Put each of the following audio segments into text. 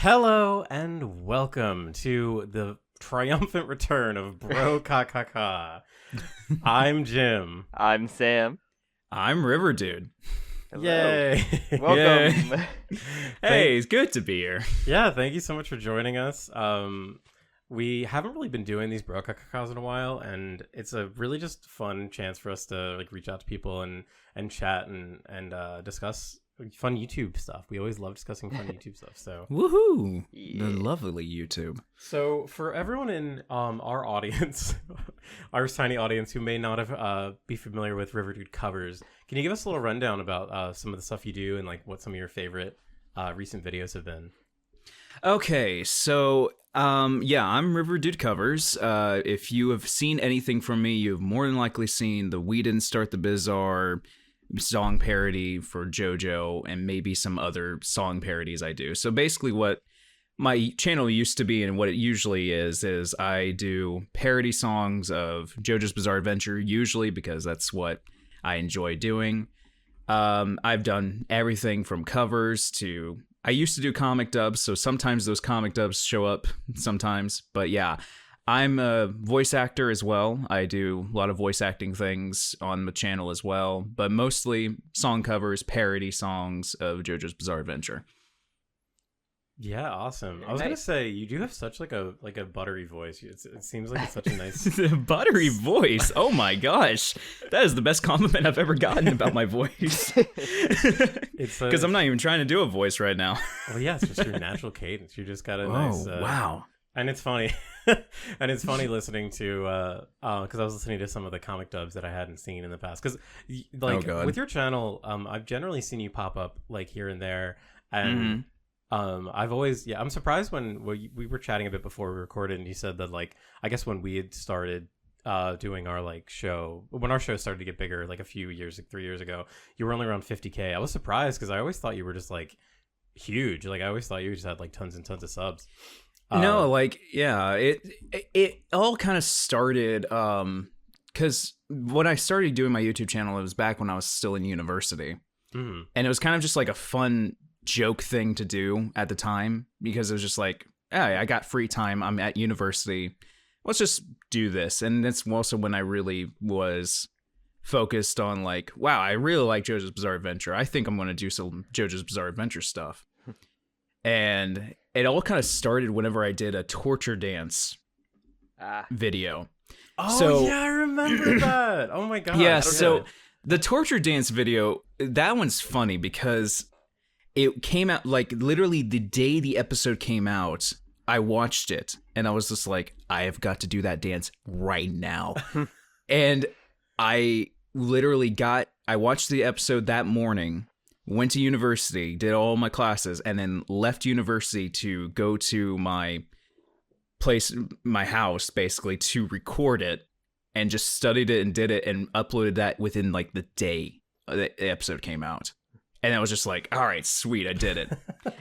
Hello and welcome to the triumphant return of BROKAKAKA. I'm Jim. I'm Sam. I'm Riverdude. Hello. Yay! Welcome. Hey, it's good to be here. Yeah, thank you so much for joining us. We haven't really been doing these BROKAKAKAs in a while, and it's a really just fun chance for us to reach out to people and chat and discuss fun YouTube stuff. We always love discussing fun YouTube stuff. So Woohoo! Yeah. The lovely YouTube. So for everyone in our audience, our tiny audience who may not have be familiar with Riverdude Covers, can you give us a little rundown about some of the stuff you do and what some of your favorite recent videos have been? Okay, so I'm Riverdude Covers. If you have seen anything from me, you've more than likely seen the We Didn't Start the Bizarre song parody for JoJo and maybe some other song parodies I do. So basically what my channel used to be and what it usually is I do parody songs of JoJo's Bizarre Adventure, usually because that's what I enjoy doing. I've done everything from covers to... I used to do comic dubs, so sometimes those comic dubs show up sometimes. But yeah, I'm a voice actor as well. I do a lot of voice acting things on the channel as well, but mostly song covers, parody songs of JoJo's Bizarre Adventure. Yeah, awesome. I was gonna say you do have such a buttery voice. It seems like it's such a nice Buttery voice. Oh my gosh, that is the best compliment I've ever gotten about my voice. Because I'm not even trying to do a voice right now. Well, yeah, it's just your natural cadence. You just got a nice. Wow. And it's funny, and it's funny listening to because I was listening to some of the comic dubs that I hadn't seen in the past. Because with your channel, I've generally seen you pop up here and there, and. I've always, I'm surprised when we were chatting a bit before we recorded and you said that I guess when we had started doing our show, when our show started to get bigger a few years, 3 years ago, you were only around 50K. I was surprised because I always thought you were just huge. I always thought you just had tons and tons of subs. No, it all kind of started because when I started doing my YouTube channel, it was back when I was still in university. Mm-hmm. And it was kind of just a fun joke thing to do at the time because it was just hey, I got free time, I'm at university, let's just do this. And that's also when I really was focused on wow, I really like JoJo's Bizarre Adventure, I think I'm going to do some JoJo's Bizarre Adventure stuff. And it all kind of started whenever I did a torture dance video. Yeah, I remember that. Oh my god. Yeah, okay. so the torture dance video, that one's funny because it came out literally the day the episode came out. I watched it and I was just I have got to do that dance right now. And I literally I watched the episode that morning, went to university, did all my classes, and then left university to go to my place, my house, basically, to record it, and just studied it and did it and uploaded that within the day the episode came out. And I was just all right, sweet, I did it.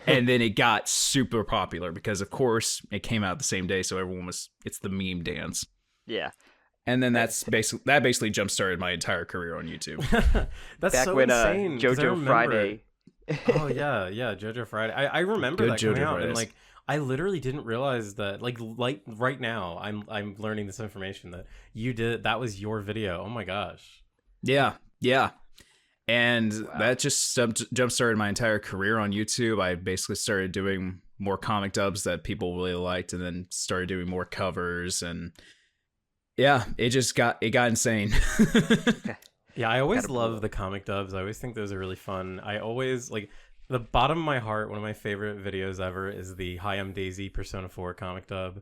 And then it got super popular because, of course, it came out the same day, so it's the meme dance. Yeah. And then that basically jump-started my entire career on YouTube. That's back so when insane. JoJo Friday. Oh, yeah, JoJo Friday. I remember Good that coming JoJo out, Fridays. and I literally didn't realize that right now I'm learning this information that you did. That was your video. Oh my gosh. Yeah. And that just jump-started my entire career on YouTube. I basically started doing more comic dubs that people really liked, and then started doing more covers, and yeah, it got insane. Yeah, I always love the comic dubs. I always think those are really fun. I always the bottom of my heart, one of my favorite videos ever is the Hi, I'm Daisy Persona 4 comic dub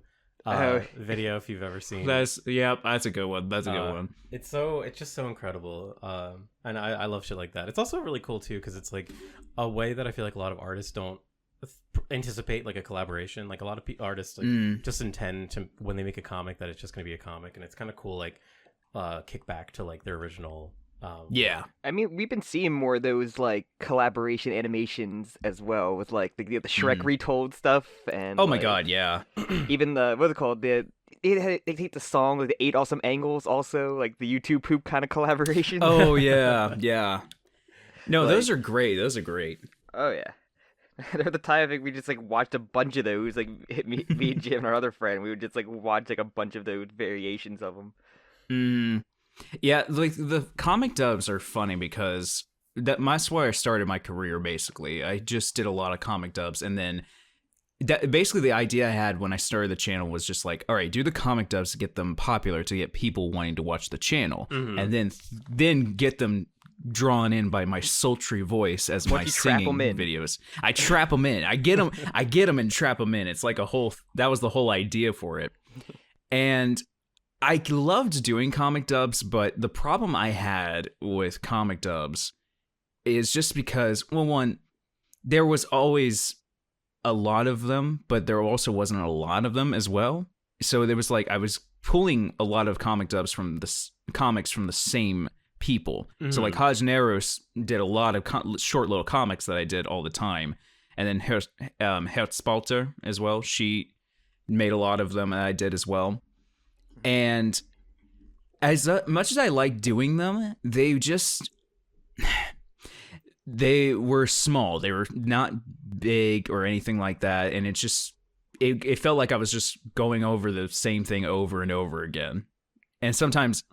video, if you've ever seen. That's a good one. That's a good one. It's just so incredible. And I love shit like that. It's also really cool too because it's a way that I feel a lot of artists don't anticipate a collaboration. A lot of artists just intend to, when they make a comic, that it's just going to be a comic, and it's kind of cool kick back to their original. Yeah, I mean, we've been seeing more of those collaboration animations as well with the Shrek retold stuff, and oh my god, yeah. Even the what's it called, they take the song with the 8 awesome angles, also the YouTube poop kind of collaboration. Oh yeah. No, those are great. Oh yeah. There the time I think we just like watched a bunch of those. Like me and Jim and our other friend, we would just like watch like a bunch of those variations of them. Yeah, like the comic dubs are funny because that's where I started my career. Basically, I just did a lot of comic dubs, and then basically the idea I had when I started the channel was just like, all right, do the comic dubs to get them popular, to get people wanting to watch the channel, and then get them drawn in by my sultry voice as my singing videos. I trap them in. I get them and trap them in. It's like that was the whole idea for it. And I loved doing comic dubs, but the problem I had with comic dubs is just because, well, one, there was always a lot of them, but there also wasn't a lot of them as well. So there was like, I was pulling a lot of comic dubs from the comics from the same people. So like Hajaneros did a lot of short little comics that I did all the time. And then Herzspalter as well. She made a lot of them and I did as well. And as much as I liked doing them, they were small. They were not big or anything like that. And it felt like I was just going over the same thing over and over again. And sometimes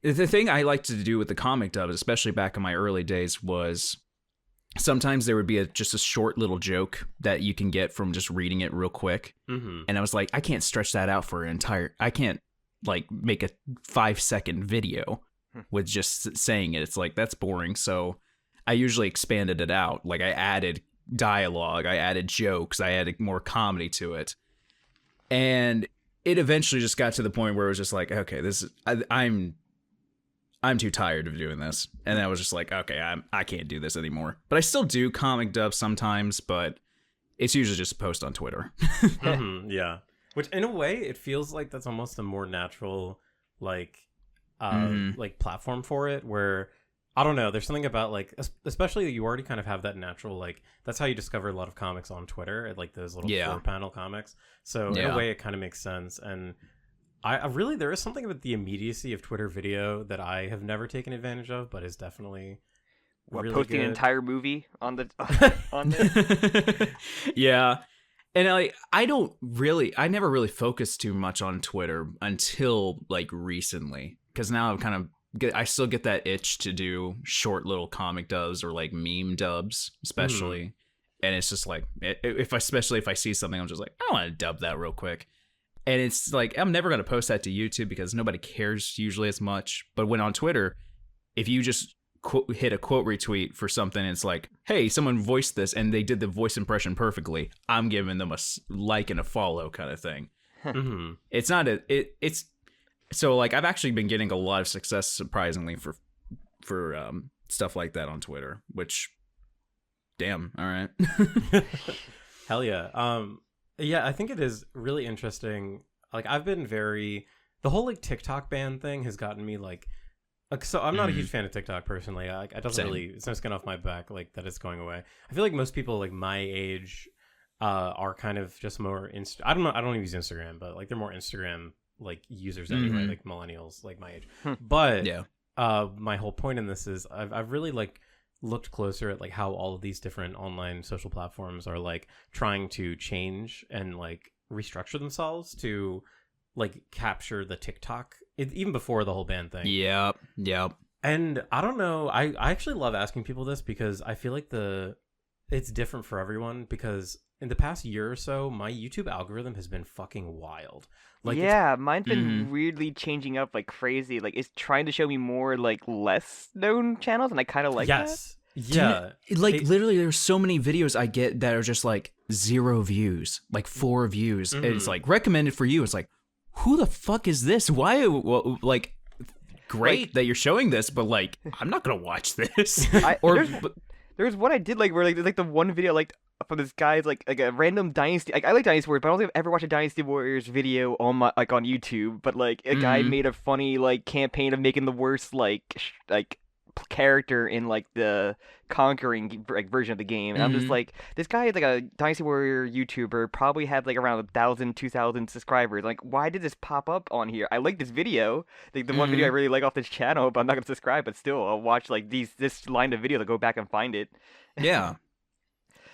the thing I liked to do with the comic dubs, especially back in my early days, was sometimes there would be just a short little joke that you can get from just reading it real quick. And I was like, I can't stretch that out for I can't like make a 5-second video with just saying it. It's like, that's boring. So I usually expanded it out. Like I added dialogue, I added jokes, I added more comedy to it. And it eventually just got to the point where it was just like, okay, I'm too tired of doing this. And I was just like, okay, I can't do this anymore. But I still do comic dubs sometimes, but it's usually just a post on Twitter. Yeah. Which in a way, it feels like that's almost a more natural, like platform for it, where, I don't know, there's something about, like, especially you already kind of have that natural, like, that's how you discover a lot of comics on Twitter, like those little 4-panel comics. So in a way, it kind of makes sense. And I really, there is something about the immediacy of Twitter video that I have never taken advantage of, but is definitely really posting good. an entire movie on this. Yeah. And I never really focused too much on Twitter until like recently, because now I still get that itch to do short little comic dubs or like meme dubs, especially. And it's just like, especially if I see something, I'm just like, I want to dub that real quick. And it's like, I'm never going to post that to YouTube because nobody cares usually as much. But when on Twitter, if you just hit a quote retweet for something, it's like, hey, someone voiced this and they did the voice impression perfectly, I'm giving them a like and a follow kind of thing. It's not it's so like, I've actually been getting a lot of success, surprisingly, for stuff like that on Twitter, which, damn, all right. Hell yeah. Yeah, I think it is really interesting. Like, I've been the whole like TikTok ban thing has gotten me like, so I'm not a huge fan of TikTok personally. It doesn't really, it's no skin off my back like that it's going away. I feel like most people like my age are kind of just more I don't even use Instagram, but like they're more Instagram like users anyway, like millennials like my age. But yeah, my whole point in this is I've really like looked closer at like how all of these different online social platforms are like trying to change and like restructure themselves to like capture the TikTok, even before the whole ban thing. Yep. And I don't know, I actually love asking people this because I feel like it's different for everyone, because in the past year or so, my YouTube algorithm has been fucking wild. Like, yeah, mine's been weirdly changing up like crazy. Like, it's trying to show me more like less known channels, and I kind of like that. Yeah. Literally, there's so many videos I get that are just like 0 views, like 4 views. And it's like recommended for you. It's like, who the fuck is this? Why? Well, like, great that you're showing this, but like, I'm not gonna watch this. There's one I did like where like there's like the one video like from this guy's like a random Dynasty. Like, I like Dynasty Warriors, but I don't think I've ever watched a Dynasty Warriors video on on YouTube. But like a guy made a funny like campaign of making the worst like character in like the conquering like version of the game, and I'm just like, this guy is like a Dynasty Warrior YouTuber, probably had like around 1,000, 2,000 subscribers. Like, why did this pop up on here? I like this video, like the one video I really like off this channel, but I'm not gonna subscribe. But still, I'll watch like this line of videos. I'll go back and find it. Yeah.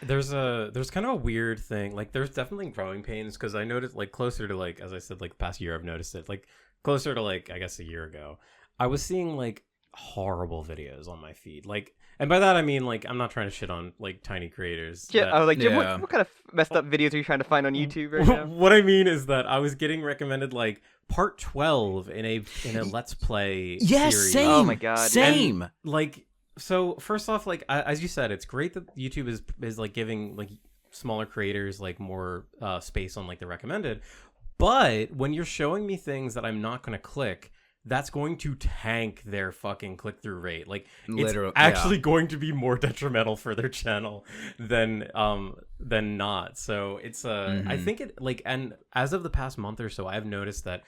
there's kind of a weird thing. Like there's definitely growing pains because I noticed like closer to like, as I said, like the past year I've noticed it, like closer to like I guess a year ago I was seeing like horrible videos on my feed, like, and by that I mean like I'm not trying to shit on like tiny creators. Yeah, I was like, Jim, what kind of messed up videos are you trying to find on YouTube right now? What I mean is that I was getting recommended like part 12 in a Let's Play series. Same. Oh my god, same. And, like, so first off, like as you said, it's great that YouTube is like giving like smaller creators like more space on like the recommended, but when you're showing me things that I'm not going to click, that's going to tank their fucking click-through rate. Like, it's actually going to be more detrimental for their channel than not. So it's I think it like, and as of the past month or so, I've noticed that.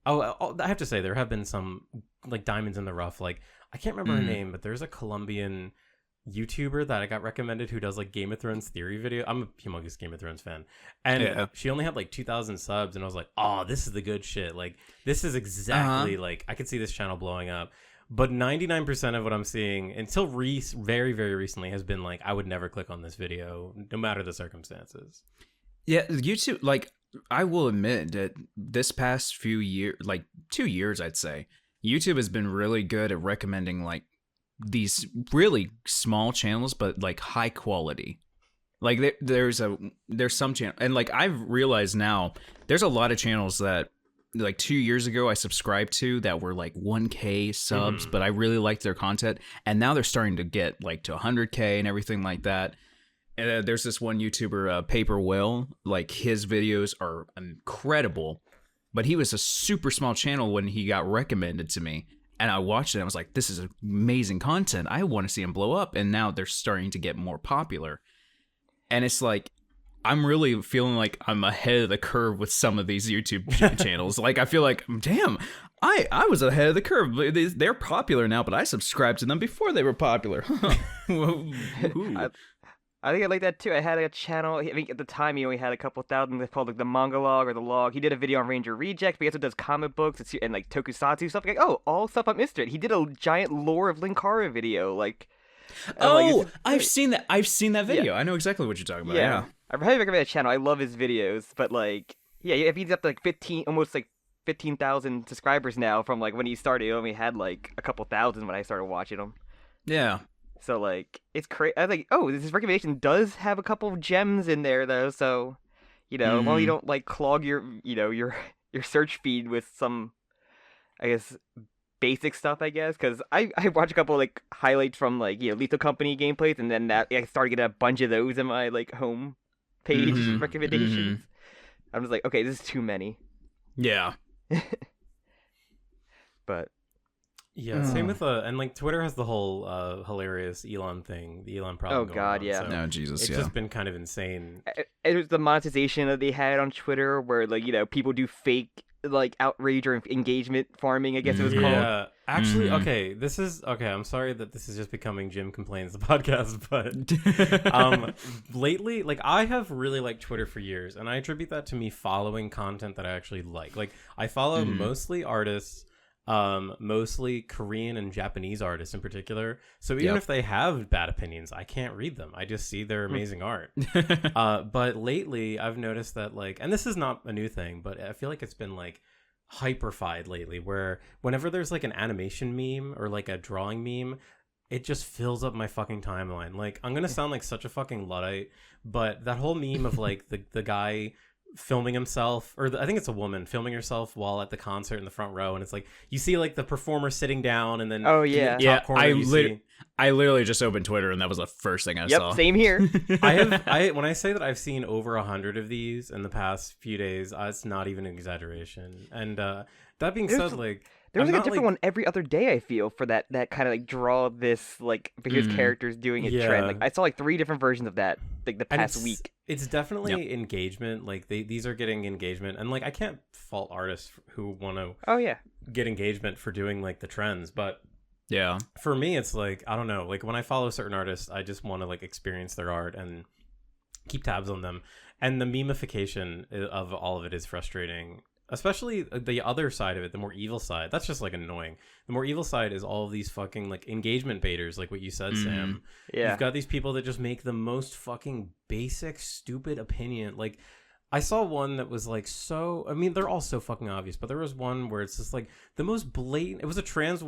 Oh, I have to say there have been some like diamonds in the rough. Like I can't remember her name, but there's a Colombian YouTuber that I got recommended who does like Game of Thrones theory video. I'm a humongous Game of Thrones fan, and she only had like 2,000 subs, and I was like, oh, this is the good shit. Like this is exactly like I could see this channel blowing up. But 99% of what I'm seeing until very, very recently has been like, I would never click on this video no matter the circumstances. Yeah, YouTube, like, I will admit that this past few years, like 2 years, I'd say, YouTube has been really good at recommending like these really small channels, but like high quality. Like there's some channel, and like I've realized now there's a lot of channels that like 2 years ago I subscribed to that were like 1K subs, but I really liked their content, and now they're starting to get like to 100K and everything like that. And there's this one YouTuber, Paper Will, like his videos are incredible, but he was a super small channel when he got recommended to me. And I watched it and I was like, this is amazing content. I want to see him blow up. And now they're starting to get more popular. And it's like, I'm really feeling like I'm ahead of the curve with some of these YouTube channels. Like, I feel like, damn, I was ahead of the curve. They're popular now, but I subscribed to them before they were popular. I think I like that too. I had a channel. I think at the time he only had a couple thousand. It's called like the Manga Log or the Log. He did a video on Ranger Reject, but he also does comic books and like tokusatsu stuff. Like, oh, all stuff I'm interested in. He did a giant lore of Linkara video. Like, I've seen that. I've seen that video. Yeah. I know exactly what you're talking about. Yeah. I highly recommend that channel. I love his videos, but like, yeah, if he's up to like 15,000 subscribers now from like when he started. He only had like a couple thousand when I started watching him. Yeah. So, like, it's crazy. I was like, oh, this recommendation does have a couple of gems in there, though. So, you know, while you don't, like, clog your search feed with some, I guess, basic stuff, I guess. Because I watch a couple of, like, highlights from, like, Lethal Company gameplays. And then I started getting a bunch of those in my, like, home page recommendations. I'm just like, okay, this is too many. Yeah. But... Yeah, same with and like Twitter has the whole hilarious Elon thing, the Elon problem. Oh God, on, yeah. So no, Jesus, it's just been kind of insane. It was the monetization that they had on Twitter, where like people do fake like outrage or engagement farming. I guess it was called. Yeah, actually, okay. I'm sorry that this is just becoming Jim Complains the podcast, but lately, like I have really liked Twitter for years, and I attribute that to me following content that I actually like. Like I follow mostly artists. Mostly Korean and Japanese artists in particular. So even if they have bad opinions, I can't read them. I just see their amazing art. But lately I've noticed that like, and this is not a new thing, but I feel like it's been like hyperfied lately, where whenever there's like an animation meme or like a drawing meme, it just fills up my fucking timeline. Like I'm gonna sound like such a fucking Luddite, but that whole meme of like the guy filming himself, or I think it's a woman filming herself while at the concert in the front row, and it's like you see like the performer sitting down, and then in the top corner, I literally just opened Twitter and that was the first thing I saw. Yep, same here. When I say that I've seen over 100 of these in the past few days, it's not even an exaggeration. And that being said, like there was like a different one every other day, I feel, for that kind of like draw this like because characters doing a trend. Like I saw like 3 different versions of that like the past week. It's definitely engagement. Like these are getting engagement, and like I can't fault artists who want to get engagement for doing like the trends, but yeah, for me it's like I don't know, like when I follow certain artists, I just want to like experience their art and keep tabs on them, and the memification of all of it is frustrating. especially the other side of it, the more evil side. That's just like annoying. The more evil side is all of these fucking like engagement baiters, like what you said, Sam. Yeah. You've got these people that just make the most fucking basic, stupid opinion. Like, I saw one that was like so. I mean, they're all so fucking obvious, but there was one where it's just like the most blatant. It was a trans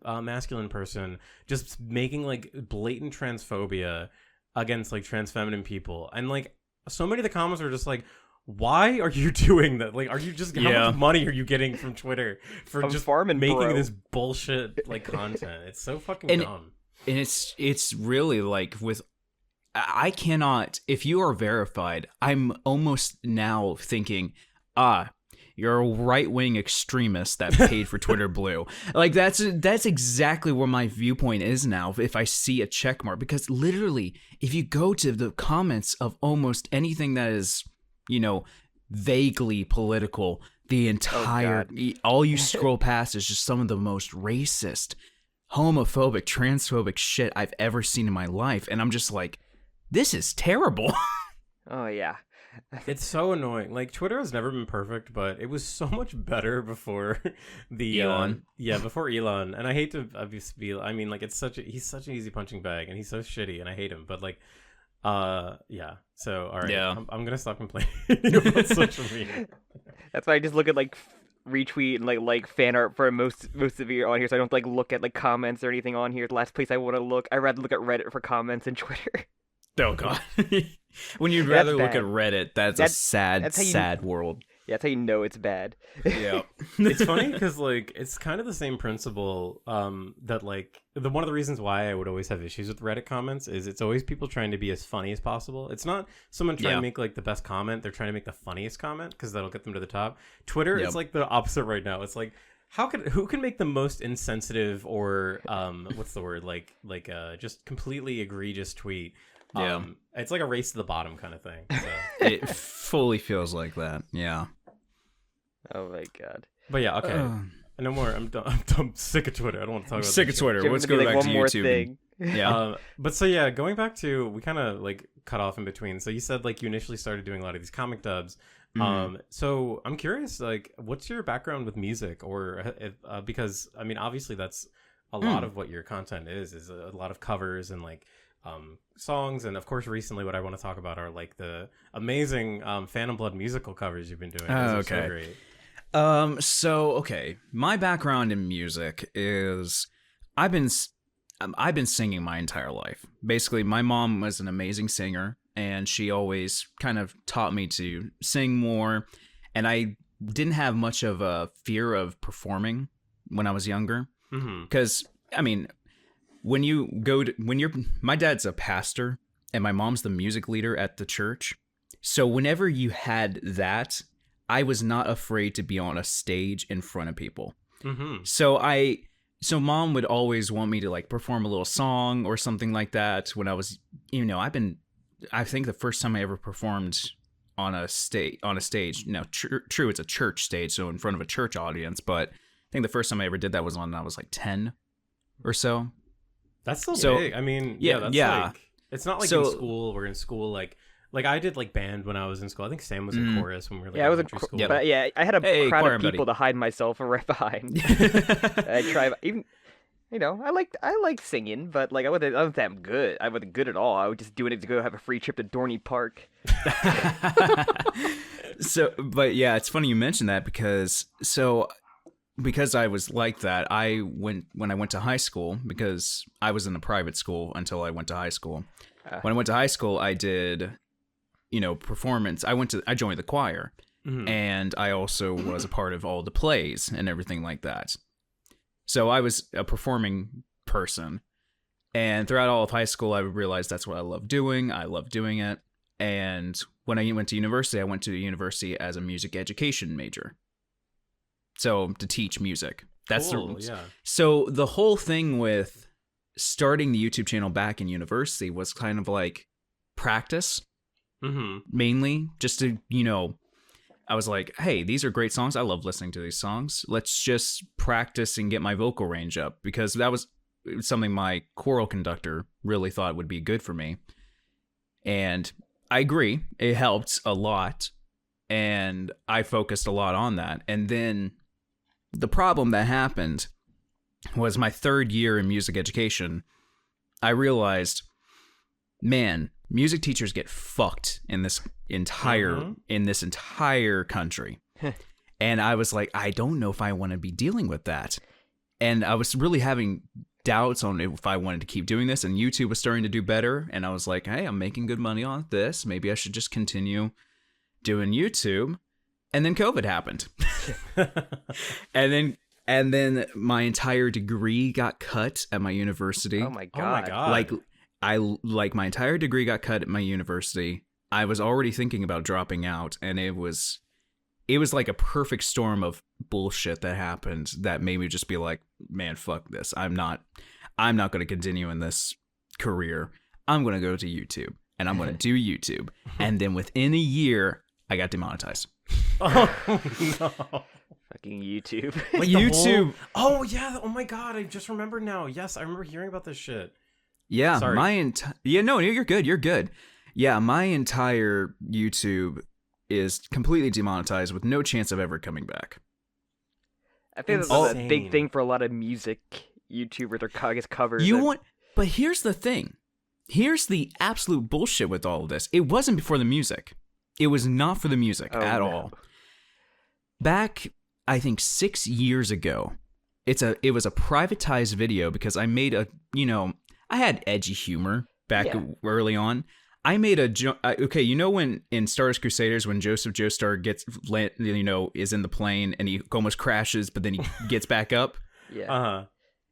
masculine person just making like blatant transphobia against like trans feminine people, and like so many of the comments were just like, why are you doing that? Like, are you just how much money are you getting from Twitter for just making this bullshit like content? It's so fucking dumb. And it's really like with I cannot, if you are verified, I'm almost now thinking, you're a right-wing extremist that paid for Twitter Blue. Like that's exactly where my viewpoint is now if I see a check mark, because literally if you go to the comments of almost anything that is, you know, vaguely political, the entire all you scroll past is just some of the most racist, homophobic, transphobic shit I've ever seen in my life, and I'm just like, this is terrible. Oh yeah. It's so annoying. Like, Twitter has never been perfect, but it was so much better before the Elon. Before Elon. And I hate to obviously be, I mean, like, he's such an easy punching bag, and he's so shitty, and I hate him. But like, yeah. So all right, yeah, I'm gonna stop complaining about social media. That's why I just look at like retweet and like fan art for most of you on here, so I don't like look at like comments or anything on here. The last place I want to look, I'd rather look at Reddit for comments and Twitter. Oh god. When you'd rather look at Reddit, that's a sad world. Yeah, that's how you know it's bad. Yeah. It's funny because like it's kind of the same principle that like one of the reasons why I would always have issues with Reddit comments is it's always people trying to be as funny as possible. It's not someone trying to make like the best comment, they're trying to make the funniest comment because that'll get them to the top. Twitter it's like the opposite right now. It's like who can make the most insensitive or what's the word, like just completely egregious tweet. Yeah, it's like a race to the bottom kind of thing. So. It fully feels like that. Yeah. Oh my god. But yeah, okay. No more. I'm done. I'm sick of Twitter. I don't want to talk about. Sick of Twitter. Let's go back to YouTube. Thing. Yeah. But so yeah, going back to, we kind of like cut off in between. So you said like you initially started doing a lot of these comic dubs. So I'm curious, like, what's your background with music, or because I mean, obviously that's a lot of what your content is a lot of covers and like. Songs, and of course recently what I want to talk about are like the amazing Phantom Blood musical covers you've been doing. Those are so great. So my background in music is I've been singing my entire life. Basically, my mom was an amazing singer, and she always kind of taught me to sing more, and I didn't have much of a fear of performing when I was younger, because I mean, my dad's a pastor and my mom's the music leader at the church. So whenever you had that, I was not afraid to be on a stage in front of people. So mom would always want me to like perform a little song or something like that when I was, I think the first time I ever performed on a stage, true, it's a church stage, so in front of a church audience, but I think the first time I ever did that was when I was like 10 or so. That's still big. I mean, that's like, it's not like in school. We're in school like I did like band when I was in school. I think Sam was in chorus when we were like I was in school. But I had a crowd of people to hide myself right behind. I tried even, I like singing, but like I wasn't that good. I wasn't good at all. I was just doing it to go have a free trip to Dorney Park. But yeah, it's funny you mentioned that because I was like that, when I went to high school, because I was in a private school until I went to high school. When I went to high school, I did, performance. I joined the choir, and I also was a part of all the plays and everything like that. So I was a performing person, and throughout all of high school, I realized that's what I love doing. I love doing it, and when I went to university, I went to university as a music education major. So to teach music. That's cool, So the whole thing with starting the YouTube channel back in university was kind of like practice, mainly just to, I was like, hey, these are great songs. I love listening to these songs. Let's just practice and get my vocal range up, because that was something my choral conductor really thought would be good for me. And I agree. It helped a lot. and I focused a lot on that. And then the problem that happened was my 3rd year in music education. I realized, man, music teachers get fucked in this entire country. And I was like, I don't know if I want to be dealing with that. And I was really having doubts on if I wanted to keep doing this, and YouTube was starting to do better, and I was like, hey, I'm making good money on this. Maybe I should just continue doing YouTube. And then COVID happened. and then my entire degree got cut at my university. Oh my god. Like my entire degree got cut at my university. I was already thinking about dropping out, and it was like a perfect storm of bullshit that happened that made me just be like, man, fuck this. I'm not going to continue in this career. I'm going to go to YouTube, and I'm going to do YouTube. And then within a year, I got demonetized. Oh no. Fucking YouTube. Like YouTube. Oh yeah. Oh my god. I just remembered now. Yes, I remember hearing about this shit. Yeah. Sorry. No, you're good. You're good. Yeah. My entire YouTube is completely demonetized with no chance of ever coming back. I think that's a big thing for a lot of music YouTubers or covers. But here's the thing. Here's the absolute bullshit with all of this. It wasn't for the music. It was not for the music at all. Back, I think 6 years ago, it was a privatized video because I made I had edgy humor back early on. I made when in Star Wars Crusaders, when Joseph Joestar is in the plane and he almost crashes, but then he gets back up. Yeah.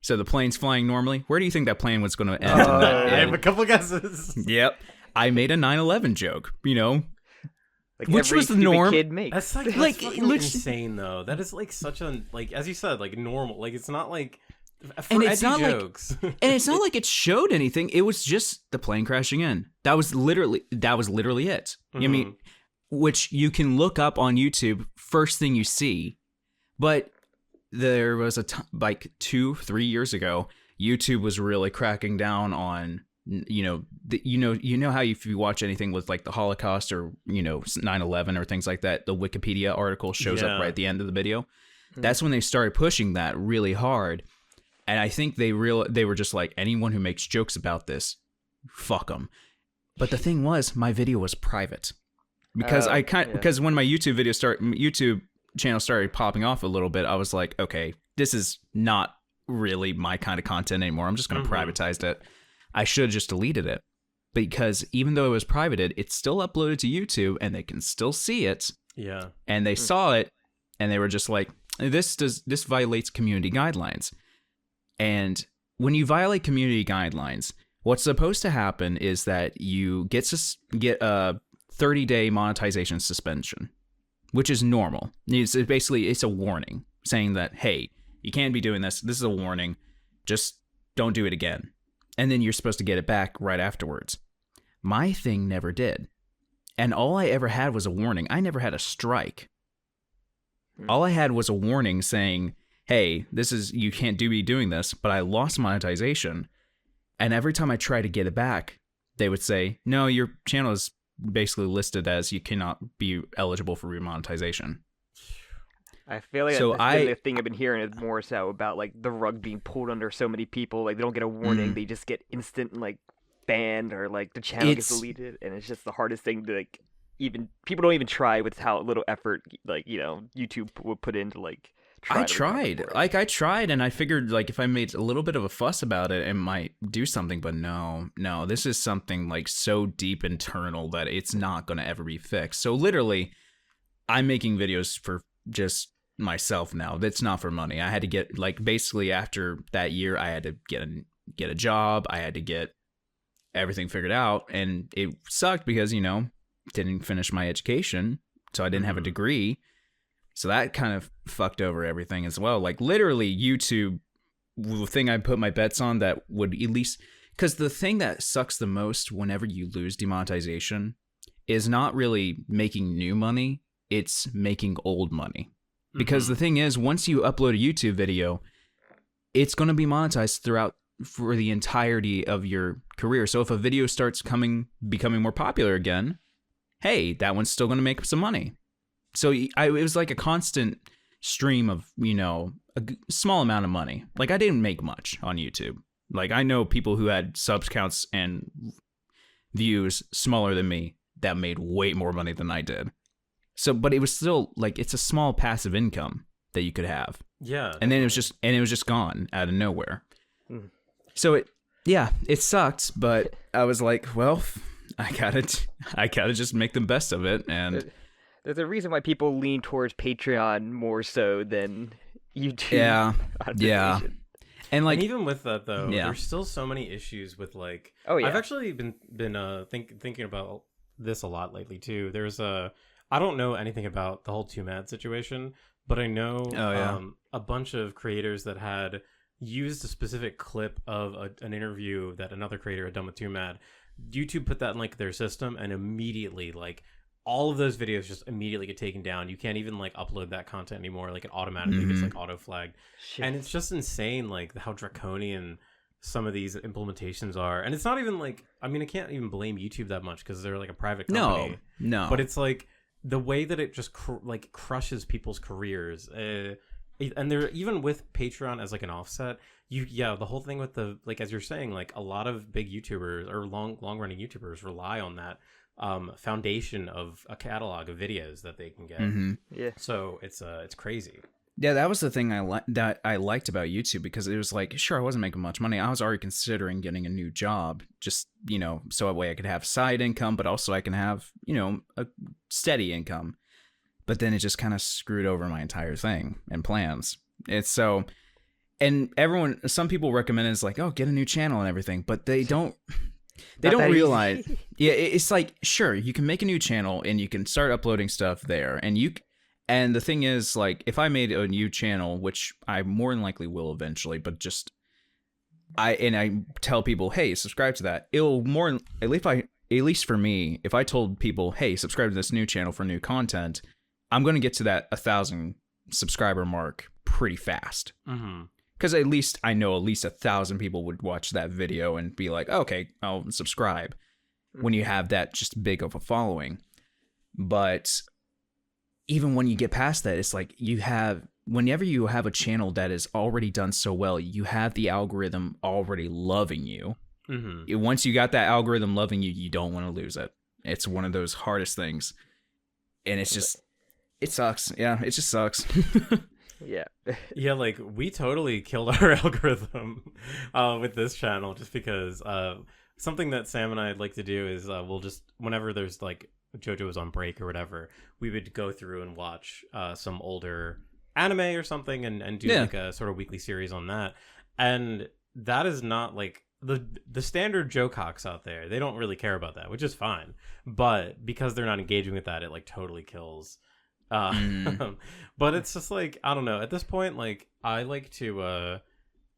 So the plane's flying normally. Where do you think that plane was going to end? I have a couple guesses. Yep. I made a 9/11 joke, Like which was the norm. Kid makes. That's fucking insane, though. That is like such a, like, as you said, like normal. Like, it's not like for edgy jokes. And it's not like it showed anything. It was just the plane crashing in. That was literally it. Mm-hmm. I mean, which you can look up on YouTube. First thing you see, but there was like 2-3 years ago, YouTube was really cracking down on. You know how if you watch anything with like the Holocaust or 9/11 or things like that, the Wikipedia article shows up right at the end of the video. That's when they started pushing that really hard, and I think they were just like, anyone who makes jokes about this, fuck them. But the thing was, my video was private because because when my YouTube channel started popping off a little bit, I was like, okay, this is not really my kind of content anymore. I'm just going to privatize it. I should have just deleted it, because even though it was privated, it's still uploaded to YouTube and they can still see it. Yeah. And they saw it and they were just like, this violates community guidelines. And when you violate community guidelines, what's supposed to happen is that you get a 30-day monetization suspension, which is normal. It's a warning saying that, hey, you can't be doing this. This is a warning. Just don't do it again. And then you're supposed to get it back right afterwards. My thing never did. And all I ever had was a warning. I never had a strike. All I had was a warning saying, hey, you can't be doing this, but I lost monetization. And every time I tried to get it back, they would say, no, your channel is basically listed as you cannot be eligible for remonetization. I feel like the thing I've been hearing is more so about like the rug being pulled under so many people. Like they don't get a warning, they just get instant like banned, or like the channel gets deleted, and it's just the hardest thing to like even people don't even try with how little effort like YouTube would put into like. I tried, and I figured like if I made a little bit of a fuss about it, it might do something. But no, this is something like so deep internal that it's not going to ever be fixed. So literally, I'm making videos for just myself now. That's not for money. I had to get basically after that year, I had to get a job. I had to get everything figured out, and it sucked because didn't finish my education, so I didn't have a degree. So that kind of fucked over everything as well. Like literally, YouTube, the thing I put my bets on that would at least, because the thing that sucks the most whenever you lose demonetization is not really making new money. It's making old money. Because the thing is, once you upload a YouTube video, it's going to be monetized throughout for the entirety of your career. So if a video starts becoming more popular again, hey, that one's still going to make some money. So it was like a constant stream of, a small amount of money. Like, I didn't make much on YouTube. Like, I know people who had subs counts and views smaller than me that made way more money than I did. So, but it was still like, it's a small passive income that you could have. Yeah. And then it was just gone out of nowhere. Mm. So it sucked, but I was like, well, I gotta just make the best of it. And there's a reason why people lean towards Patreon more so than YouTube. Yeah. And like, and even with that though, there's still so many issues with like. Oh yeah. I've actually been thinking about this a lot lately too. There's I don't know anything about the whole Too Mad situation, but I know a bunch of creators that had used a specific clip of an interview that another creator had done with Too Mad. YouTube put that in like their system, and immediately like all of those videos just immediately get taken down. You can't even like upload that content anymore. Like it automatically gets like auto flagged, and it's just insane like how draconian some of these implementations are. And it's not even like, I mean, I can't even blame YouTube that much because they're like a private company. No, but it's like the way that it just crushes people's careers. And they're even with Patreon as like an offset. The whole thing with the, like, as you're saying, like a lot of big YouTubers or long running YouTubers rely on that foundation of a catalog of videos that they can get. Yeah. So it's crazy. Yeah, that was the thing that I liked about YouTube, because it was like, sure, I wasn't making much money. I was already considering getting a new job, just, so that way I could have side income, but also I can have, a steady income. But then it just kind of screwed over my entire thing and plans. It's so, and some people recommend it's like, oh, get a new channel and everything, but they don't realize. Yeah, it's like, sure, you can make a new channel and you can start uploading stuff there, and the thing is, like, if I made a new channel, which I more than likely will eventually, but just I tell people, hey, subscribe to that, it'll more, at least for me, if I told people, hey, subscribe to this new channel for new content, I'm going to get to that 1,000 subscriber mark pretty fast. Because at least I know at least 1,000 people would watch that video and be like, okay, I'll subscribe, when you have that just big of a following. But even when you get past that, it's like whenever you have a channel that is already done so well, you have the algorithm already loving you. Once you got that algorithm loving you, you don't want to lose it. It's one of those hardest things. And it's just, it sucks. Yeah, it just sucks. Yeah. Yeah, like we totally killed our algorithm with this channel, just because something that Sam and I'd like to do is we'll just, whenever there's like JoJo was on break or whatever, we would go through and watch some older anime or something and do like a sort of weekly series on that. And that is not like the standard Jokakaks out there. They don't really care about that, which is fine. But because they're not engaging with that, it like totally kills. But it's just like, I don't know. At this point, like I like to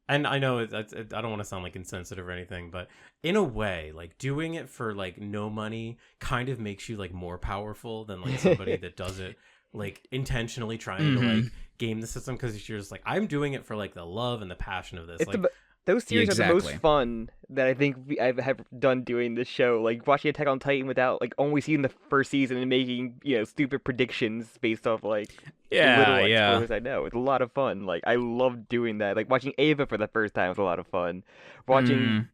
and I know I don't want to sound like insensitive or anything, but in a way, like doing it for like no money kind of makes you like more powerful than like somebody that does it like intentionally trying to like game the system, because you're just like, I'm doing it for like the love and the passion of this. It's like those series are the most fun that I think I have done doing this show. Like watching Attack on Titan without like only seeing the first season and making stupid predictions based off like little spoilers I know. It's a lot of fun. Like I love doing that. Like watching Ava for the first time was a lot of fun. Watching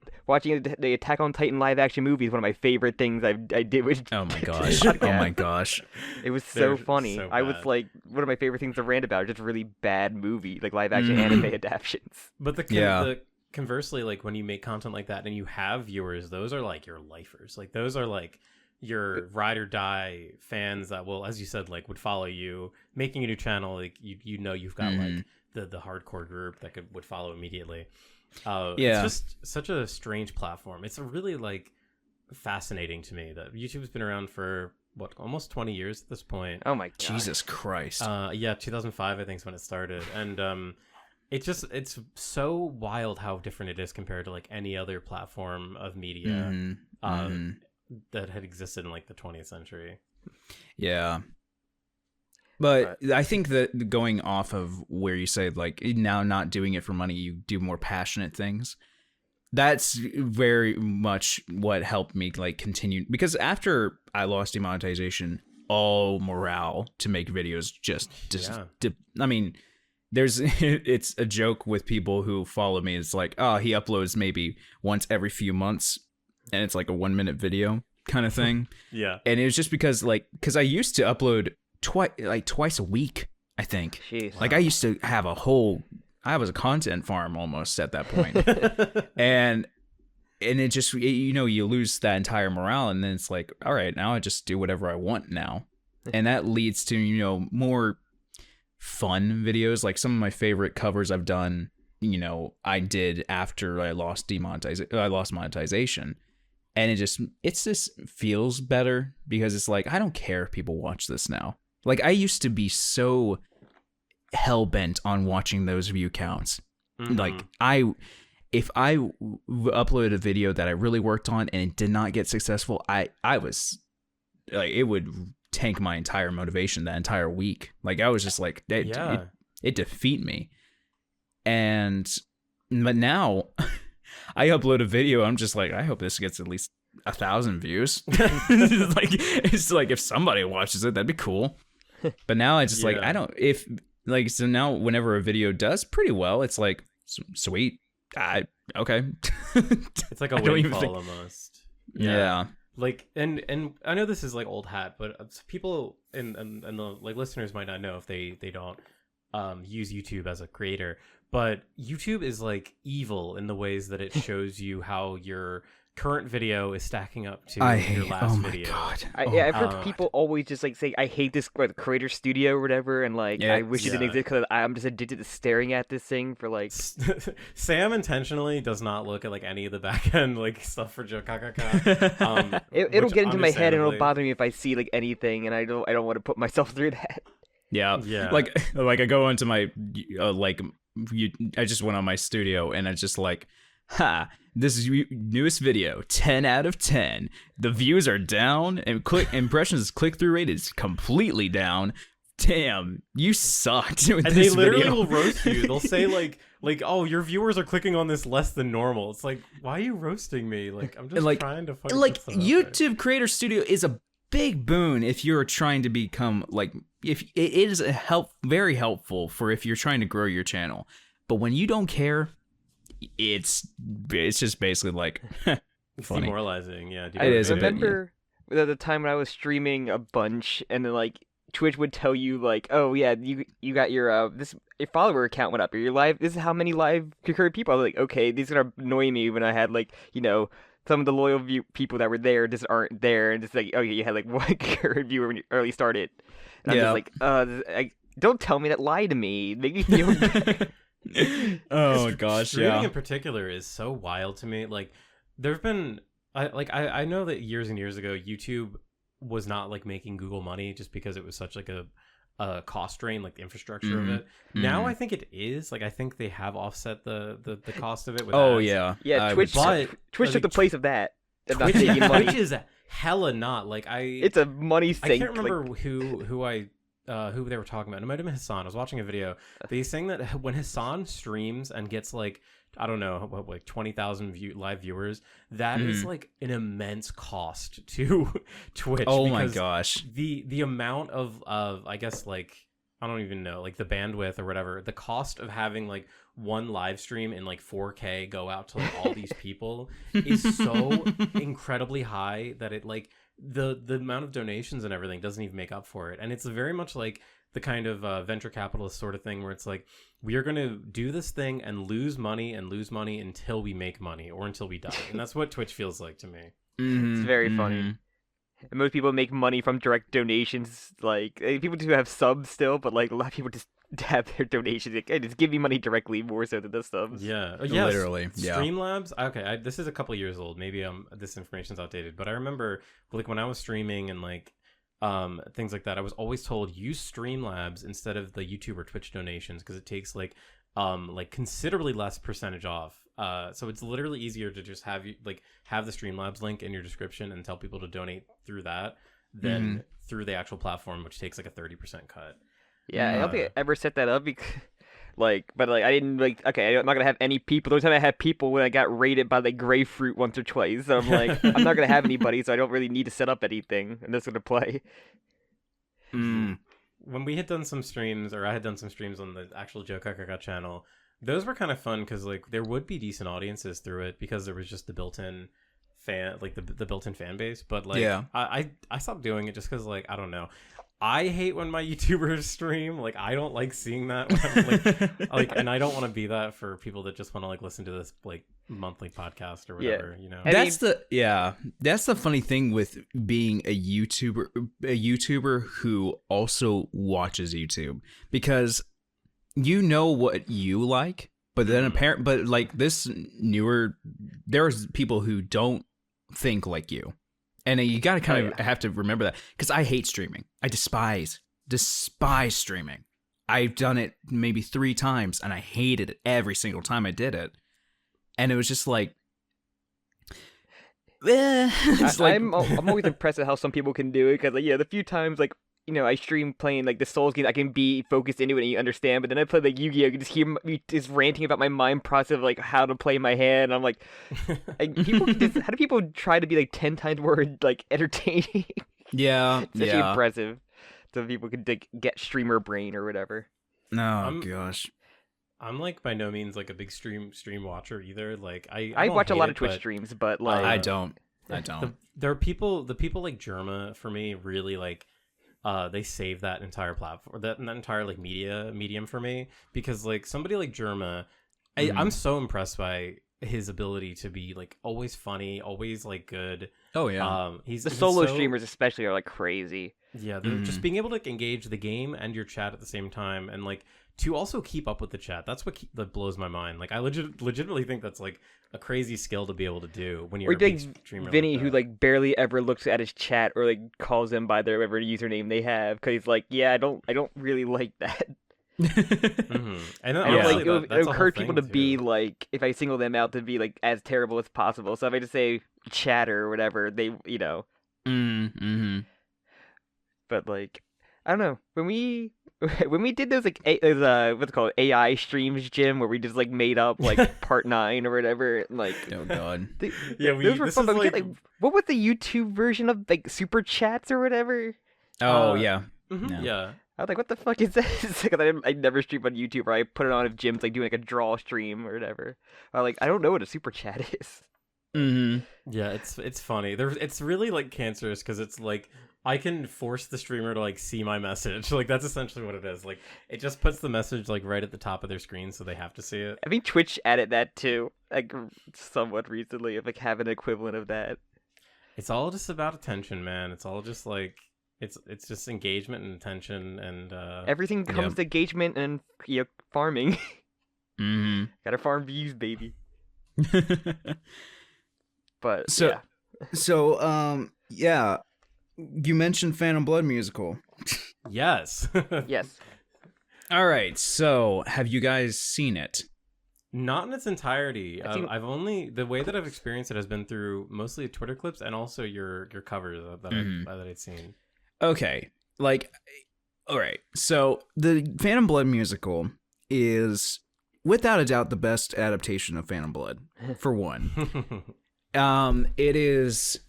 the Attack on Titan live action movie is one of my favorite things I did with. Oh my gosh! Oh my gosh! It was so funny. So I was like, one of my favorite things to rant about, just really bad movie, like live action anime adaptations. But conversely, like when you make content like that and you have viewers, those are like your lifers. Like those are like your ride or die fans that will, as you said, like would follow you. Making a new channel, like you've got like the hardcore group that would follow immediately. It's just such a strange platform. It's really like fascinating to me that YouTube's been around for almost 20 years at this point. Oh my god, Jesus Christ! 2005 I think is when it started, and it's so wild how different it is compared to like any other platform of media that had existed in like the 20th century. Yeah. But I think that going off of where you say like now not doing it for money, you do more passionate things. That's very much what helped me like continue, because after I lost demonetization, all morale to make videos. I mean, it's a joke with people who follow me. It's like, oh, he uploads maybe once every few months, and it's like a 1-minute video kind of thing. Yeah. And it was just because I used to upload twice a week, I think. Jeez. Like I used to have I was a content farm almost at that point. and it just, you lose that entire morale, and then it's like, all right, now I just do whatever I want now. And that leads to, more fun videos. Like some of my favorite covers I've done, I did after I lost monetization. And it just feels better because it's like, I don't care if people watch this now. Like I used to be so hell-bent on watching those view counts. Mm-hmm. Like if I uploaded a video that I really worked on and it did not get successful, I was like, it would tank my entire motivation that entire week. Like I was just like, it defeat me. But now I upload a video, I'm just like, I hope this gets at least 1,000 views. It's like if somebody watches it, that'd be cool. But now I just so now whenever a video does pretty well, it's like, sweet. Okay. It's like a windfall almost. Yeah. Like, and I know this is like old hat, but people and the like listeners might not know if they don't use YouTube as a creator, but YouTube is like evil in the ways that it shows you how your current video is stacking up to your last video. God. I've heard people always just like say, I hate this creator studio or whatever, and like I wish it didn't exist because I'm just addicted to staring at this thing for like. Sam intentionally does not look at like any of the back end like stuff for Jokakaka. It'll get into my head and it'll bother me if I see like anything, and I don't want to put myself through that. Yeah. Like I go onto my I just went on my studio and it's just like, this is newest video, 10 out of 10. The views are down and impressions click-through rate is completely down. Damn, you sucked with and this they literally video. will roast you. They'll say like, oh, your viewers are clicking on this less than normal. It's like, why are you roasting me? Like, I'm just trying to find YouTube Creator Studio is a big boon if you're trying to become like, if it is very helpful for if you're trying to grow your channel. But when you don't care, it's just basically like it's funny. Demoralizing. Yeah, I remember the time when I was streaming a bunch, and then like Twitch would tell you like, oh yeah, you got your your follower count went up, or your live. This is how many live concurrent people. I was like, okay, these are gonna annoy me when I had like some of the loyal people that were there just aren't there, and just like, oh yeah, you had like one concurrent viewer when you early started. And I'm just like, don't tell me that. Lie to me. Make me feel better. Oh gosh, streaming in particular is so wild to me. Like there've been I know that years and years ago YouTube was not like making Google money just because it was such like a cost drain, like the infrastructure of it. Now I think it is. Like I think they have offset the cost of it with ads. Yeah, Twitch took the place of that. Twitch is hella not like it's a money sink. I can't remember who they were talking about. It might have been Hassan. I was watching a video. They saying that when Hassan streams and gets like, I don't know, like 20,000 live viewers, that is like an immense cost to Twitch. Oh my gosh. The amount of I guess like, I don't even know, like the bandwidth or whatever, the cost of having like one live stream in like 4K go out to like all these people is so incredibly high that it like, the amount of donations and everything doesn't even make up for it. And it's very much like the kind of venture capitalist sort of thing where it's like, we are going to do this thing and lose money until we make money or until we die. And that's what Twitch feels like to me. It's very funny. And most people make money from direct donations. Like people do have subs still, but like a lot of people just have their donations. Like, hey, just give me money directly more so than the subs. Yeah, literally. Yeah. Streamlabs. Okay, this is a couple years old. Maybe this information's outdated, but I remember like when I was streaming and like things like that, I was always told use Streamlabs instead of the YouTube or Twitch donations because it takes like considerably less percentage off. So it's literally easier to just have the Streamlabs link in your description and tell people to donate through that than through the actual platform, which takes like a 30% cut. Yeah, I don't think I ever set that up because, I didn't okay, I'm not gonna have any people. The only time I had people when I got raided by like Grapefruit once or twice. So I'm like, I'm not gonna have anybody, so I don't really need to set up anything. I'm just gonna play. When we had done some streams, or I had done some streams on the actual Jokakaka channel, those were kind of fun because like there would be decent audiences through it because there was just the built-in fan, like the built-in fan base. But like, I stopped doing it just because like I don't know. I hate when my YouTubers stream. Like, I don't like seeing that. When like, and I don't want to be that for people that just want to like listen to this like monthly podcast or whatever. You know, that's the funny thing with being a YouTuber who also watches YouTube, because you know what you like, but then but like this newer, there's people who don't think like you. And you got to kind of have to remember that, because I hate streaming. I despise streaming. I've done it maybe 3 times, and I hated it every single time I did it. And it was just like, I'm always impressed at how some people can do it, because like, the few times like I stream playing like the Souls game, I can be focused into it and you understand. But then I play like Yu-Gi-Oh, you can just hear me just ranting about my mind process of like how to play my hand. I'm like how do people try to be like 10 times more like entertaining? Yeah, it's actually impressive. So people could like, get streamer brain or whatever. Gosh. I'm like by no means like a big stream watcher either. Like I watch a lot of Twitch streams, but like I don't. There are people like Germa for me really like. They save that entire platform, that entire like medium for me, because like somebody like Germa, I'm so impressed by his ability to be like always funny, always like good. Oh yeah. He's solo streamers especially are like crazy. Yeah, they're just being able to like, engage the game and your chat at the same time, and like to also keep up with the chat. That's what that blows my mind. Like I legitimately think that's like a crazy skill to be able to do when you're a big streamer. Vinny, like who like barely ever looks at his chat or like calls them by their whatever username they have, because he's like, I don't really like that. And then like it would encourage people to be like, if I single them out, to be like as terrible as possible. So if I just say chatter or whatever, they But like I don't know, when we did those like what's it called, AI streams, Jim, where we just like made up like part 9 or whatever, like oh god, those were fun. But we did, like, what was the YouTube version of like super chats or whatever? Oh yeah. Yeah. I was like, what the fuck is this? Because I never stream on YouTube, or I put it on if Jim's like doing like a draw stream or whatever. I don't know what a super chat is. Yeah, it's funny. It's really like cancerous, because it's like I can force the streamer to like see my message. Like that's essentially what it is. Like it just puts the message like right at the top of their screen, so they have to see it. I think Twitch added that too, like somewhat recently, of like having an equivalent of that. It's all just about attention, man. It's all just like it's just engagement and attention, and everything comes to engagement and farming. Gotta farm views, baby. But you mentioned Phantom Blood musical. Yes. Yes. All right. So, have you guys seen it? Not in its entirety. I've only, the way that I've experienced it has been through mostly Twitter clips and also your covers that I'd seen. Okay. Like, all right. So the Phantom Blood musical is without a doubt the best adaptation of Phantom Blood, for one. It is,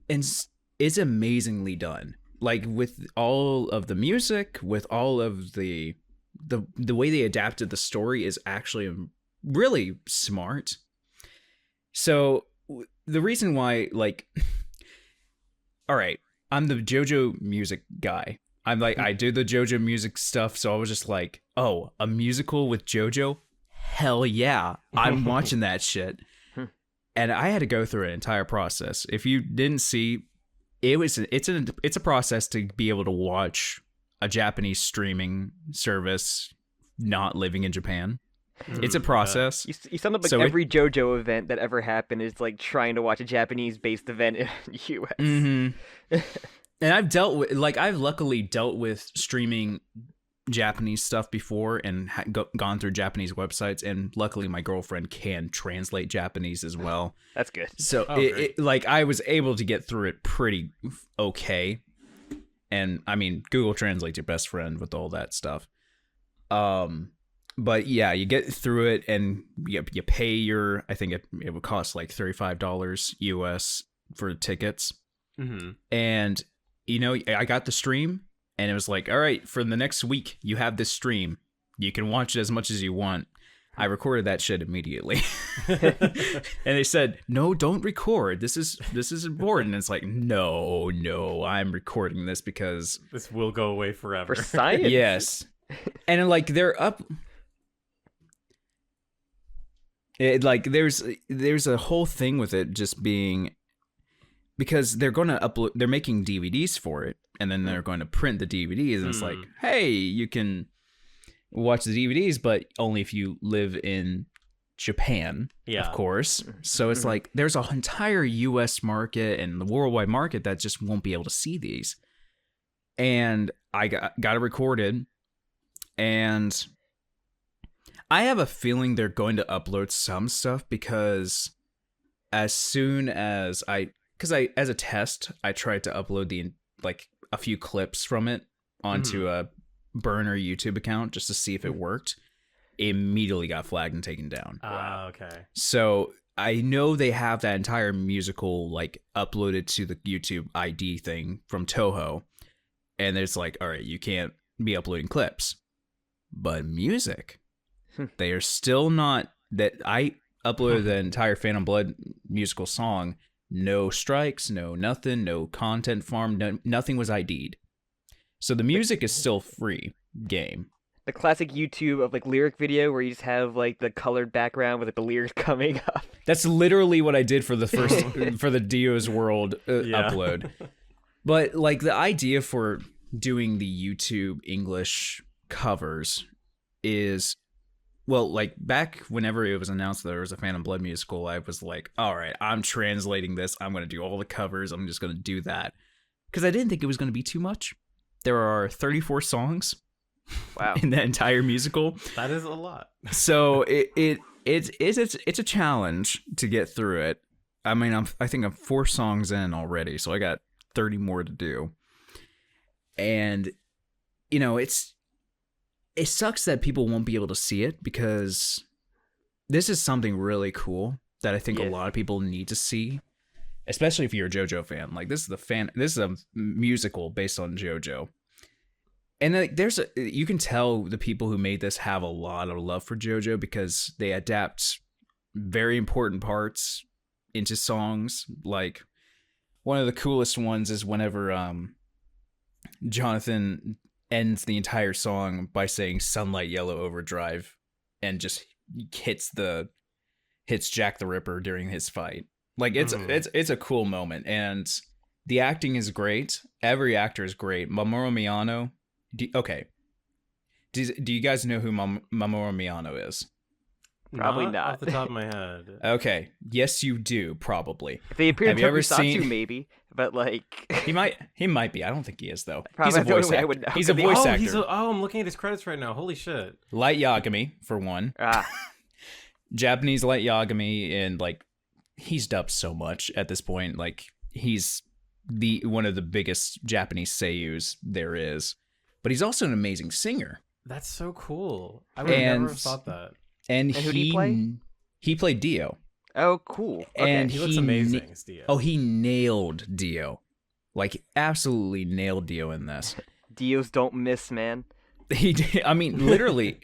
it's amazingly done. Like with all of the music, with all of the way they adapted the story is actually really smart. So the reason why, like, all right, I'm the JoJo music guy. I'm like, I do the JoJo music stuff. So I was just like, oh, a musical with JoJo? Hell yeah. I'm watching that shit. And I had to go through an entire process. If you didn't see, it's a process to be able to watch a Japanese streaming service not living in Japan. It's a process. You sound like every JoJo event that ever happened is like trying to watch a Japanese-based event in the U.S. Mm-hmm. And I've luckily dealt with streaming Japanese stuff before and gone through Japanese websites, and luckily my girlfriend can translate Japanese as well. That's good. So I was able to get through it pretty okay. And I mean, Google Translate's your best friend with all that stuff. But yeah, you get through it and you pay your, I think it would cost like $35 US for tickets. Mm-hmm. And, I got the stream And it was like, all right, for the next week, you have this stream. You can watch it as much as you want. I recorded that shit immediately. And they said, no, don't record. This is important. And it's like, no, I'm recording this because this will go away forever. For science. Yes. And like they're up. Like there's a whole thing with it just being because they're going to upload, they're making DVDs for it, and then they're going to print the DVDs, and it's like, hey, you can watch the DVDs, but only if you live in Japan, of course. So it's like there's an entire US market and the worldwide market that just won't be able to see these. And I got it recorded, and I have a feeling they're going to upload some stuff because as soon as as a test, I tried to upload a few clips from it onto a burner YouTube account just to see if it worked. It immediately got flagged and taken down. Okay. So I know they have that entire musical like uploaded to the YouTube ID thing from Toho, and it's like, all right, you can't be uploading clips, but music, they are still not. That I uploaded the entire Phantom Blood musical song. No strikes, no nothing, no content farm, nothing was ID'd. So the music is still free game. The classic YouTube of like lyric video where you just have like the colored background with like, the lyrics coming up. That's literally what I did for the first for the Dio's World upload. But like the idea for doing the YouTube English covers is, well, like back whenever it was announced that there was a Phantom Blood musical, I was like, all right, I'm translating this. I'm going to do all the covers. I'm just going to do that. Because I didn't think it was going to be too much. There are 34 songs in that entire musical. That is a lot. So it's a challenge to get through it. I mean, I think I'm 4 songs in already, so I got 30 more to do. And, you know, it sucks that people won't be able to see it because this is something really cool that I think a lot of people need to see, especially if you're a JoJo fan. Like this is a musical based on JoJo. And like you can tell the people who made this have a lot of love for JoJo because they adapt very important parts into songs. Like one of the coolest ones is whenever Jonathan ends the entire song by saying Sunlight Yellow Overdrive and just hits Jack the Ripper during his fight. Like it's a cool moment, and the acting is great. Every actor is great. Mamoru Miyano. Do you guys know who Mamoru Miyano is? Probably not. Off the top of my head. Okay. Yes, you do, probably. If they appear in Tokusatsu, maybe. But like He might be. I don't think he is though. Probably He's a voice actor. He's a voice actor. I'm looking at his credits right now. Holy shit. Light Yagami, for one. Japanese Light Yagami, and like he's dubbed so much at this point. Like he's one of the biggest Japanese seiyus there is. But he's also an amazing singer. That's so cool. I would have never thought that. And who did he play? He played Dio. Oh, cool. Okay. And he looks amazing as Dio. Oh, he nailed Dio. Like, absolutely nailed Dio in this. Dios don't miss, man. He did. I mean, literally,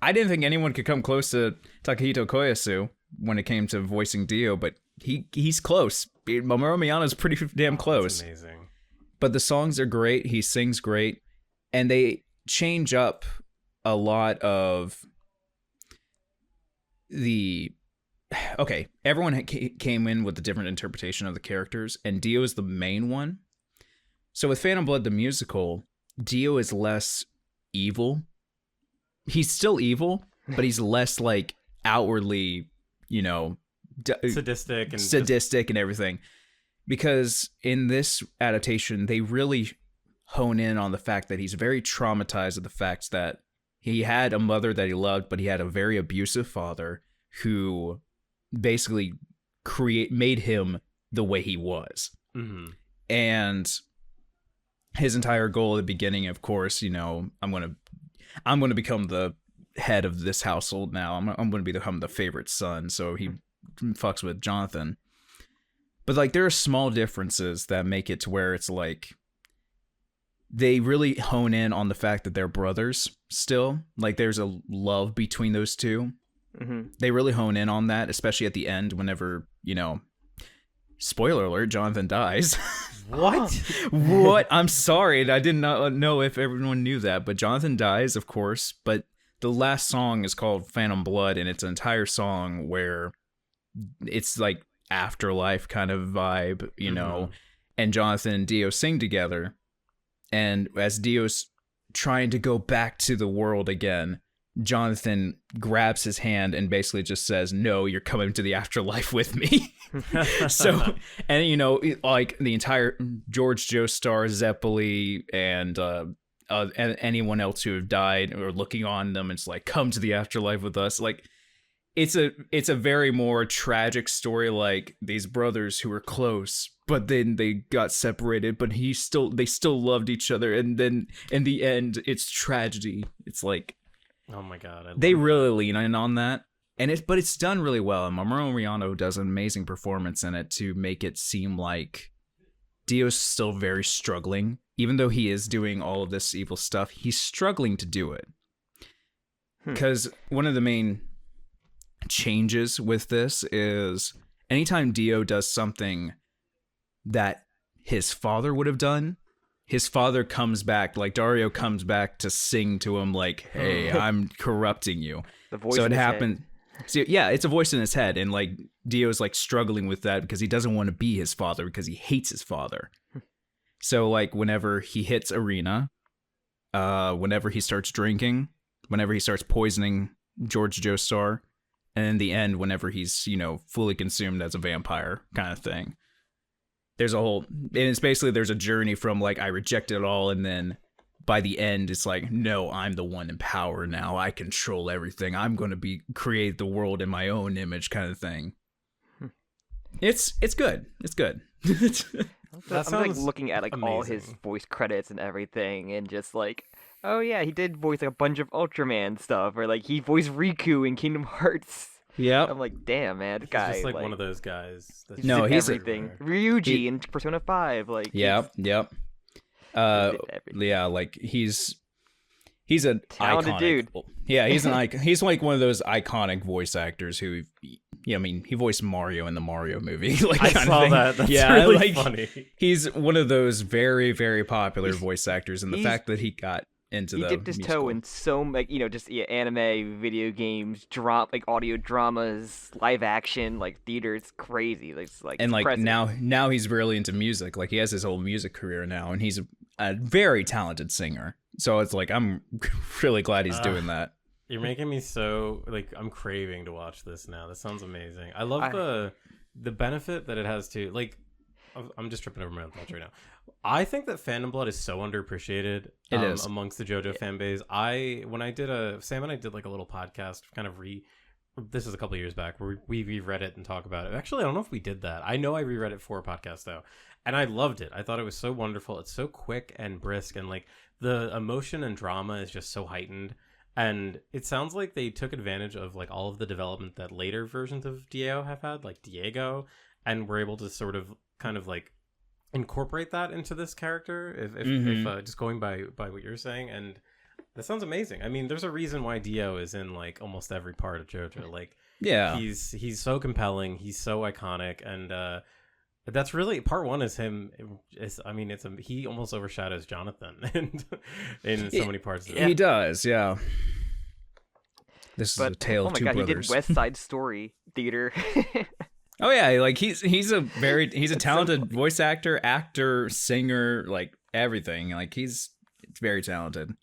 I didn't think anyone could come close to Takahito Koyasu when it came to voicing Dio, but he's close. Mamoru Miyano's pretty damn close. That's amazing. But the songs are great. He sings great. And they change up a lot of everyone came in with a different interpretation of the characters, and Dio is the main one. So with Phantom Blood the musical, Dio is less evil. He's still evil, but he's less like outwardly, sadistic and everything. Because in this adaptation, they really hone in on the fact that he's very traumatized of the fact that he had a mother that he loved, but he had a very abusive father who basically made him the way he was. Mm-hmm. And his entire goal at the beginning, of course, I'm going to become the head of this household now. I'm going to become the favorite son. So he fucks with Jonathan. But like there are small differences that make it to where it's like they really hone in on the fact that they're brothers still. Like, there's a love between those two. Mm-hmm. They really hone in on that, especially at the end whenever, spoiler alert, Jonathan dies. What? What? I'm sorry. I did not know if everyone knew that, but Jonathan dies, of course. But the last song is called Phantom Blood, and it's an entire song where it's like afterlife kind of vibe, and Jonathan and Dio sing together. And as Dio's trying to go back to the world again, Jonathan grabs his hand and basically just says, "No, you're coming to the afterlife with me." So, and like the entire George Joestar, Zeppeli, and anyone else who have died or looking on them, it's like, come to the afterlife with us. Like, it's a very more tragic story. Like, these brothers who were close, but then they got separated, but they still loved each other, and then in the end, it's tragedy. It's like, oh my god, they really lean in on that, but it's done really well. And Mamoru Riano does an amazing performance in it to make it seem like Dio's still very struggling, even though he is doing all of this evil stuff. He's struggling to do it because one of the main changes with this is anytime Dio does something that his father would have done, his father comes back, like Dario comes back to sing to him like, "Hey, I'm corrupting you." The voice so in it his happened. So yeah, it's a voice in his head, and like Dio's like struggling with that because he doesn't want to be his father because he hates his father. So like whenever he hits Arena, whenever he starts drinking, whenever he starts poisoning George Joestar, and in the end, whenever he's fully consumed as a vampire kind of thing. There's a journey from like, I reject it all, and then by the end it's like, no, I'm the one in power now. I control everything. I'm going to create the world in my own image kind of thing. It's good. It's good. I'm like looking at like amazing. All his voice credits and everything, and just like, oh yeah, he did voice like a bunch of Ultraman stuff, or like he voiced Riku in Kingdom Hearts. Yeah, I'm like, damn, man, this guy. He's just like one of those guys. He's everything. Ryuji in Persona 5, like. Yep. Yeah, like he's a talented iconic dude. Yeah, he's an icon. He's like one of those iconic voice actors who, he voiced Mario in the Mario movie. Like, I saw that. That's really funny. He's one of those very, very popular voice actors, and the fact that he got into he dipped his toe in so anime, video games, audio dramas, live action, like theater. It's crazy. It's like, and like impressive. now he's really into music. Like, he has his whole music career now, and he's a very talented singer. So it's like, I'm really glad he's doing that. You're making me so like, I'm craving to watch this now. This sounds amazing. I love the benefit that it has to, like, I'm just tripping over my own thoughts right now. I think that Phantom Blood is so underappreciated amongst the JoJo fan base. Sam and I did like a little podcast, kind of this is a couple of years back, where we reread it and talk about it. Actually, I don't know if we did that. I know I reread it for a podcast though, and I loved it. I thought it was so wonderful. It's so quick and brisk, and like the emotion and drama is just so heightened. And it sounds like they took advantage of like all of the development that later versions of Dio have had, like Diego, and were able to sort of kind of like incorporate that into this character. If just going by what you're saying, and that sounds amazing. I mean, there's a reason why Dio is in like almost every part of JoJo. Like, yeah, he's so compelling, he's so iconic, and that's really part one is him. He almost overshadows Jonathan in so many parts. He does, yeah. This is a tale of two brothers. He did West Side Story theater. Oh yeah, like he's a talented voice actor, singer, like everything. Like he's very talented.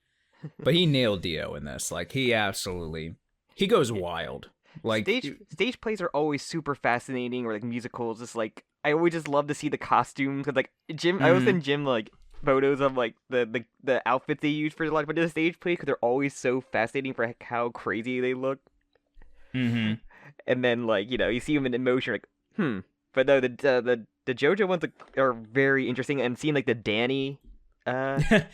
But he nailed Dio in this. Like he goes wild. Like stage plays are always super fascinating, or like musicals. Just like I always just love to see the costumes. Cause like Jim, I always send Jim like photos of like the outfits they use for a lot of the stage plays, because they're always so fascinating for how crazy they look. Mm-hmm. And then like you see them in motion, like But no, the JoJo ones are very interesting, and seeing like the Danny. the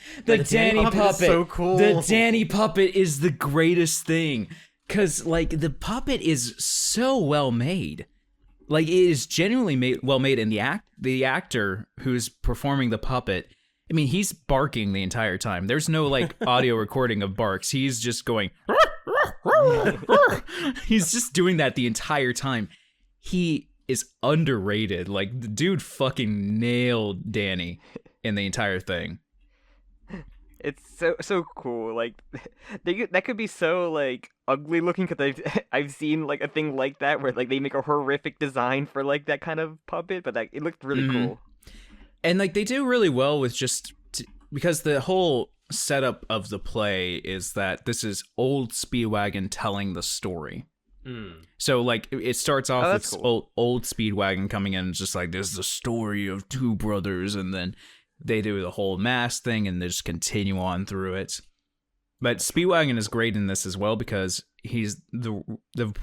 Danny puppet is so cool. The Danny puppet is the greatest thing, because like the puppet is so well made. Like it is genuinely well made, and the actor who's performing the puppet I mean, he's barking the entire time. There's no like audio recording of barks. He's just going. He's just doing that the entire time. He is underrated. Like the dude fucking nailed Danny in the entire thing. It's so cool. Like that could be so like ugly looking because I've seen like a thing like that where like they make a horrific design for like that kind of puppet, but like it looked really cool. And like they do really well with just because the whole setup of the play is that this is old Speedwagon telling the story. So like it starts off with cool. old Speedwagon coming in and just like this is the story of two brothers, and then they do the whole mask thing and they just continue on through it. But Speedwagon is great in this as well because he's the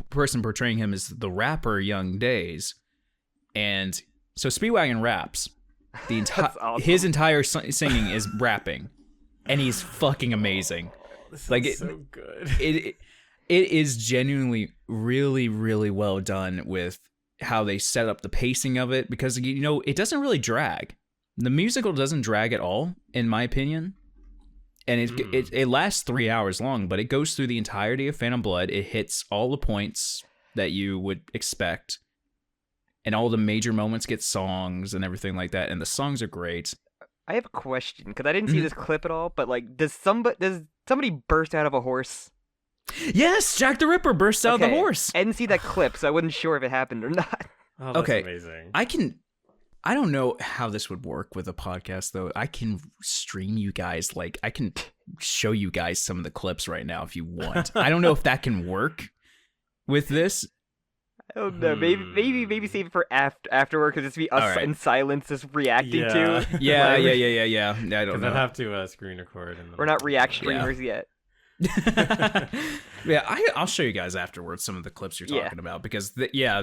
person portraying him is the rapper Young Days, and so Speedwagon raps. The awesome. His entire singing is rapping, and he's fucking amazing. Like so good. It is genuinely really, really well done with how they set up the pacing of it because it doesn't really drag. The musical doesn't drag at all, in my opinion, and it lasts 3 hours long, but it goes through the entirety of Phantom Blood. It hits all the points that you would expect. And all the major moments get songs and everything like that, and the songs are great. I have a question because I didn't see this clip at all. But like, does somebody burst out of a horse? Yes, Jack the Ripper bursts out of the horse. I didn't see that clip, so I wasn't sure if it happened or not. Oh, that's amazing. I don't know how this would work with a podcast though. I can stream you guys, like I can show you guys some of the clips right now if you want. I don't know if that can work with this. I don't know. Maybe save it for afterward because it's be us in silence just reacting to. Yeah. I don't know. Because I'd have to screen record. We're not react streamers yet. Yeah, I'll show you guys afterwards some of the clips you're talking about because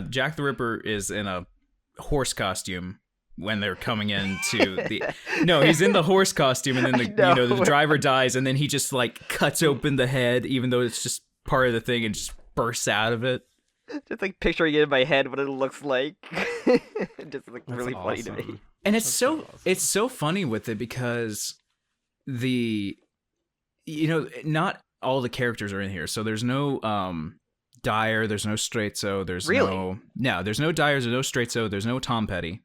Jack the Ripper is in a horse costume when they're coming into the. No, he's in the horse costume and then the driver dies and then he just like cuts open the head even though it's just part of the thing and just bursts out of it. Just like picturing it in my head what it looks like. Just like really funny to me. And it's so funny with it because not all the characters are in here. So there's no Dyer, there's no Straizo, there's there's no Dyer, there's no Straizo, there's no Tom Petty.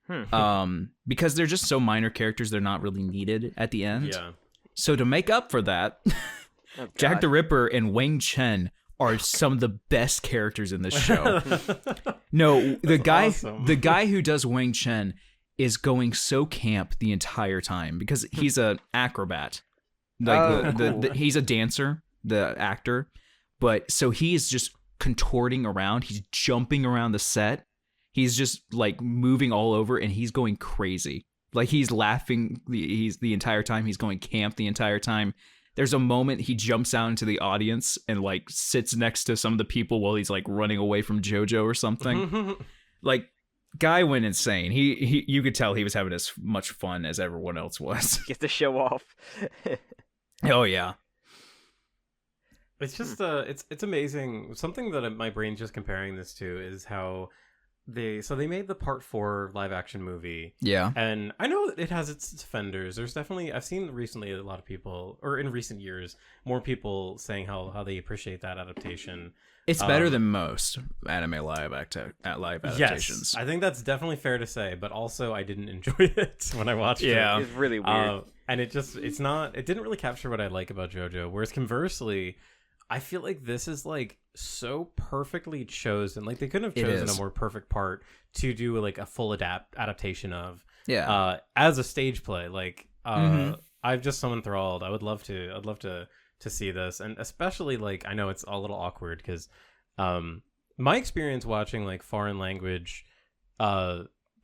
Because they're just so minor characters, they're not really needed at the end. Yeah. So to make up for that, Jack the Ripper and Wang Chen are some of the best characters in this show. No, the guy who does Wang Chen is going so camp the entire time because he's an acrobat. Like he's a dancer, the actor, but so he is just contorting around. He's jumping around the set. He's just like moving all over, and he's going crazy. Like he's laughing. He's the entire time. He's going camp the entire time. There's a moment he jumps out into the audience and like sits next to some of the people while he's like running away from JoJo or something. Like, guy went insane. He you could tell he was having as much fun as everyone else was. Gets to show off. Oh yeah. It's just it's amazing. Something that my brain's just comparing this to is how they made the Part 4 live action movie. Yeah. And I know it has its offenders. There's definitely, I've seen recently a lot of people, or in recent years, more people saying how they appreciate that adaptation. It's better than most anime live adaptations. Yes, I think that's definitely fair to say, but also I didn't enjoy it when I watched it. Yeah. It's really weird. And it didn't really capture what I like about JoJo. Whereas conversely, I feel like this is like so perfectly chosen. Like they couldn't have chosen a more perfect part to do like a full adaptation of. Yeah. As a stage play, like I'm just so enthralled. I'd love to see this, and especially like I know it's a little awkward because my experience watching like foreign language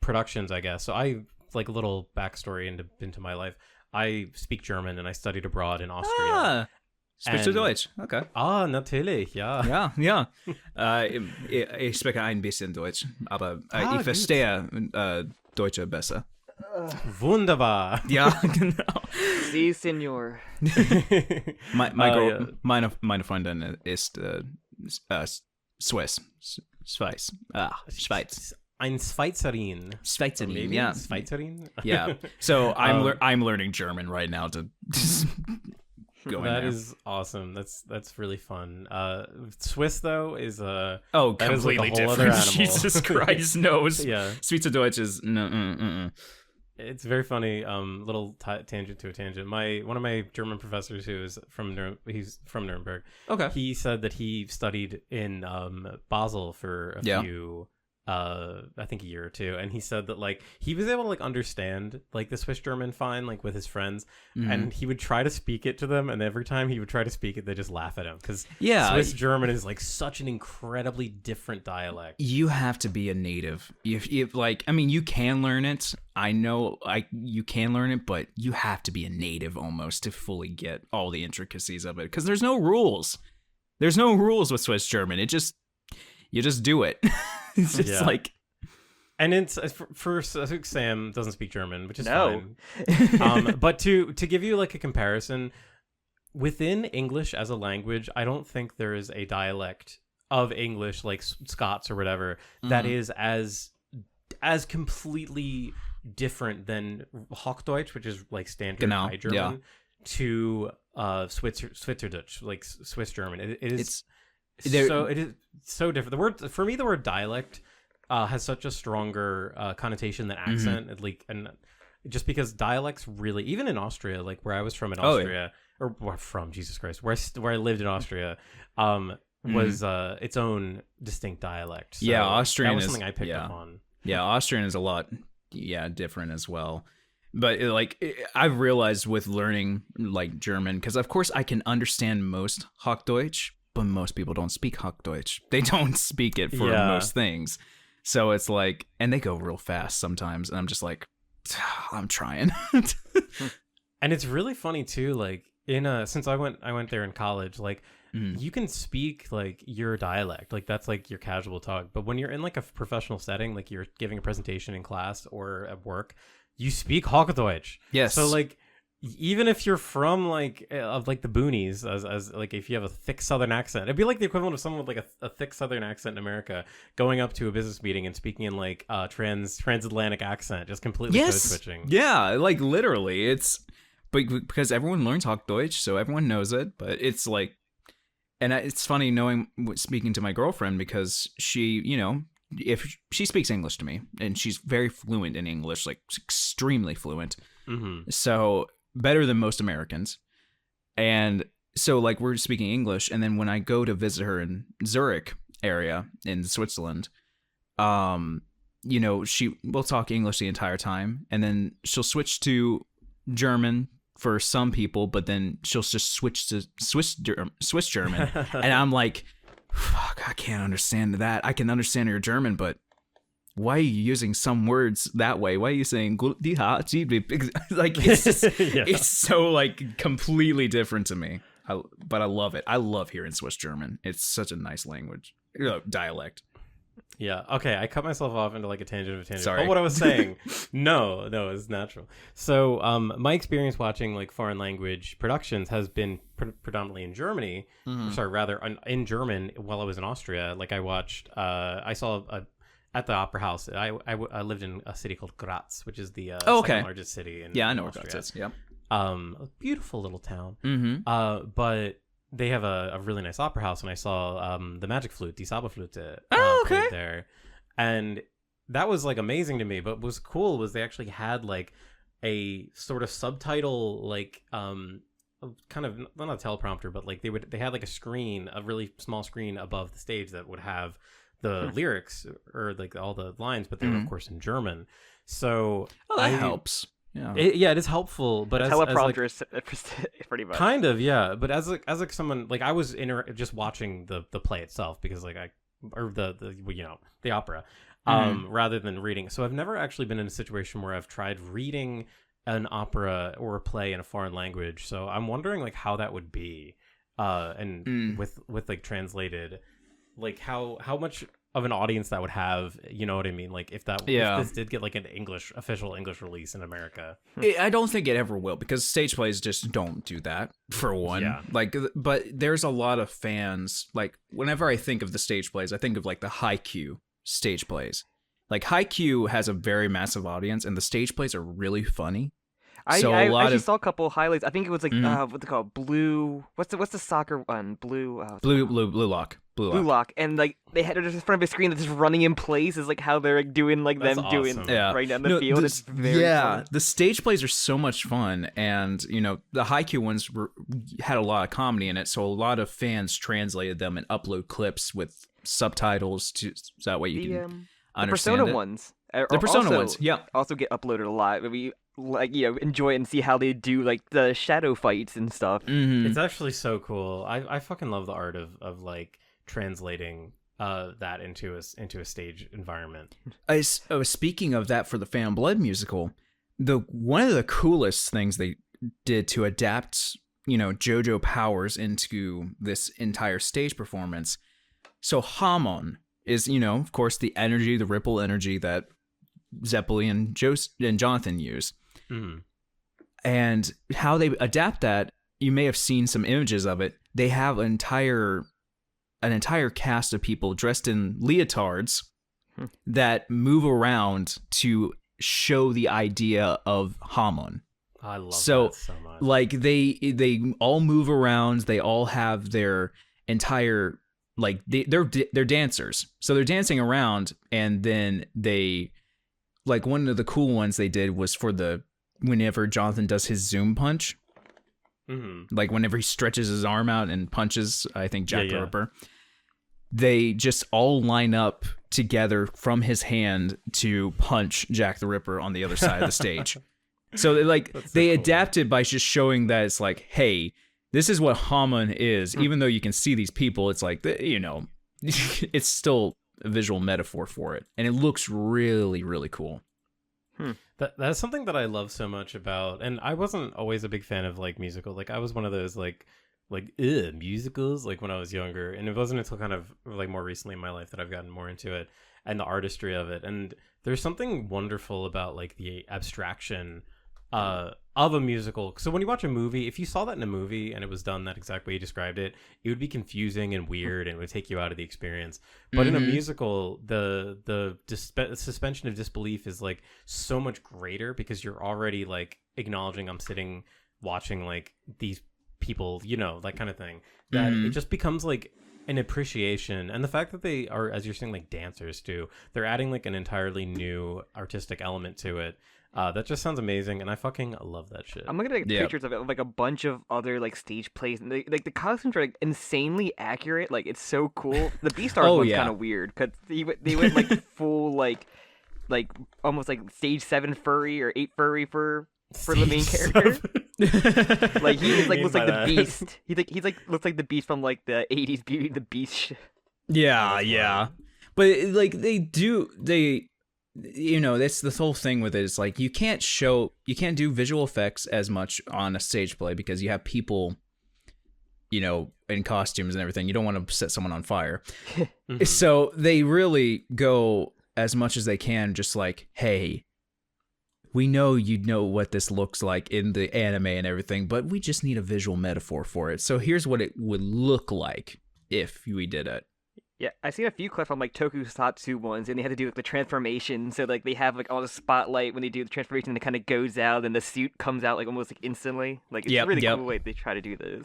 productions, I guess. So I like a little backstory into my life. I speak German and I studied abroad in Austria. Sprichst du Deutsch? Okay. Natürlich, ja. Ja. Ich spreche ein bisschen Deutsch, aber ich verstehe Deutsche besser. Wunderbar. Ja, genau. Sie, Senor. Meine Freundin ist Schweiz. Schweiz. Ein Schweizerin. Schweizerin, yeah. Schweizerin? Yeah. So I'm learning German right now to go in there. That is awesome. That's really fun. Swiss though is completely is like a whole different. Other animal. Jesus Christ knows. Yeah. Schweizerdeutsch is no. It's very funny. Little tangent to a tangent. One of my German professors, who is he's from Nuremberg. Okay. He said that he studied in Basel for a few. I think a year or two, and he said that like he was able to like understand like the Swiss German fine, like with his friends, and he would try to speak it to them, and every time he would try to speak it, they just laugh at him because Swiss German is like such an incredibly different dialect. You have to be a native. If like, I mean, you can learn it. I know, you can learn it, but you have to be a native almost to fully get all the intricacies of it because there's no rules. There's no rules with Swiss German. You just do it. It's just like, and it's for Sam doesn't speak German, which is fine. But to give you like a comparison, within English as a language, I don't think there is a dialect of English like Scots or whatever that is as completely different than Hochdeutsch, which is like standard High German, to Schweizerdeutsch, like Swiss German. It is so different. The word dialect has such a stronger connotation than accent. And just because dialects really, even in Austria, like where I was from in Austria, where I lived in Austria, was its own distinct dialect. So Austrian that was is something I picked up on. Yeah, Austrian is a lot different as well. But I've realized with learning like German, because of course I can understand most Hochdeutsch, but most people don't speak Hochdeutsch. They don't speak it for most things. So it's like, and they go real fast sometimes, and I'm just like, I'm trying. And it's really funny too, like since I went there in college, like you can speak like your dialect, like that's like your casual talk. But when you're in like a professional setting, like you're giving a presentation in class or at work, you speak Hochdeutsch. Yes. So like, even if you're from like of like the boonies, as like if you have a thick Southern accent, it'd be like the equivalent of someone with like a thick Southern accent in America going up to a business meeting and speaking in like transatlantic accent, just completely code switching. Yeah, like literally, but because everyone learns Hochdeutsch, so everyone knows it. But it's like, and it's funny speaking to my girlfriend because she, if she speaks English to me and she's very fluent in English, like extremely fluent. So better than most Americans. And so like we're speaking English, and then when I go to visit her in Zurich area in Switzerland, she will talk English the entire time, and then she'll switch to German for some people, but then she'll just switch to Swiss German. And I'm like, fuck, I can't understand that. I can understand your German, but why are you using some words that way? Why are you saying like it's just, it's so like completely different to me. But I love it. I love hearing Swiss German. It's such a nice language, dialect. Yeah. Okay. I cut myself off into like a tangent of a tangent. Sorry. But what I was saying, no, it's natural. So, my experience watching like foreign language productions has been predominantly in Germany. Sorry, rather in German while I was in Austria. Like I watched, I saw at the Opera House. I lived in a city called Graz, which is the second largest city in I know Austria. where Graz is. Yeah. A beautiful little town. But they have a really nice opera house, and I saw the Magic Flute, die Zauberflöte, played there, and that was like amazing to me. But what was cool was they actually had like a sort of subtitle, like kind of not a teleprompter, but like they had like a screen, a really small screen above the stage that would have the lyrics or like all the lines, but they were of course in German. So that helps. Yeah, it is helpful, but teleprompter is pretty much kind of But as someone like I was just watching the play itself because like the opera, rather than reading. So I've never actually been in a situation where I've tried reading an opera or a play in a foreign language. So I'm wondering like how that would be, and with like translated, like how much of an audience that would have, you know what I mean? Like if this did get like an official English release in America. I don't think it ever will, because stage plays just don't do that, for one. Yeah. Like, but there's a lot of fans, like whenever I think of the stage plays, I think of like the Haikyuu stage plays. Like Haikyuu has a very massive audience, and the stage plays are really funny. I actually saw a couple highlights. I think it was like what's it called? Blue. What's the soccer one? Blue Lock. Blue Lock. And like they had it in front of a screen that's just running in place. Is like how they're like, doing like that's them awesome. doing right down the field. It's very fun. The stage plays are so much fun, and the Haikyuu ones had a lot of comedy in it, so a lot of fans translated them and upload clips with subtitles so that way you can understand the Persona it. ones. The Persona ones, yeah, also get uploaded a lot. We enjoy it and see how they do like the shadow fights and stuff. Mm-hmm. It's actually so cool. I fucking love the art of like translating that into a stage environment. Speaking of that, for the Phantom Blood musical, one of the coolest things they did to adapt JoJo powers into this entire stage performance. So Hamon is of course the ripple energy that Zeppeli and Jonathan use. Mm. And how they adapt that, you may have seen some images of it. They have an entire cast of people dressed in leotards that move around to show the idea of Hamon. I love that so much. Like they all move around. They all have their entire they're dancers. So they're dancing around, and then they one of the cool ones they did was for whenever Jonathan does his zoom punch. Mm-hmm. Like whenever he stretches his arm out and punches, I think Jack the Ripper, they just all line up together from his hand to punch Jack the Ripper on the other side of the stage. So they adapted by just showing that it's like, hey, this is what Hamon is. Even though you can see these people, it's like, it's still a visual metaphor for it, and it looks really, really cool. That's something that I love so much about, and I wasn't always a big fan of like musicals. Like I was one of those musicals like when I was younger, and it wasn't until kind of like more recently in my life that I've gotten more into it and the artistry of it. And there's something wonderful about like the abstraction of a musical. So when you watch a movie, if you saw that in a movie and it was done that exact way you described it, it would be confusing and weird, and it would take you out of the experience. But in a musical, the suspension of disbelief is like so much greater, because you're already like acknowledging I'm sitting watching like these people, that kind of thing, that it just becomes like an appreciation. And the fact that they are, as you're saying, like dancers too, they're adding like an entirely new artistic element to it. That just sounds amazing, and I fucking love that shit. I'm looking at pictures of it, like a bunch of other like stage plays, and the costumes are like insanely accurate. Like it's so cool. The Beastars one's kind of weird because they went like full like almost like stage 7 furry or 8 furry for the main character. Like he is, like looks like the Beast. He's like looks like the Beast from like the 80s Beauty and the Beast shit. Yeah. But like that's the whole thing with it. It's like you can't do visual effects as much on a stage play because you have people, in costumes and everything. You don't want to set someone on fire. So they really go as much as they can, just like, hey, we know what this looks like in the anime and everything, but we just need a visual metaphor for it. So here's what it would look like if we did it. Yeah, I've seen a few clips from like Tokusatsu ones, and they had to do like the transformation. So like they have like all the spotlight when they do the transformation, and it kind of goes out, and the suit comes out like almost like instantly. Like it's a really cool way they try to do this.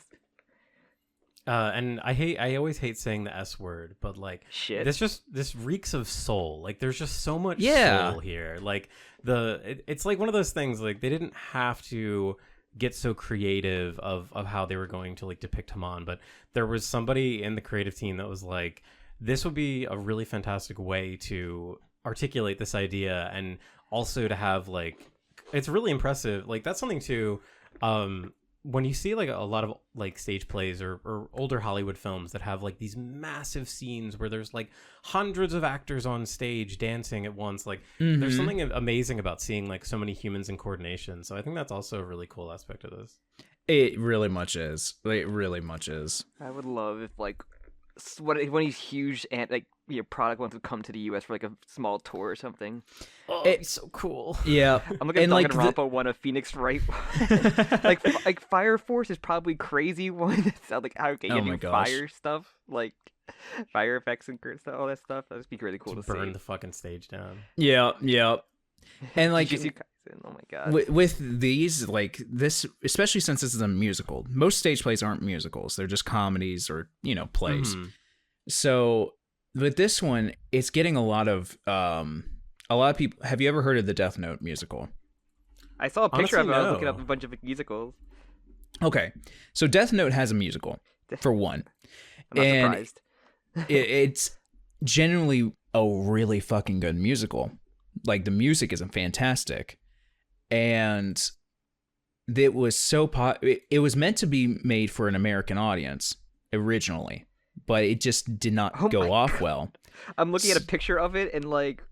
And I always hate saying the S word, but like shit, this reeks of soul. Like there's just so much soul here. Like it's like one of those things. Like they didn't have to get so creative of how they were going to like depict Hamon, but there was somebody in the creative team that was like, this would be a really fantastic way to articulate this idea, and also to have like, it's really impressive. Like that's something too. When you see like a lot of like stage plays or older Hollywood films that have like these massive scenes where there's like hundreds of actors on stage dancing at once, like there's something amazing about seeing like so many humans in coordination. So I think that's also a really cool aspect of this. It really much is. It really much is. I would love if like one of these huge and like product ones would come to the US for like a small tour or something. Oh, it's so cool. Yeah, I'm looking at like Danganronpa one of Phoenix Wright. like Fire Force is probably crazy one. It's like how can you do fire stuff? Like fire effects and all that stuff. That'd be really cool to see. Burn the fucking stage down. Yeah. And like, Jujutsu Kaisen, oh my god. With these, like this, especially since this is a musical, most stage plays aren't musicals; they're just comedies or plays. Mm-hmm. So with this one, it's getting a lot of people. Have you ever heard of the Death Note musical? I saw a picture of it. I was looking up a bunch of musicals. Okay, so Death Note has a musical for one. I'm not surprised. It's genuinely a really fucking good musical. Like, the music is fantastic, and it was it was meant to be made for an American audience originally, but it just did not go off well. I'm looking at a picture of it, and like,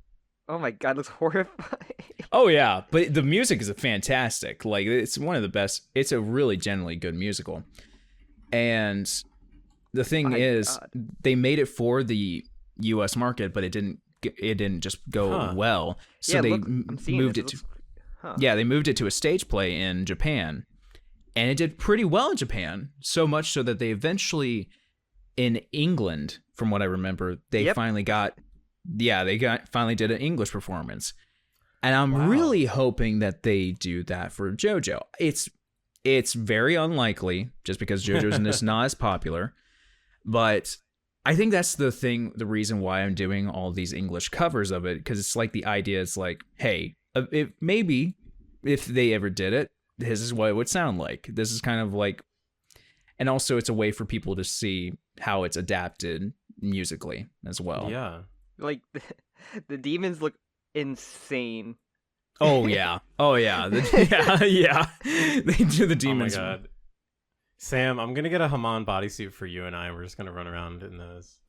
oh my god, it looks horrifying. Oh yeah, but the music is fantastic. Like, it's one of the best. It's a really genuinely good musical, and the thing is, they made it for the U.S. market, but it didn't just go well. So they moved it to they moved it to a stage play in Japan, and it did pretty well in Japan. So much so that they eventually, in England, from what I remember, they finally finally did an English performance. And I'm really hoping that they do that for JoJo. It's very unlikely, just because JoJo's just not as popular, but I think that's the reason why I'm doing all these English covers of it, because it's like the idea is like, hey, maybe if they ever did it, this is what it would sound like. This is kind of like, and also it's a way for people to see how it's adapted musically as well. Yeah. Like, the demons look insane. Oh, yeah. Oh, yeah. Yeah. They do the demons. Oh, my God. Sam, I'm gonna get a Haman bodysuit for you and I. We're just gonna run around in those.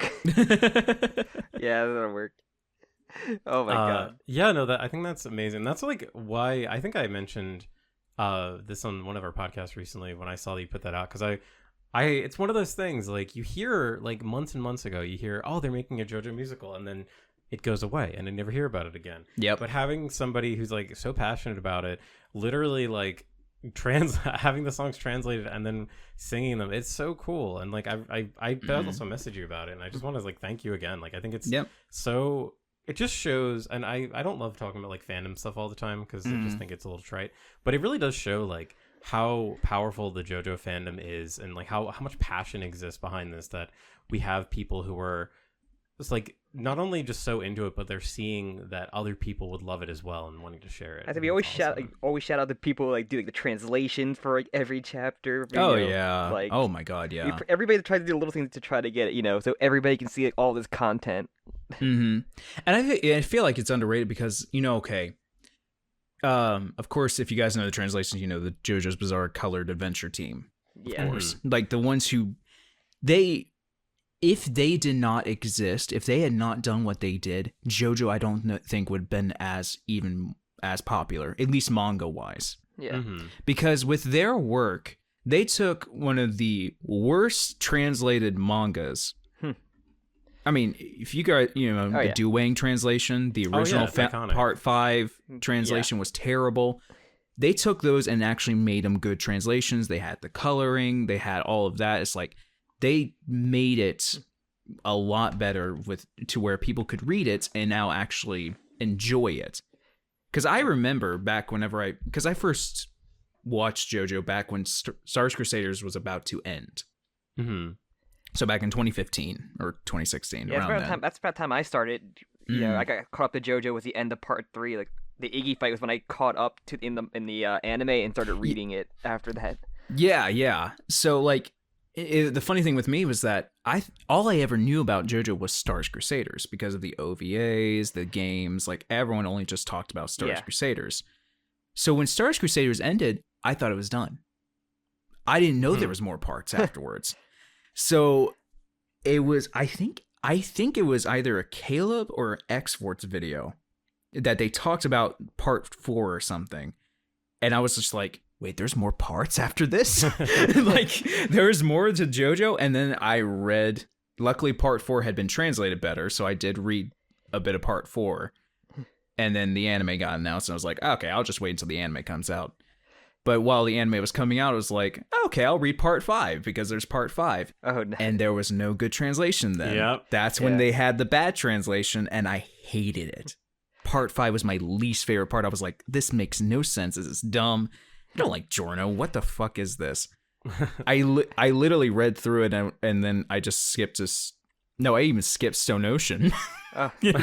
Yeah, that'll work. Oh my god. Yeah, no, I think that's amazing. That's like why I think I mentioned this on one of our podcasts recently when I saw that you put that out, because I it's one of those things, like, you hear, like, months and months ago, you hear, oh, they're making a JoJo musical, and then it goes away and I never hear about it again. Yep. But having somebody who's like so passionate about it, literally like having the songs translated and then singing them, it's so cool. And like I also messaged you about it, and I just want to like thank you again. Like, I think it's so, it just shows, and I don't love talking about like fandom stuff all the time because I just think it's a little trite, but it really does show like how powerful the JoJo fandom is, and like how much passion exists behind this, that we have people who are just like not only just so into it, but they're seeing that other people would love it as well and wanting to share it. I think we always shout out the people like do like the translations for like every chapter. Yeah. Like, oh my god, yeah. Everybody tries to do little things to try to get it, so everybody can see like, all this content. Mm-hmm. And I feel like it's underrated because okay. Of course, if you guys know the translations, the JoJo's Bizarre Colored Adventure team. Of course, like the ones who if they did not exist, if they had not done what they did, JoJo, I don't think would have been as popular, at least manga-wise. Yeah. Mm-hmm. Because with their work, they took one of the worst translated mangas. I mean, if you got, the Duwang translation, the original Part 5 translation was terrible. They took those and actually made them good translations. They had the coloring, they had all of that. It's like, they made it a lot better to where people could read it and now actually enjoy it. Because I remember back because I first watched JoJo back when Stars Crusaders was about to end. Mm-hmm. So back in 2015 or 2016. Yeah, that's about the time I started. I got caught up to JoJo with the end of Part 3. Like, the Iggy fight was when I caught up to in the anime and started reading it after that. Yeah. So like, the funny thing with me was that all I ever knew about JoJo was Stars Crusaders because of the OVAs, the games. Like, everyone only just talked about Stars Crusaders. So when Stars Crusaders ended, I thought it was done. I didn't know there was more parts afterwards. So it was, I think it was either a Caleb or X-Force video that they talked about Part 4 or something, and I was just like, wait, there's more parts after this? Like, there's more to JoJo? And then I read, luckily Part 4 had been translated better, so I did read a bit of Part 4. And then the anime got announced, and I was like, okay, I'll just wait until the anime comes out. But while the anime was coming out, I was like, okay, I'll read part 5 because there's part 5. Oh, no. And there was no good translation then. Yep. That's when they had the bad translation, and I hated it. Part 5 was my least favorite part. I was like, this makes no sense. This is dumb. I don't like Giorno. What the fuck is this? I literally read through it, and then I just skipped No, I even skipped Stone Ocean.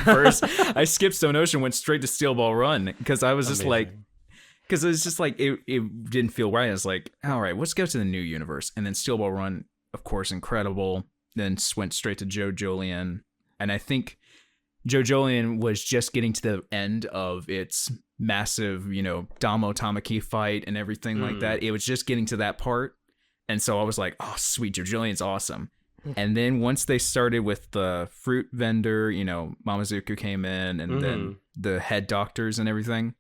First, I skipped Stone Ocean, went straight to Steel Ball Run, because I was just like... Because it was just like, it didn't feel right. I was like, all right, let's go to the new universe. And then Steel Ball Run, of course, incredible. Then went straight to JoJolion. And I think JoJolion was just getting to the end of its massive, Damo Tamaki fight and everything like that. It was just getting to that part. And so I was like, oh, sweet, JoJolion's awesome. And then once they started with the fruit vendor, Mamazuku came in, and then the head doctors and everything.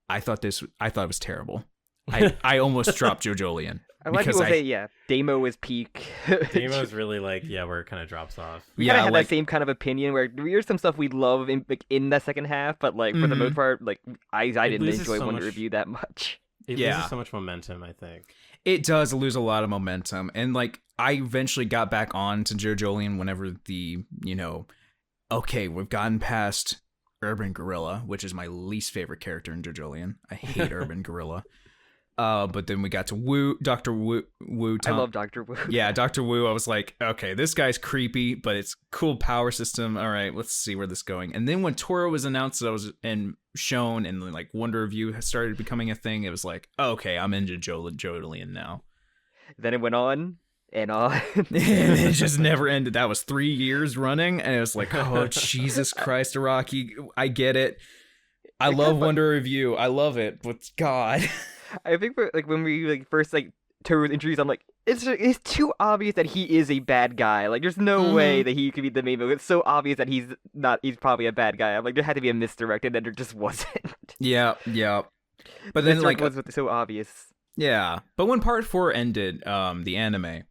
I thought it was terrible. I almost dropped JoJolion. I like people say, Damo is peak. Damo's really like, where it kind of drops off. We kind of had that same kind of opinion where there's some stuff we love in the second half, but like for the most part, like I didn't enjoy Wonder Review that much. It loses so much momentum, I think. It does lose a lot of momentum, and like I eventually got back on to JoJolion whenever the okay, we've gotten past Urban Gorilla, which is my least favorite character in JoJolion. I hate Urban Gorilla. But then we got to Dr. Wu. I love Dr. Wu. Yeah, Dr. Wu. I was like, okay, this guy's creepy, but it's cool power system. All right, let's see where this is going. And then when Toro was announced, and shown, and like Wonder Review started becoming a thing, it was like, okay, I'm into JoJolion now. Then it went on. And it just never ended. That was 3 years running, and it was like, oh, Jesus Christ, Araki, I get it. I love Wonder Review. I love it, but God. I think when we first Toru was introduced, I'm like, it's too obvious that he is a bad guy. Like, there's no way that he could be the main villain. It's so obvious that he's not. He's probably a bad guy. I'm like, there had to be a misdirect, and there just wasn't. Yeah. But then was so obvious. Yeah, but when part 4 ended, the anime,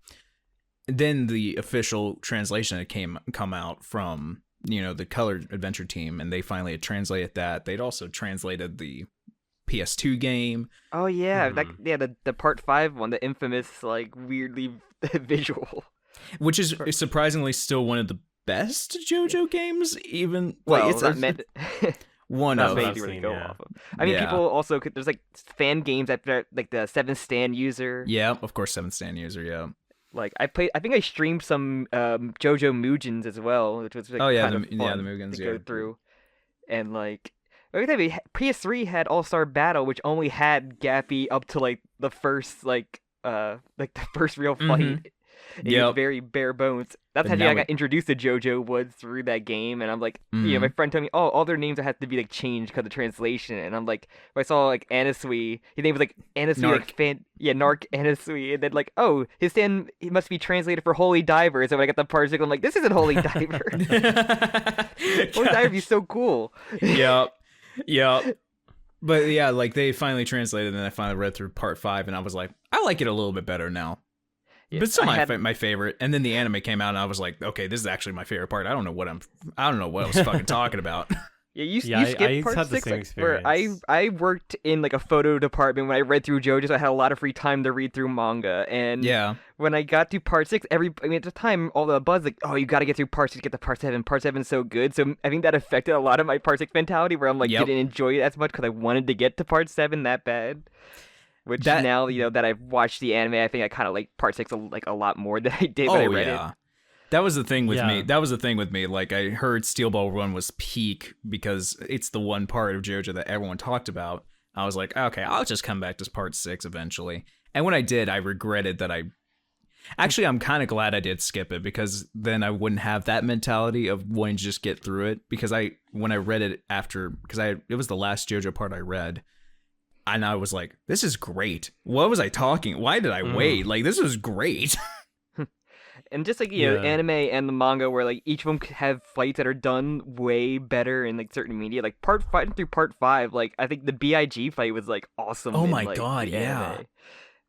then the official translation had come out from the Colored Adventure team, and they finally had translated that. They'd also translated the PS2 game. Oh yeah, the part 5 one, the infamous weirdly visual, which is surprisingly still one of the best JoJo games. Even it's not meant. One of them. Really go off of. I mean, people also there's fan games that the 7th Stand User. Yeah, of course, 7th Stand User. Yeah. I think I streamed some JoJo Mugens as well, which was kind of fun the Mugens to go through. And PS3 had All-Star Battle, which only had Gappy up to the first the first real fight. It was very bare bones. That's how I got introduced to JoJo was through that game, and I'm like, my friend told me, all their names have to be changed because of translation, and I'm like, when I saw Anasui, his name was Anasui, Narc Anasui, and then his stand he must be translated for Holy Diver. So when I got the part 6, I'm like, this isn't Holy Diver. Holy Diver is so cool. Yep. But yeah, they finally translated, and then I finally read through part 5, and I was like, I like it a little bit better now. Yeah, but still my favorite. And then the anime came out, and I was like, okay, this is actually my favorite part. I don't know what I was fucking talking about. Yeah, you skipped part 6, where I worked in a photo department when I read through JoJo, so I had a lot of free time to read through manga. And when I got to part 6, at the time, all the buzz you got to get through part 6 to get to part 7. Part 7's so good. So I think that affected a lot of my part 6 mentality, where I'm didn't enjoy it as much because I wanted to get to part 7 that bad. Which now, that I've watched the anime, I think I kind of like part 6 a lot more than I did when I read it. That was the thing with me. That was the thing with me. I heard Steel Ball Run was peak because it's the one part of JoJo that everyone talked about. I was like, okay, I'll just come back to part 6 eventually. And when I did, I regretted that Actually, I'm kind of glad I did skip it, because then I wouldn't have that mentality of wanting to just get through it. Because when I read it it was the last JoJo part I read. And I was like, this is great. What was I talking? Why did I wait? This was great. And just anime and the manga, where each of them have fights that are done way better in certain media. Part 5 through part 5, I think the BIG fight was awesome. Oh my god, yeah.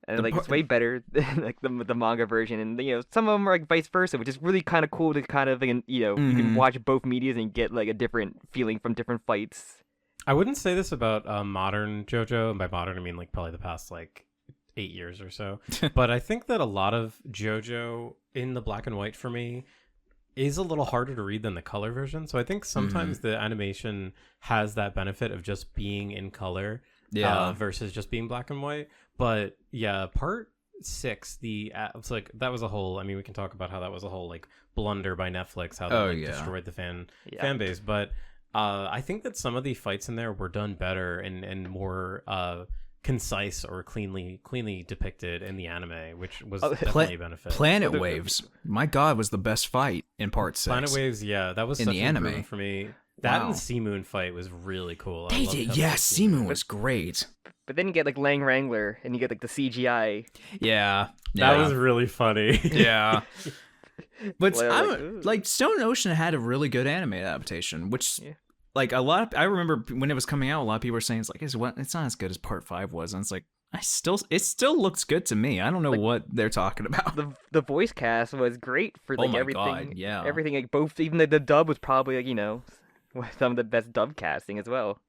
Anime. And it's way better than the manga version. And some of them are vice versa, which is really kind of cool to you can watch both medias and get a different feeling from different fights. I wouldn't say this about modern JoJo, and by modern I mean like probably the past like 8 years or so. But I think that a lot of JoJo in the black and white for me is a little harder to read than the color version. So I think sometimes the animation has that benefit of just being in color versus just being black and white. But yeah, part 6, it's like that was a whole, I mean, we can talk about how that was a whole like blunder by Netflix, how they destroyed the fan base. But I think that some of the fights in there were done better and more concise or cleanly depicted in the anime, which was definitely a benefit. Planet Waves, my god, was the best fight in part 6. Planet Waves, that was in such the an anime for me. That and Sea Moon fight was really cool. Sea Moon was great. But then you get like Lang Wrangler, and you get like the CGI. Yeah, that was really funny. Yeah. But like Stone Ocean had a really good anime adaptation, which like I remember when it was coming out, a lot of people were saying it's not as good as Part 5 was, and it's like it still looks good to me. I don't know what they're talking about. The voice cast was great for like everything. God, yeah, everything like both. Even the dub was probably like some of the best dub casting as well.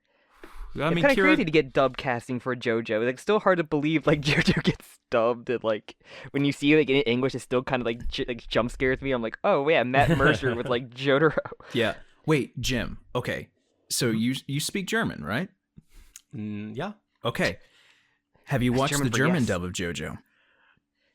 I mean, it's kind of crazy to get dub casting for JoJo. It's like still hard to believe like JoJo gets dubbed, and like when you see like in English, it still kind of like jump scares me. I'm like, oh yeah, Matt Mercer with like Jotaro. Yeah. Wait, Jim. Okay, so you speak German, right? Yeah. Okay. Have you watched the German dub of JoJo?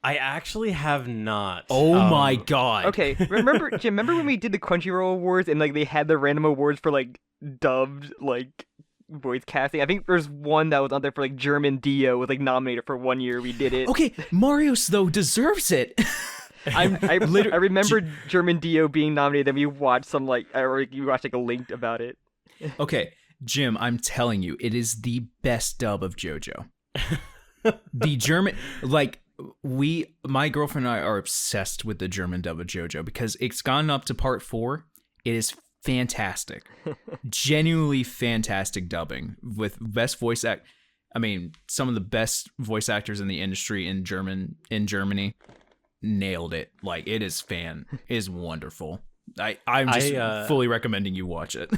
I actually have not. Oh my god. Okay, remember Jim? Remember when we did the Crunchyroll Awards and like they had the random awards for like dubbed like voice casting? I think there's one that was on there for like German Dio was like nominated for 1 year. We did it. Okay, Marius though deserves it. I remember German Dio being nominated, and we watched some like you watched like a link about it. Okay, Jim, I'm telling you, it is the best dub of JoJo. The German, like my girlfriend and I are obsessed with the German dub of JoJo because it's gone up to part 4. It is fantastic, genuinely fantastic dubbing with best voice act. I mean, some of the best voice actors in the industry in Germany nailed it. Like it is wonderful. I'm just fully recommending you watch it.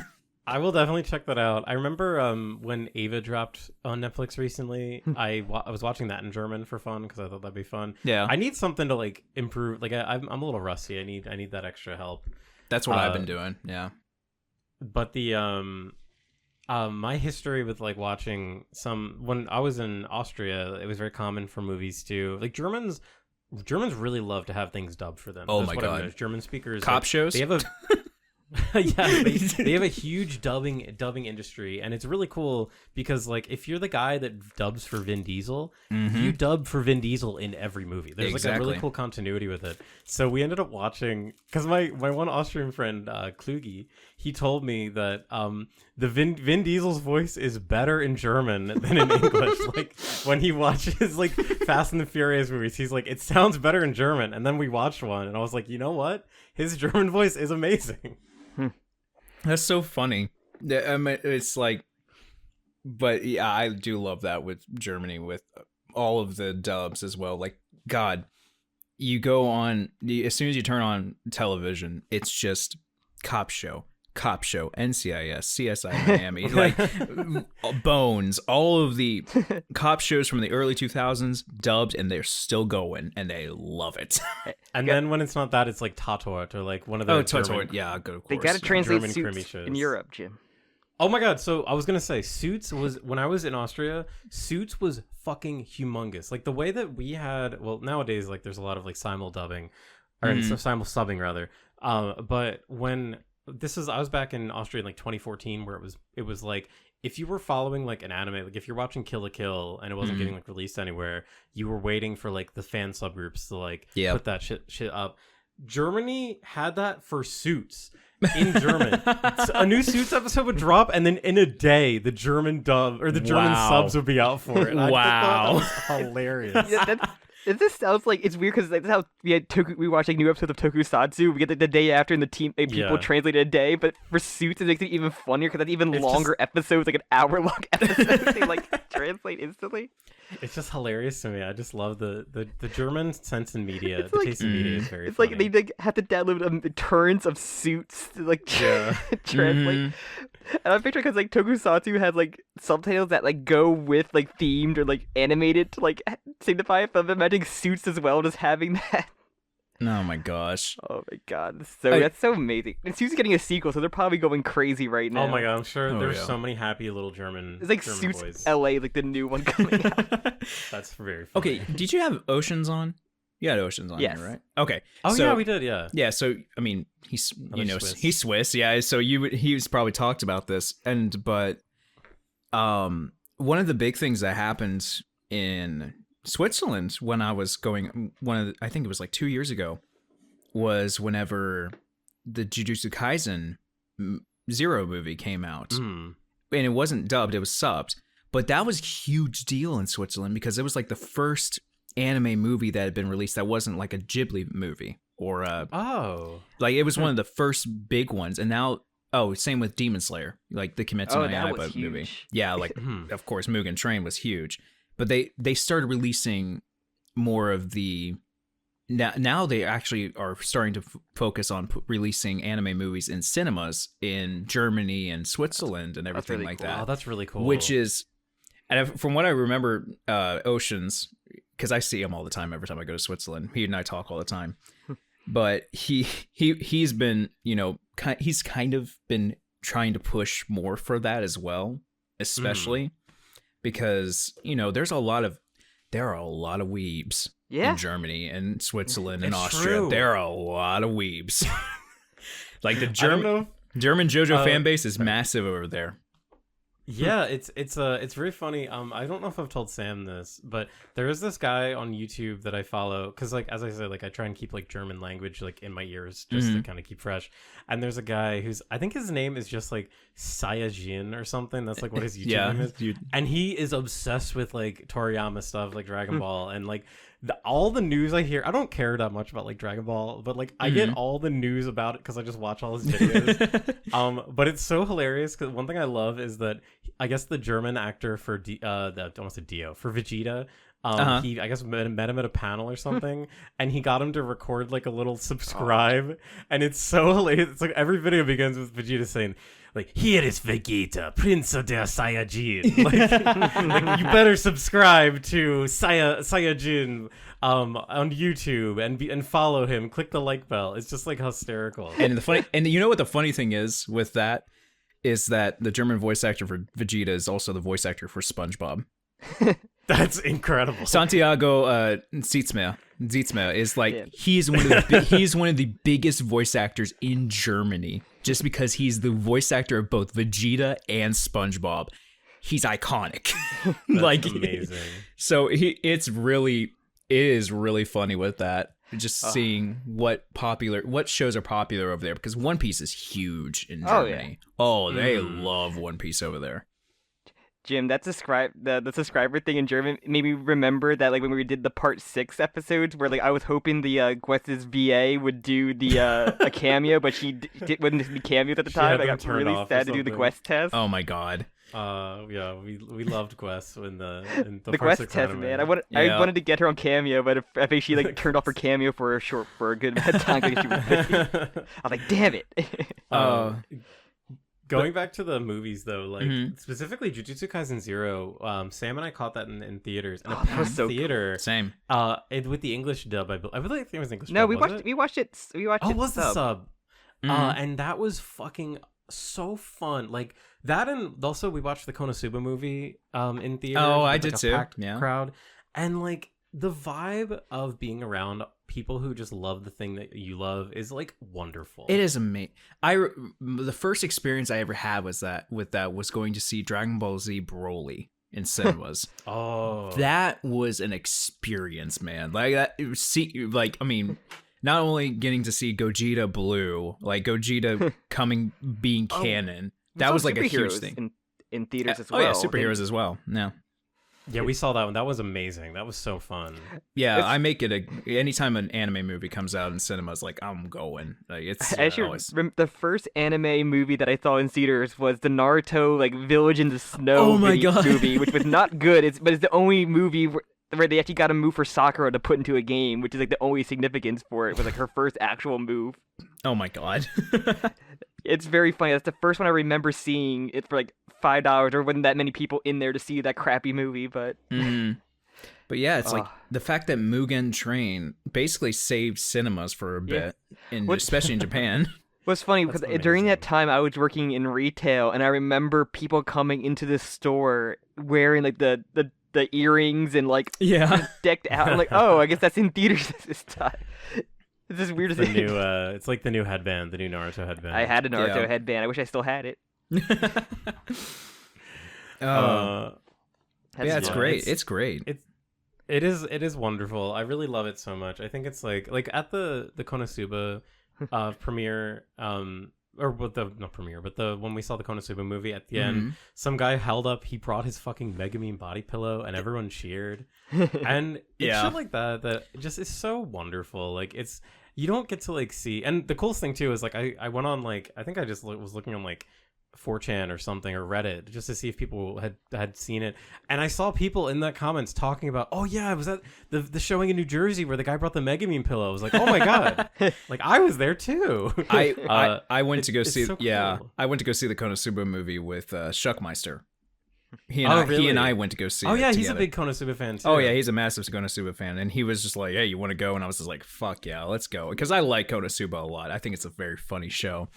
I will definitely check that out. I remember when Ava dropped on Netflix recently, I was watching that in German for fun because I thought that'd be fun. Yeah, I need something to like improve. Like I'm a little rusty. I need that extra help. That's what I've been doing. Yeah, but the my history with like watching when I was in Austria, it was very common for movies to like Germans really love to have things dubbed for them. Oh my god, German speakers cop shows. They have a they have a huge dubbing industry, and it's really cool because like if you're the guy that dubs for Vin Diesel, you dub for Vin Diesel in every movie. There's like a really cool continuity with it. So we ended up watching because my one Austrian friend Kluge, he told me that the Vin Diesel's voice is better in German than in English. Like when he watches like Fast and the Furious movies, he's like, it sounds better in German. And then we watched one, and I was like, you know what? His German voice is amazing. That's so funny. I mean, it's like, but yeah, I do love that with Germany with all of the dubs as well. Like, God, you go on as soon as you turn on television, it's just cop show, NCIS, CSI Miami, like Bones, all of the cop shows from the early 2000s dubbed, and they're still going, and they love it. And then when it's not that, it's like Tatort or like one of the Tatort, yeah, good, of course. They gotta translate German Suits shows in Europe, Jim. Oh my god! So I was gonna say, Suits was when I was in Austria. Suits was fucking humongous. Like the way that we had, well, nowadays like there's a lot of like simul dubbing, or simul subbing rather. But when I was back in Austria in like 2014, where it was like if you were following like an anime, like if you're watching Kill la Kill and it wasn't getting like released anywhere, you were waiting for like the fan subgroups to like put that shit up. Germany had that for Suits in German. A new Suits episode would drop, and then in a day, the German dub or the German subs would be out for it. Wow, that was hilarious. Yeah, this sounds like it's weird because like, that's how we watched like new episodes of Tokusatsu. We get like, the day after, and the team people translate a day. But for Suits, it makes it even funnier because that's even longer episodes, like an hour-long episode. They like translate instantly. It's just hilarious to me. I just love the German sense in media. The taste in media is very. It's funny. like they like have to download the turns of Suits to like translate. And I'm picturing because like Tokusatsu has like subtitles that like go with like themed or like animated to like signify it. But I'm imagining Suits as well, just having that. Oh my gosh. Oh my god. That's so amazing. And Suits is getting a sequel, so they're probably going crazy right now. Oh my god, I'm sure there's so many happy little German. It's like German Suits boys. LA, like the new one coming out. That's very funny. Okay, did you have Oceans on? You had Oceans on here, right? Okay. Oh so, yeah, we did. Yeah. Yeah. So I mean, he's Swiss. he's Swiss. Yeah. So he's probably talked about this, but one of the big things that happened in Switzerland when I was going, I think it was like 2 years ago, was whenever the Jujutsu Kaisen Zero movie came out, and it wasn't dubbed; it was subbed. But that was a huge deal in Switzerland because it was like the first anime movie that had been released that wasn't like a Ghibli movie or like it was one of the first big ones. And now same with Demon Slayer, like the Kimetsu no Yaiba movie. Yeah, like of course Mugen Train was huge, but they started releasing more of the now they actually are starting to focus on releasing anime movies in cinemas in Germany and Switzerland and everything really cool. that. Oh, that's really cool. Which is, and from what I remember, Oceans, because I see him all the time every time I go to Switzerland. He and I talk all the time. But he's been, he's kind of been trying to push more for that as well, especially because, there are a lot of weebs in Germany and Switzerland and Austria. True. There are a lot of weebs. Like the German JoJo fan base is massive over there. Yeah, it's very funny. I don't know if I've told Sam this, but there is this guy on YouTube that I follow because, like, as I said, like I try and keep like German language like in my ears just to kind of keep fresh. And there's a guy who's, I think his name is just like Saiyajin or something. That's like what his YouTube name is. And he is obsessed with like Toriyama stuff, like Dragon Ball, and like all the news I hear. I don't care that much about like Dragon Ball, but like I get all the news about it because I just watch all his videos. But it's so hilarious because one thing I love is that I guess the German actor for almost a Dio for Vegeta. He I guess met him at a panel or something, and he got him to record like a little subscribe, and it's so hilarious. It's like every video begins with Vegeta saying, like, "Here is Vegeta, Prince of the Saiyajin." Like, you better subscribe to Saiyajin on YouTube and follow him. Click the like bell. It's just like hysterical. And you know what the funny thing is with that is that the German voice actor for Vegeta is also the voice actor for SpongeBob. That's incredible. Santiago Zietsma is like he's one of the biggest voice actors in Germany just because he's the voice actor of both Vegeta and SpongeBob. He's iconic. That's amazing. So it is really funny with that. Just seeing what shows are popular over there because One Piece is huge in Germany. They love One Piece over there. Jim, the subscriber thing in German made me remember that like when we did the part 6 episodes where like I was hoping the Gwest's VA would do the a cameo, but she wouldn't be cameos at the time. I got really sad to do the Gwest test. Oh my god. Yeah, we loved Gwest in the Gwest test, man. I wanted to get her on cameo, but I think she like turned off her cameo for a good amount of time because she was busy. I was like, damn it. Going back to the movies, though, like specifically Jujutsu Kaisen 0, Sam and I caught that in theaters. In a packed theater. Same. With the English dub, I believe it was English dub. No, we watched it. Oh, was the sub? And that was fucking so fun. Like that, and also we watched the Konosuba movie in theaters. Oh, I did too. Yeah. Crowd, and like the vibe of being around people who just love the thing that you love is like wonderful. It is amazing. The first experience I ever had was going to see Dragon Ball Z Broly in cinemas. That was an experience, man. Like that. I mean, not only getting to see Gogeta Blue, like Gogeta being canon. That was like a huge thing in theaters as well. Oh yeah, superheroes as well. Yeah. Yeah, we saw that one. That was amazing. That was so fun. Yeah, I make it anytime an anime movie comes out in cinemas, like I'm going. Like it's the first anime movie that I saw in theaters was the Naruto like Village in the Snow movie, which was not good. But it's the only movie where they actually got a move for Sakura to put into a game, which is like the only significance for it was like her first actual move. Oh my god. It's very funny. That's the first one I remember seeing it for like $5. There wasn't that many people in there to see that crappy movie, but. But yeah, it's like the fact that Mugen Train basically saved cinemas for a bit, especially in Japan. What's funny, because during that time I was working in retail, and I remember people coming into this store wearing like the earrings and like decked out. I'm like, oh, I guess that's in theaters this time. It's this weird thing. It's like the new headband, the new Naruto headband. I had a Naruto headband. I wish I still had it. It's great. It's great. It is wonderful. I really love it so much. I think it's like at the Konosuba premiere, or with the not premiere, but when we saw the Konosuba movie at the end, some guy he brought his fucking Megumin body pillow, and everyone cheered. And it's shit like that just is so wonderful. Like you don't get to like see, and the coolest thing too is like I went on like I think I just was looking on like 4chan or something or Reddit just to see if people had seen it, and I saw people in the comments talking about, oh yeah, I was at the showing in New Jersey where the guy brought the Megumin pillow. I was like, oh my god, like I was there too. I went to go see so cool. I went to go see the Konosuba movie with Shuckmeister. He really? and I went to go see it yeah, together. He's a big Konosuba fan too. Oh yeah, he's a massive Konosuba fan, and he was just like, hey, you want to go? And I was just like, fuck yeah, let's go, because I like Konosuba a lot. I think it's a very funny show.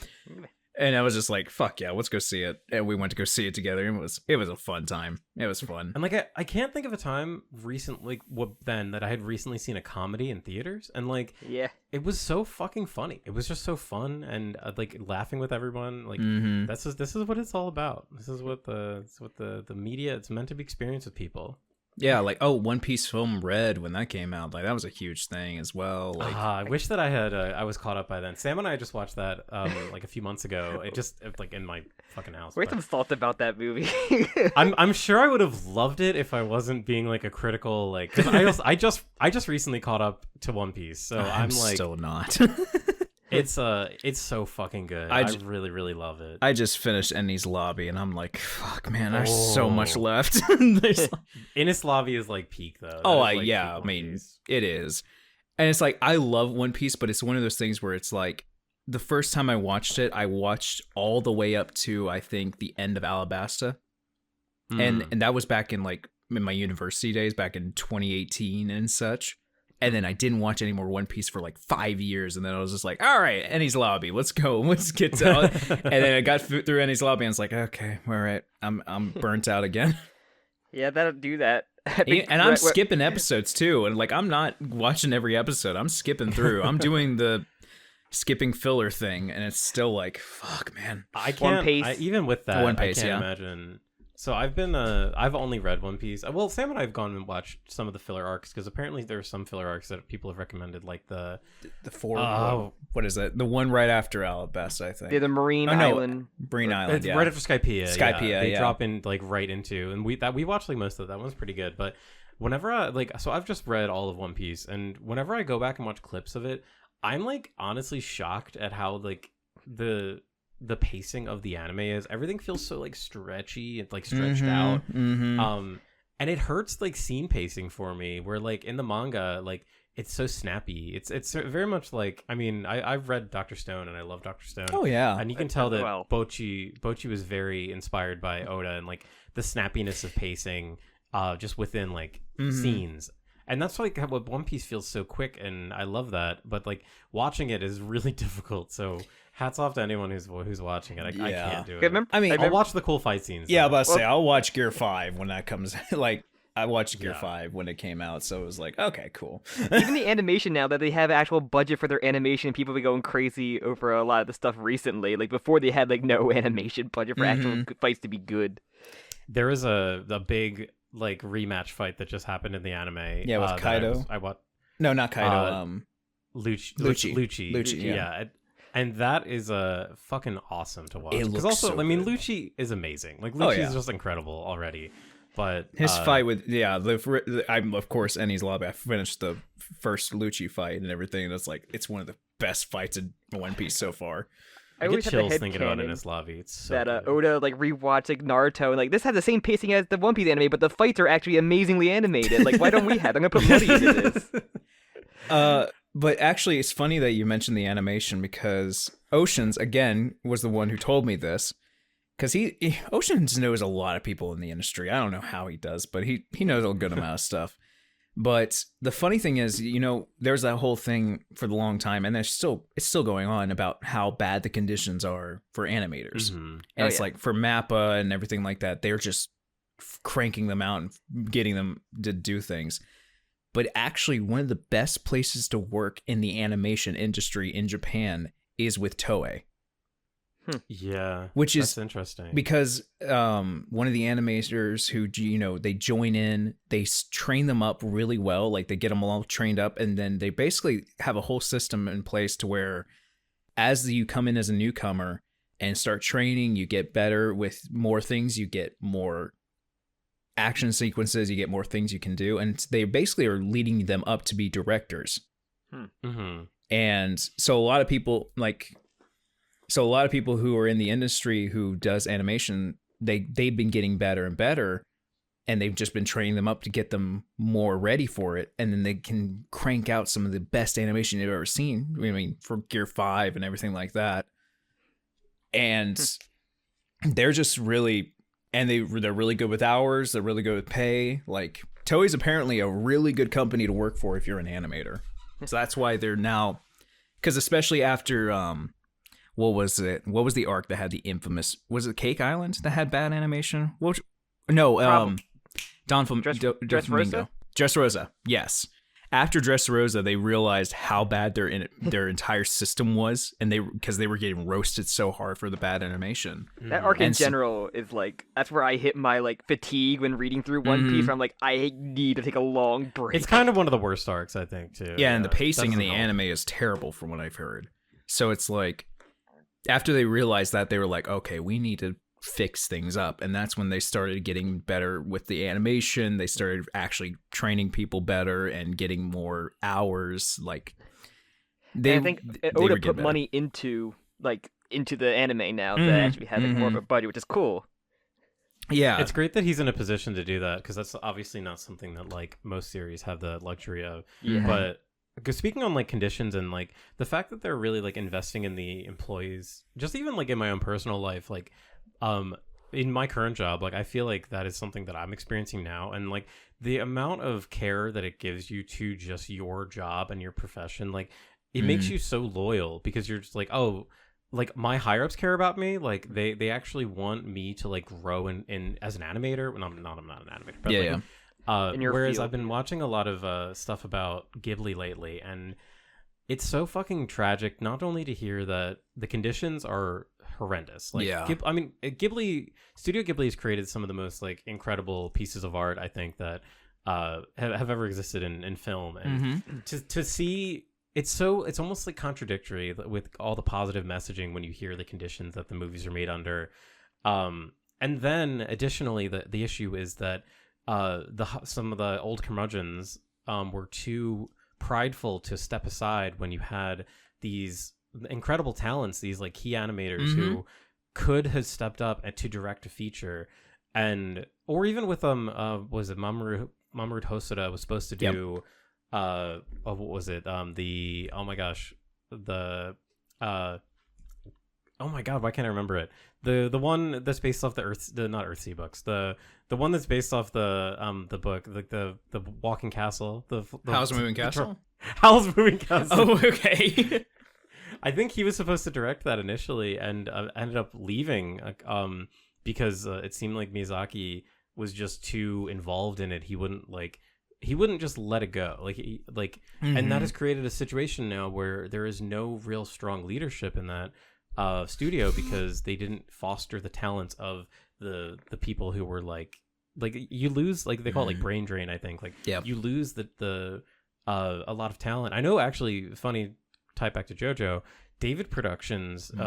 And I was just like, fuck yeah, let's go see it. And we went to go see it together, and it was a fun time. It was fun. And like I can't think of a time recently that I had recently seen a comedy in theaters, and like it was so fucking funny. It was just so fun, and like laughing with everyone. Like this is what it's all about. This is what the media, it's meant to be experienced with people. Yeah, like One Piece film Red, when that came out, like that was a huge thing as well. Like I wish that I was caught up by then. Sam and I just watched that like a few months ago. It just like in my fucking house. Where's some thoughts about that movie? I'm sure I would have loved it if I wasn't being like a critical like. Cause I just recently caught up to One Piece, so I'm like still not. It's so fucking good. I really, really love it. I just finished Enies Lobby, and I'm like, fuck, man, there's so much left. Enies Lobby is like peak though. I mean, it is. And it's like, I love One Piece, but it's one of those things where it's like, the first time I watched it, I watched all the way up to, I think, the end of Alabasta. And that was back in like in my university days, back in 2018 and such. And then I didn't watch any more One Piece for like 5 years. And then I was just like, all right, Enies Lobby, let's go. Let's get to it. And then I got through Enies Lobby, and I was like, okay, all right, I'm burnt out again. Yeah, that'll do that. And I'm skipping episodes too. And like, I'm not watching every episode. I'm skipping through. I'm doing the skipping filler thing. And it's still like, fuck, man. I can't, even with that, I can't imagine. So I've only read One Piece. Well, Sam and I have gone and watched some of the filler arcs, because apparently there are some filler arcs that people have recommended, like the four. What is it? The one right after Alabasta, I think. Yeah, the Marine Island. Marine Island. It's right after Skypiea. Skypiea. They drop in like right into, and we watched like most of that. That one's pretty good. But whenever I've just read all of One Piece, and whenever I go back and watch clips of it, I'm like honestly shocked at how like the pacing of the anime is. Everything feels so like stretchy and like stretched out. And it hurts like scene pacing for me, where like in the manga, like it's so snappy. It's very much like, I mean, I've read Dr. Stone, and I love Dr. Stone. Oh yeah. And you can tell that Bocchi was very inspired by Oda, and like the snappiness of pacing just within like scenes. And that's like what One Piece feels so quick, and I love that. But like watching it is really difficult. So hats off to anyone who's watching it. I can't do it. I'll watch the cool fight scenes. Yeah, but I'll watch Gear 5 when that comes. Like, I watched Gear 5 when it came out, so it was like, okay, cool. Even the animation now, that they have actual budget for their animation, people have been going crazy over a lot of the stuff recently. Like before, they had like no animation budget for actual fights to be good. There is a big like rematch fight that just happened in the anime. Yeah, with Kaido. No, not Kaido. Lucci. Yeah. And that is fucking awesome to watch. Because also, so I mean, Lucci is amazing. Like Lucci is just incredible already. But his fight with I'm of course Enies Lobby. I finished the first Lucci fight and everything, and it's one of the best fights in One Piece so far. I get chills thinking about Enies Lobby. It's so that Oda like rewatched like Naruto, and like this has the same pacing as the One Piece anime, but the fights are actually amazingly animated. Like, why don't we have? I'm gonna put money into this. But actually, it's funny that you mentioned the animation, because Oceans again was the one who told me this, because Oceans knows a lot of people in the industry. I don't know how he does, but he knows a good amount of stuff. But the funny thing is, there's that whole thing for the long time, and it's still going on about how bad the conditions are for animators. Mm-hmm. And it's like for MAPPA and everything like that, they're just cranking them out and getting them to do things. But actually, one of the best places to work in the animation industry in Japan is with Toei. Yeah, which is that's interesting because one of the animators who they join in, they train them up really well, like they get them all trained up, and then they basically have a whole system in place to where as you come in as a newcomer and start training, you get better with more things, you get more action sequences, you get more things you can do, and they basically are leading them up to be directors. Mm-hmm. And so a lot of people who are in the industry who does animation, they've been getting better and better, and they've just been training them up to get them more ready for it, and then they can crank out some of the best animation you've ever seen. I mean, for Gear 5 and everything like that. And they're just really, and they're really good with hours. They're really good with pay. Like, Toei's apparently a really good company to work for if you're an animator. So that's why they're now, because especially after what was it? What was the arc that had the infamous? Was it Cake Island that had bad animation? Dawn from Dressrosa? Dressrosa, yes. After Dressrosa, they realized how bad their entire system was, and because they were getting roasted so hard for the bad animation. That arc in general is like, that's where I hit my like fatigue when reading through One Piece. Where I'm like, I need to take a long break. It's kind of one of the worst arcs, I think, too. Yeah, and the pacing in the anime is terrible, from what I've heard. So it's like, after they realized that, they were like, okay, we need to fix things up. And that's when they started getting better with the animation. They started actually training people better and getting more hours. Like, I think Oda put money into the anime now that actually has more of a budget, which is cool. Yeah, it's great that he's in a position to do that, because that's obviously not something that like most series have the luxury of. Yeah. But because speaking on like conditions and like the fact that they're really like investing in the employees, just even like in my own personal life, like in my current job, like I feel like that is something that I'm experiencing now, and like the amount of care that it gives you to just your job and your profession, like it makes you so loyal, because you're just like, oh, like my higher ups care about me, like they actually want me to like grow in as an animator. Well, I'm not an animator, but whereas I've been watching a lot of stuff about Ghibli lately, and it's so fucking tragic not only to hear that the conditions are horrendous. Like, I mean, Studio Ghibli has created some of the most like incredible pieces of art, I think, that have ever existed in film, and to see it's almost like contradictory with all the positive messaging when you hear the conditions that the movies are made under. And then additionally, the issue is that some of the old curmudgeons were too prideful to step aside when you had these incredible talents, these like key animators who could have stepped up to direct a feature, or even with was it Mamoru Hosoda was supposed to do what was it oh my god, why can't I remember it? The one that's based off not Earthsea books, the one that's based off the book, like the Walking Castle, the Howl's Moving Castle. Howl's Moving Castle. Oh, okay. I think he was supposed to direct that initially, and ended up leaving because it seemed like Miyazaki was just too involved in it. He wouldn't just let it go. And that has created a situation now where there is no real strong leadership in that studio, because they didn't foster the talents of the people who were like you lose, like they call it like brain drain, I think. You lose the a lot of talent. I know, actually, funny tie back to JoJo, David Productions in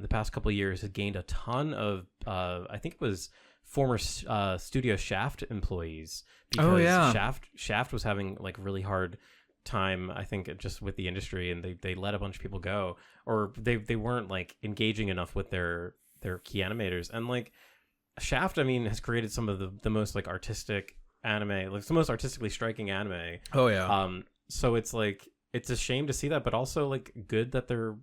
the past couple of years has gained a ton of I think it was former Studio Shaft employees, because Shaft was having like really hard time, I think, just with the industry, and they let a bunch of people go, or they weren't like engaging enough with their key animators. And like Shaft, I mean, has created some of the most like artistic anime, like the most artistically striking anime. Oh yeah. So it's like, it's a shame to see that, but also like good that they're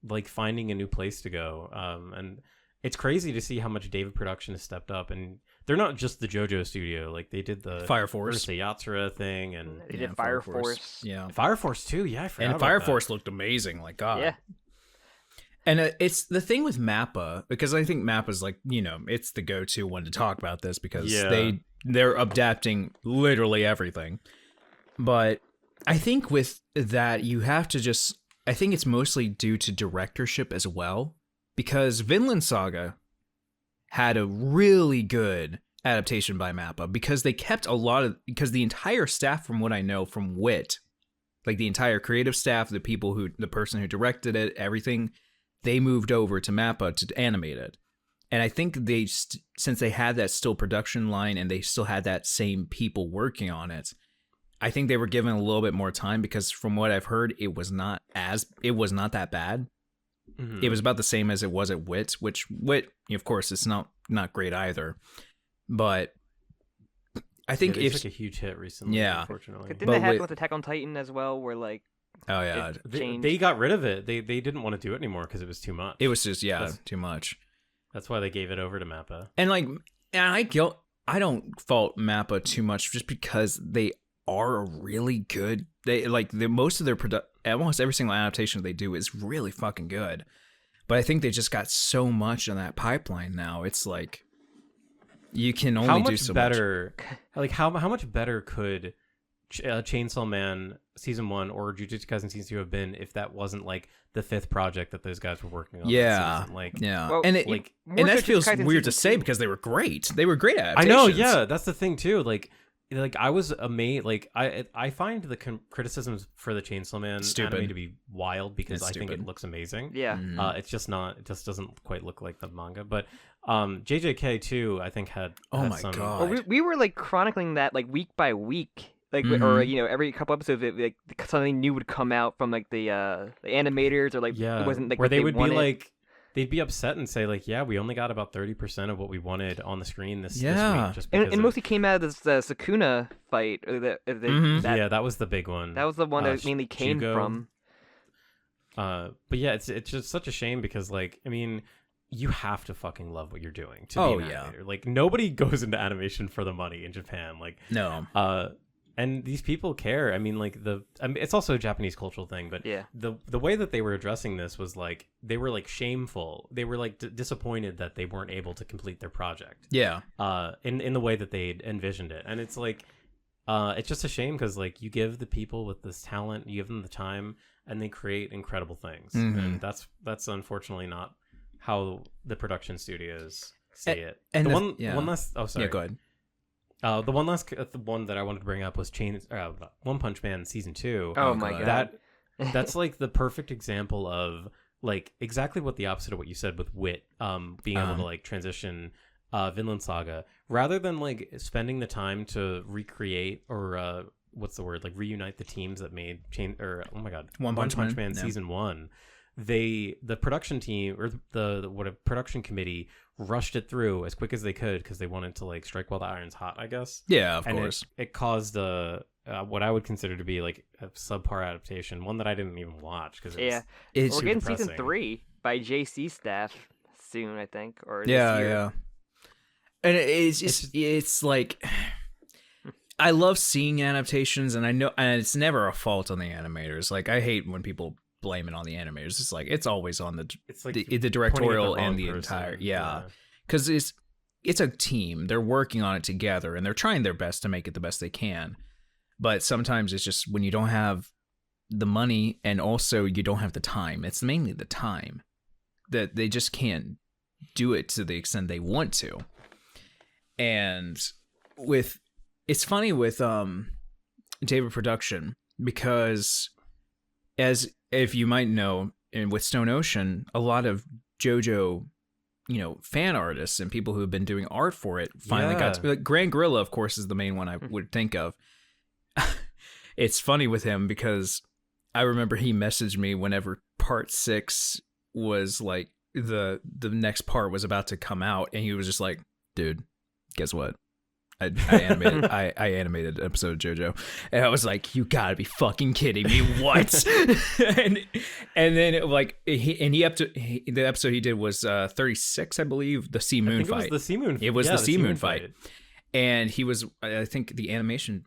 like finding a new place to go. And it's crazy to see how much David Production has stepped up, and they're not just the JoJo studio. Like they did the Fire Force, the Yatsura thing, and they did Fire Force. Yeah, Fire Force too. Yeah, I forgot. And Fire that. Force looked amazing. Like God. Yeah. And it's the thing with Mappa, because I think Mappa's like, it's the go-to one to talk about this, because they're adapting literally everything. But I think with that, you have to I think it's mostly due to directorship as well, because Vinland Saga had a really good adaptation by Mappa, because they kept because the entire staff, from what I know from WIT, like the entire creative staff, the person who directed it, everything, they moved over to Mappa to animate it. And I think since they had that still production line and they still had that same people working on it, I think they were given a little bit more time, because from what I've heard, it was not that bad. Mm-hmm. It was about the same as it was at WIT, which WIT, of course, it's not great either. But I think it's like a huge hit recently, unfortunately. Didn't that happen with Attack on Titan as well, where like oh yeah, they got rid of it. They didn't want to do it anymore because it was too much. It was just too much. That's why they gave it over to Mappa. And I don't fault Mappa too much, just because they are really good. They most of their almost every single adaptation they do is really fucking good. But I think they just got so much on that pipeline now. It's like you can only do so better, much. Like how much better could Chainsaw Man season 1 or Jujutsu Kaisen season 2 have been if that wasn't like the 5th project that those guys were working on? Yeah, well, and that feels weird to say, because they were great. They were great adaptations. I know, yeah, that's the thing too. Like I was amazed. Like I find the criticisms for the Chainsaw Man anime to be wild, because I think it looks amazing. Yeah, it's just not. It just doesn't quite look like the manga. But JJK too, I think had some... god. Well, we were like chronicling that like week by week. Like or every couple episodes, like something new would come out from like the animators, or like it wasn't like where they would wanted. Be like, they'd be upset and say like, yeah, we only got about 30% of what we wanted on the screen this week. Just and mostly came out of this Sukuna fight. That was the big one. That was the one that mainly came from. But yeah, it's just such a shame, because like, I mean, you have to fucking love what you're doing to be an animator. Like nobody goes into animation for the money in Japan. Like no. And these people care. I mean, like it's also a Japanese cultural thing, but the way that they were addressing this was like, they were like shameful. They were like disappointed that they weren't able to complete their project. Yeah. In the way that they envisioned it, and it's like, it's just a shame, because like you give the people with this talent, you give them the time, and they create incredible things, and that's unfortunately not how the production studios say it. And one last. Oh, sorry. Yeah, go ahead. The one that I wanted to bring up was One Punch Man season 2. Oh my god, that's like the perfect example of like exactly what the opposite of what you said with WIT, being able to like transition Vinland Saga, rather than like spending the time to recreate or what's the word, like reunite the teams that made One Punch Man season 1. The production team, or the production committee, rushed it through as quick as they could, because they wanted to like strike while the iron's hot, I guess. Yeah, of course. It caused what I would consider to be like a subpar adaptation, one that I didn't even watch, because we're getting depressing. season 3 by JC staff soon, I think, or this year. Yeah. And it's like, I love seeing adaptations, and I know, and it's never a fault on the animators. Like I hate when people blame it on the animators. It's like, it's always on the directorial and the entire because it's a team. They're working on it together, and they're trying their best to make it the best they can. But sometimes it's just when you don't have the money, and also you don't have the time. It's mainly the time that they just can't do it to the extent they want to. And it's funny with David Production, because as if you might know, and with Stone Ocean, a lot of JoJo, fan artists and people who have been doing art for it finally got to, like, Grand Gorilla, of course, is the main one I would think of. It's funny with him, because I remember he messaged me whenever part 6 was like the next part was about to come out, and he was just like, dude, guess what? I animated an episode of JoJo, and I was like, "You gotta be fucking kidding me! What?" and then the episode he did was 36, I believe, the Sea Moon fight. It was the Sea Moon. It was the Sea Moon fight, and he was, I think, the animation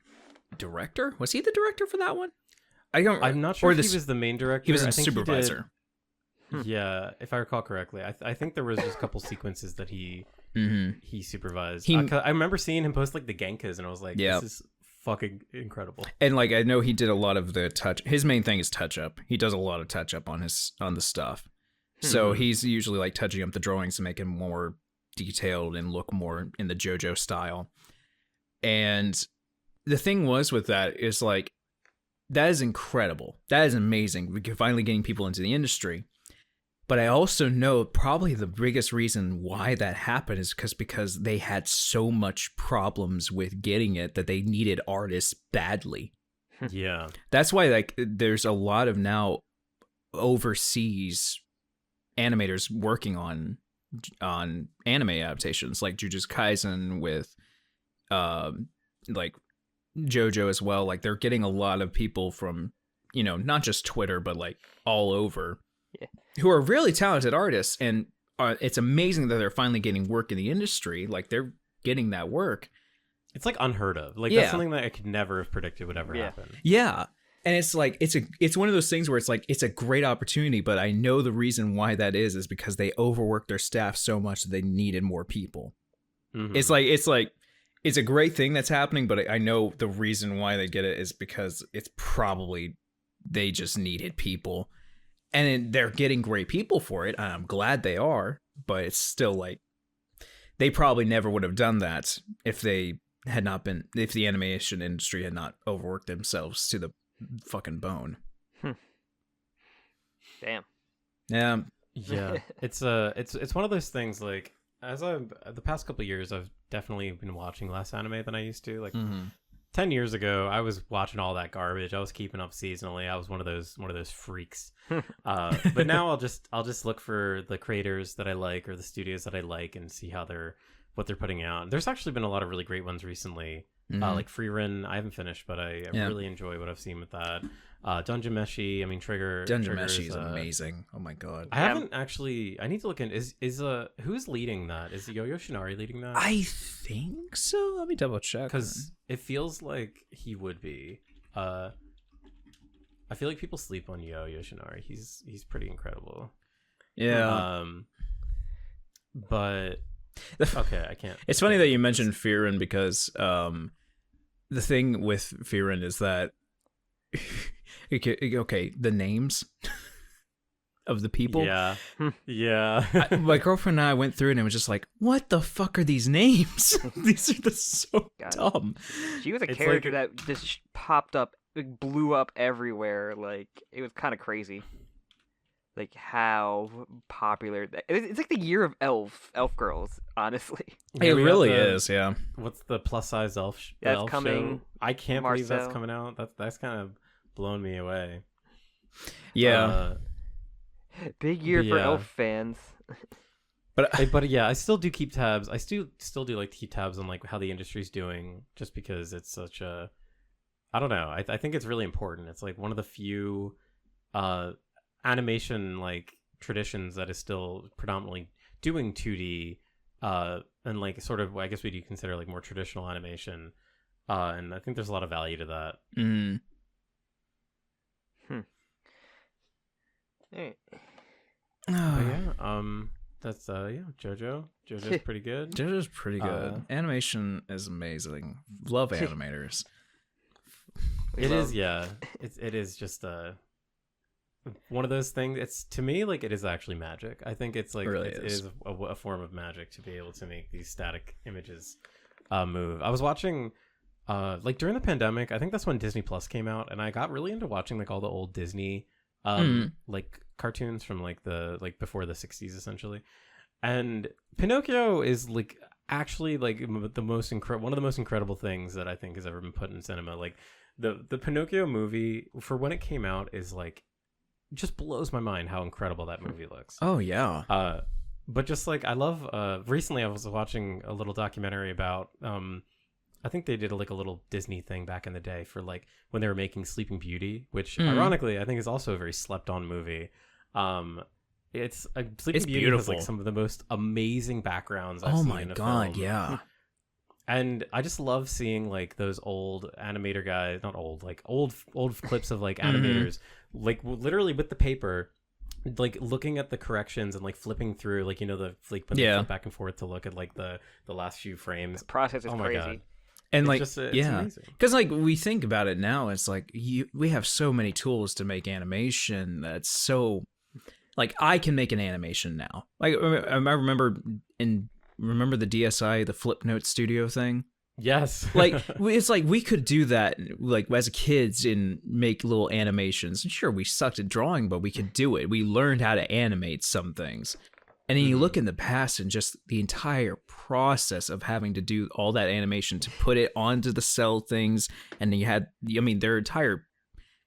director. Was he the director for that one? I'm not sure if he was the main director. He was a supervisor. Yeah, if I recall correctly, I think there was just a couple sequences that he supervised. I remember seeing him post like the Genkas, and I was like, "This is fucking incredible." And like, I know he did a lot of the touch. His main thing is touch up. He does a lot of touch up on the stuff. So he's usually like touching up the drawings to make him more detailed and look more in the JoJo style. And the thing was with that is like, that is incredible. That is amazing. We're finally getting people into the industry. But I also know probably the biggest reason why that happened is because they had so much problems with getting it that they needed artists badly. Yeah. That's why like there's a lot of now overseas animators working on anime adaptations, like Jujutsu Kaisen with like JoJo as well. Like they're getting a lot of people from, not just Twitter, but like all over. Yeah. Who are really talented artists, and it's amazing that they're finally getting work in the industry. Like they're getting that work. It's like unheard of. Like that's something that I could never have predicted would ever happen. Yeah, and it's like it's one of those things where it's like it's a great opportunity, but I know the reason why that is because they overworked their staff so much that they needed more people. Mm-hmm. It's a great thing that's happening, but I know the reason why they get it is because it's probably they just needed people. And they're getting great people for it, and I'm glad they are, but it's still like, they probably never would have done that if the animation industry had not overworked themselves to the fucking bone. Damn. Yeah. Yeah. It's one of those things, like, the past couple of years, I've definitely been watching less anime than I used to. Like, 10 years ago, I was watching all that garbage. I was keeping up seasonally. I was one of those freaks. But now I'll just look for the creators that I like or the studios that I like and see what they're putting out. There's actually been a lot of really great ones recently. Like Freerun, I haven't finished, but I really enjoy what I've seen with that. Dungeon Meshi, I mean Trigger. Dungeon Meshi is amazing. Oh my god. I haven't actually. I need to look in. Who's leading that? Is Yo-Yo Shinari leading that? I think so. Let me double check. Because it feels like he would be. I feel like people sleep on Yo-Yo Shinari. He's pretty incredible. Yeah. But okay, I can't. It's funny that you mentioned Freerun because the thing with Freerun is that okay, the names of the people. Yeah. Yeah. My girlfriend and I went through it and it was just like, what the fuck are these names? These are so dumb. She was a character that just popped up, like, blew up everywhere. Like, it was kind of crazy. Like, how popular it's like the year of elf girls, honestly. It really is, yeah. What's the plus size elf that's coming show? I can't believe that's coming out. That's kind of blown me away. Yeah. Big year for elf fans. But yeah, I still do keep tabs. I still do like to keep tabs on like how the industry's doing, just because it's such a, I don't know. I think it's really important. It's like one of the few animation like traditions that is still predominantly doing 2D and like sort of, I guess we do consider like more traditional animation, and I think there's a lot of value to that. Hey. That's JoJo's pretty good. JoJo's pretty good. Animation is amazing. Love animators. It is just one of those things. It's, to me, like, it is actually magic. I think it's like it is a form of magic to be able to make these static images move. I was watching like during the pandemic, I think that's when Disney Plus came out, and I got really into watching like all the old Disney like cartoons from like before the 60s essentially. And Pinocchio is like actually like one of the most incredible things that I think has ever been put in cinema. Like the Pinocchio movie, for when it came out, is like, just blows my mind how incredible that movie looks. Oh yeah. But just like, I love recently I was watching a little documentary about I think they did like a little Disney thing back in the day for like when they were making Sleeping Beauty, which ironically I think is also a very slept on movie. It's Sleeping Beauty has like some of the most amazing backgrounds I've seen in a film. Yeah. And I just love seeing like those old animator guys, not old, like old clips of like animators, like literally with the paper, like looking at the corrections and like flipping through, like, you know, the like when they flip back and forth to look at like the last few frames. The process is crazy. God. And like, it's because like we think about it now, it's like we have so many tools to make animation that's so, like, I can make an animation now. Like I remember the DSi, the Flipnote Studio thing. Yes. Like, it's like we could do that like as kids and make little animations. And sure, we sucked at drawing, but we could do it. We learned how to animate some things. And then you look in the past and just the entire process of having to do all that animation to put it onto the cell things. And then you had, I mean, their entire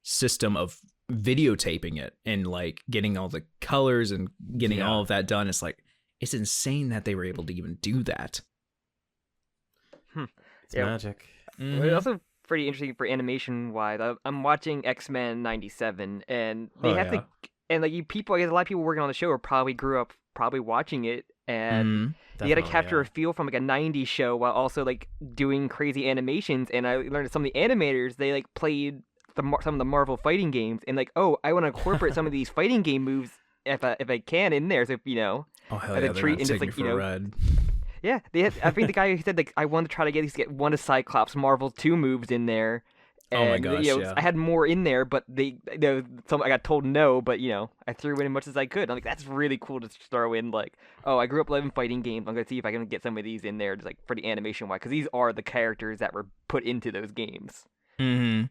system of videotaping it and like getting all the colors and getting all of that done. It's like, it's insane that they were able to even do that. It's magic. It's also pretty interesting for animation wise. I'm watching X-Men 97, and they have to, and like I guess a lot of people working on the show probably grew up watching it, and you got to capture a feel from like a 90s show while also like doing crazy animations. And I learned that some of the animators, they like played some of the Marvel fighting games, and like, oh, I want to incorporate some of these fighting game moves if I can in there. So if, you know, oh hell yeah, they're not taking me for a ride. Yeah, I think the guy who said like I wanted to try to get one of Cyclops Marvel 2 moves in there. And, oh my gosh, yeah. I had more in there, but I got told no, but you know, I threw in as much as I could. I'm like, that's really cool to throw in, like, oh, I grew up loving fighting games. I'm gonna see if I can get some of these in there, just like for the animation wise, because these are the characters that were put into those games. Mm-hmm.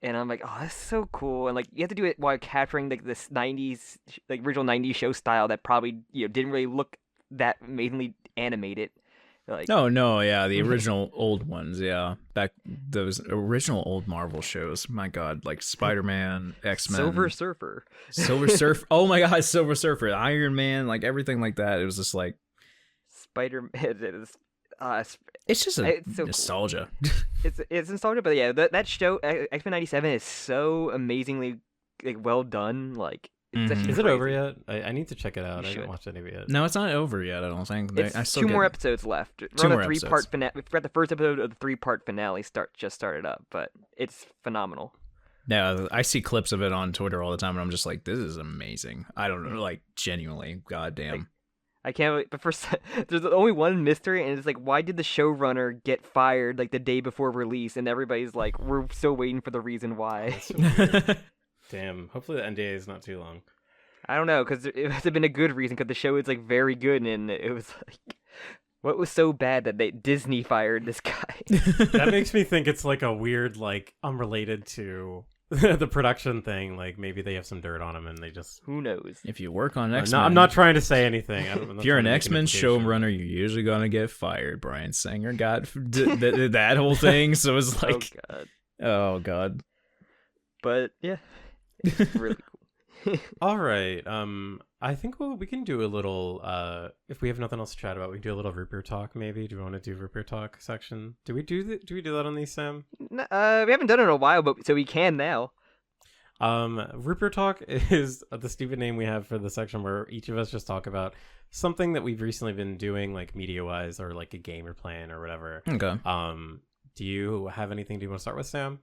And I'm like, oh, that's so cool. And like, you have to do it while capturing like this 90s, like original 90s show style that probably, you know, didn't really look that amazingly animated. Like, no, yeah, the original old ones, yeah. Back those original old Marvel shows. My God, like Spider-Man, X-Men, Silver Surfer. Oh my God, Silver Surfer, Iron Man, like everything like that. It was just like Spider-Man. It's just it's so nostalgia. Cool. It's nostalgia, but yeah, that show X-Men 97 is so amazingly like well done. Like, is it over yet? I need to check it out. I haven't watched any of it yet. No, it's not over yet. I don't think. I still two more episodes left. We're on a 3-part finale. We've got the first episode of the 3-part finale just started up, but it's phenomenal. Yeah, I see clips of it on Twitter all the time, and I'm just like, this is amazing. I don't know, like, genuinely, goddamn. Like, I can't wait. But first, there's only one mystery, and it's like, why did the showrunner get fired like the day before release? And everybody's like, we're still waiting for the reason why. Damn. Hopefully the NDA is not too long. I don't know, because it must have been a good reason, because the show is like very good, and it was like, what was so bad that Disney fired this guy? That makes me think it's like a weird, like, unrelated to the production thing. Like, maybe they have some dirt on him, and they just... Who knows? If you work on X-Men... No, I'm not trying to say anything. If you're an X-Men showrunner, you're usually going to get fired. Bryan Singer got that whole thing, so it's like... Oh, God. But, yeah. It's really cool. All right. I think we can do a little. If we have nothing else to chat about, we can do a little root beer talk. Maybe. Do we want to do root beer talk section? Do we do that on these, Sam? No, we haven't done it in a while, but so we can now. Root beer talk is the stupid name we have for the section where each of us just talk about something that we've recently been doing, like media wise, or like a game we're playing or whatever. Okay. Do you have anything? Do you want to start with, Sam?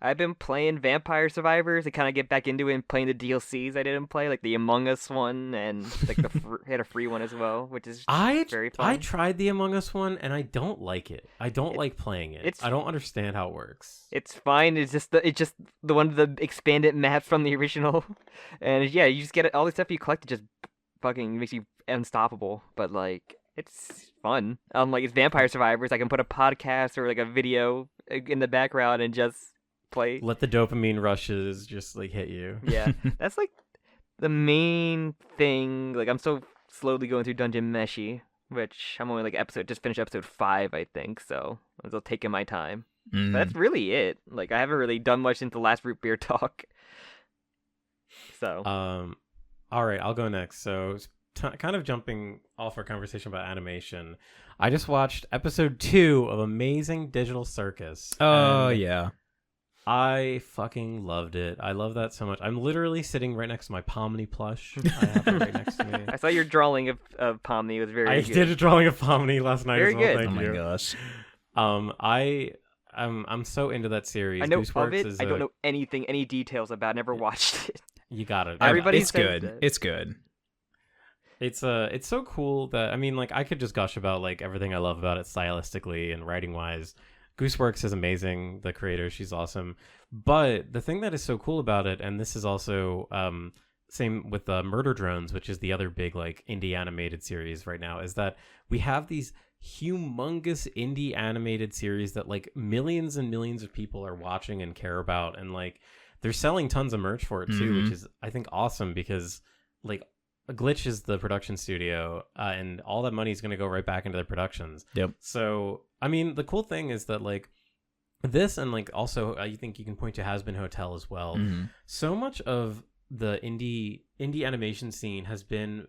I've been playing Vampire Survivors. I kind of get back into it and playing the DLCs I didn't play, like the Among Us one, and like had a free one as well, which is very fun. I tried the Among Us one, and I don't like it. I don't like playing it. I don't understand how it works. It's fine. It's just the one of the expanded maps from the original, and yeah, you just get all the stuff you collect. It just fucking makes you unstoppable. But like, it's fun. Like, it's Vampire Survivors. I can put a podcast or like a video in the background and just play. Let the dopamine rushes just like hit you. Yeah, that's like the main thing. Like, I'm so slowly going through Dungeon Meshi, which I'm only like just finished episode 5, I think. So I'm still taking my time. But that's really it. Like, I haven't really done much since the last root beer talk. So all right, I'll go next. So kind of jumping off our conversation about animation, I just watched episode 2 of Amazing Digital Circus. Oh, yeah. I fucking loved it. I love that so much. I'm literally sitting right next to my Pomni plush. I have it right next to me. I saw your drawing of Pomni. It was very good. I did a drawing of Pomni last night very as well. Good. Thank you. Oh my gosh. I'm so into that series. I know Gooseworks of it. I don't know any details about it. I never watched it. You got it. It's good. It's good. It's so cool that, I mean, like, I could just gush about like everything I love about it stylistically and writing wise. Gooseworks is amazing. The creator, she's awesome. But the thing that is so cool about it, and this is also same with Murder Drones, which is the other big like indie animated series right now, is that we have these humongous indie animated series that like millions and millions of people are watching and care about, and like they're selling tons of merch for it too, which is, I think, awesome, because like Glitch is the production studio, and all that money is going to go right back into their productions. Yep. So, I mean, the cool thing is that like this, and like also I think you can point to Has Been Hotel as well. So much of the indie animation scene has been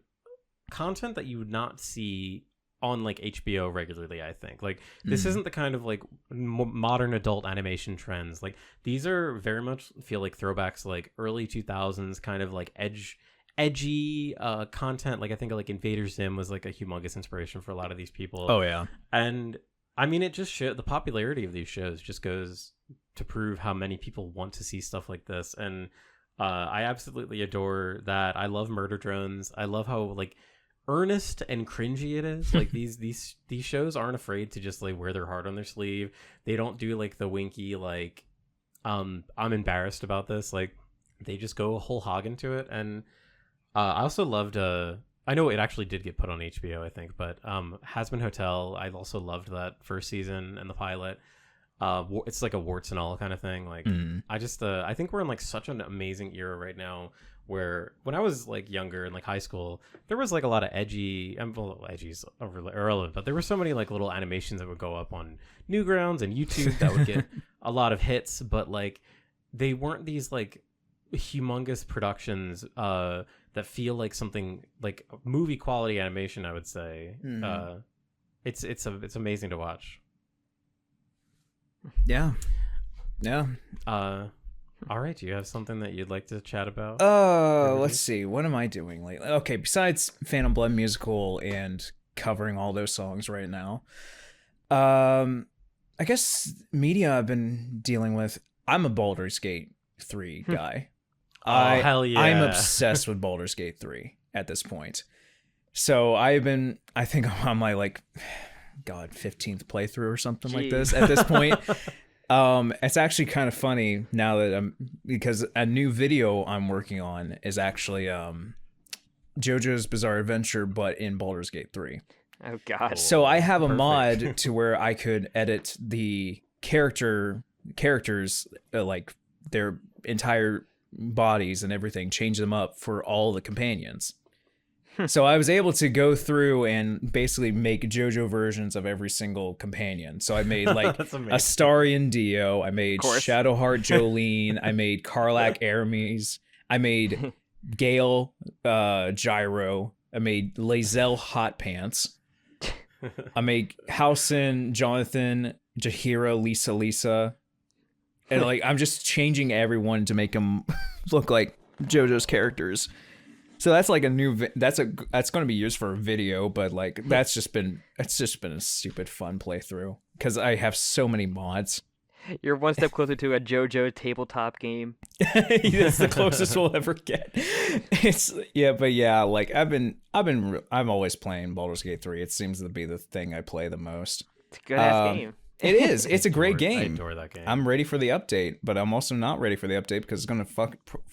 content that you would not see on like HBO regularly. I think like this isn't the kind of like modern adult animation trends. Like these are very much feel like throwbacks, like early 2000s kind of like edgy content. Like I think like Invader Zim was like a humongous inspiration for a lot of these people. Oh yeah. And I mean, it just the popularity of these shows just goes to prove how many people want to see stuff like this. And I absolutely adore that. I love Murder Drones. I love how like earnest and cringy it is. Like these shows aren't afraid to just like wear their heart on their sleeve. They don't do like the winky like I'm embarrassed about this. Like they just go whole hog into it. And I also loved I know it actually did get put on HBO, I think, but Has Been Hotel, I also loved that first season and the pilot. It's like a warts and all kind of thing. Like I think we're in like such an amazing era right now, where when I was like younger in like high school, there was like a lot of edgy's irrelevant, but there were so many like little animations that would go up on Newgrounds and YouTube that would get a lot of hits, but like they weren't these like humongous productions that feel like something like movie quality animation, I would say. It's amazing to watch. Yeah. All right, do you have something that you'd like to chat about? Let's see. What am I doing lately? Okay, besides Phantom Blood musical and covering all those songs right now, I guess media I've been dealing with. I'm a Baldur's Gate 3 guy. Hell yeah. I'm obsessed with Baldur's Gate 3 at this point. So I think I'm on my 15th playthrough or something like this at this point. It's actually kind of funny now that because a new video I'm working on is actually JoJo's Bizarre Adventure, but in Baldur's Gate 3. Oh god. So I have a mod to where I could edit the characters, like their entire bodies and everything, change them up for all the companions. So I was able to go through and basically make JoJo versions of every single companion. So I made like Astarion Dio, I made Shadowheart Jolene, I made Karlak Aramis, I made Gale Gyro, I made Lae'zel Hot Pants, I made Housen, Jonathan, Jaheira, Lisa, and like I'm just changing everyone to make them look like JoJo's characters. So that's like a new that's going to be used for a video, but like it's just been a stupid fun playthrough because I have so many mods. You're one step closer to a JoJo tabletop game. That's the closest we'll ever get. Like I'm always playing Baldur's Gate 3. It seems to be the thing I play the most. It's a good ass game. It is. It's a great game. I adore that game. I'm ready for the update, but I'm also not ready for the update because it's gonna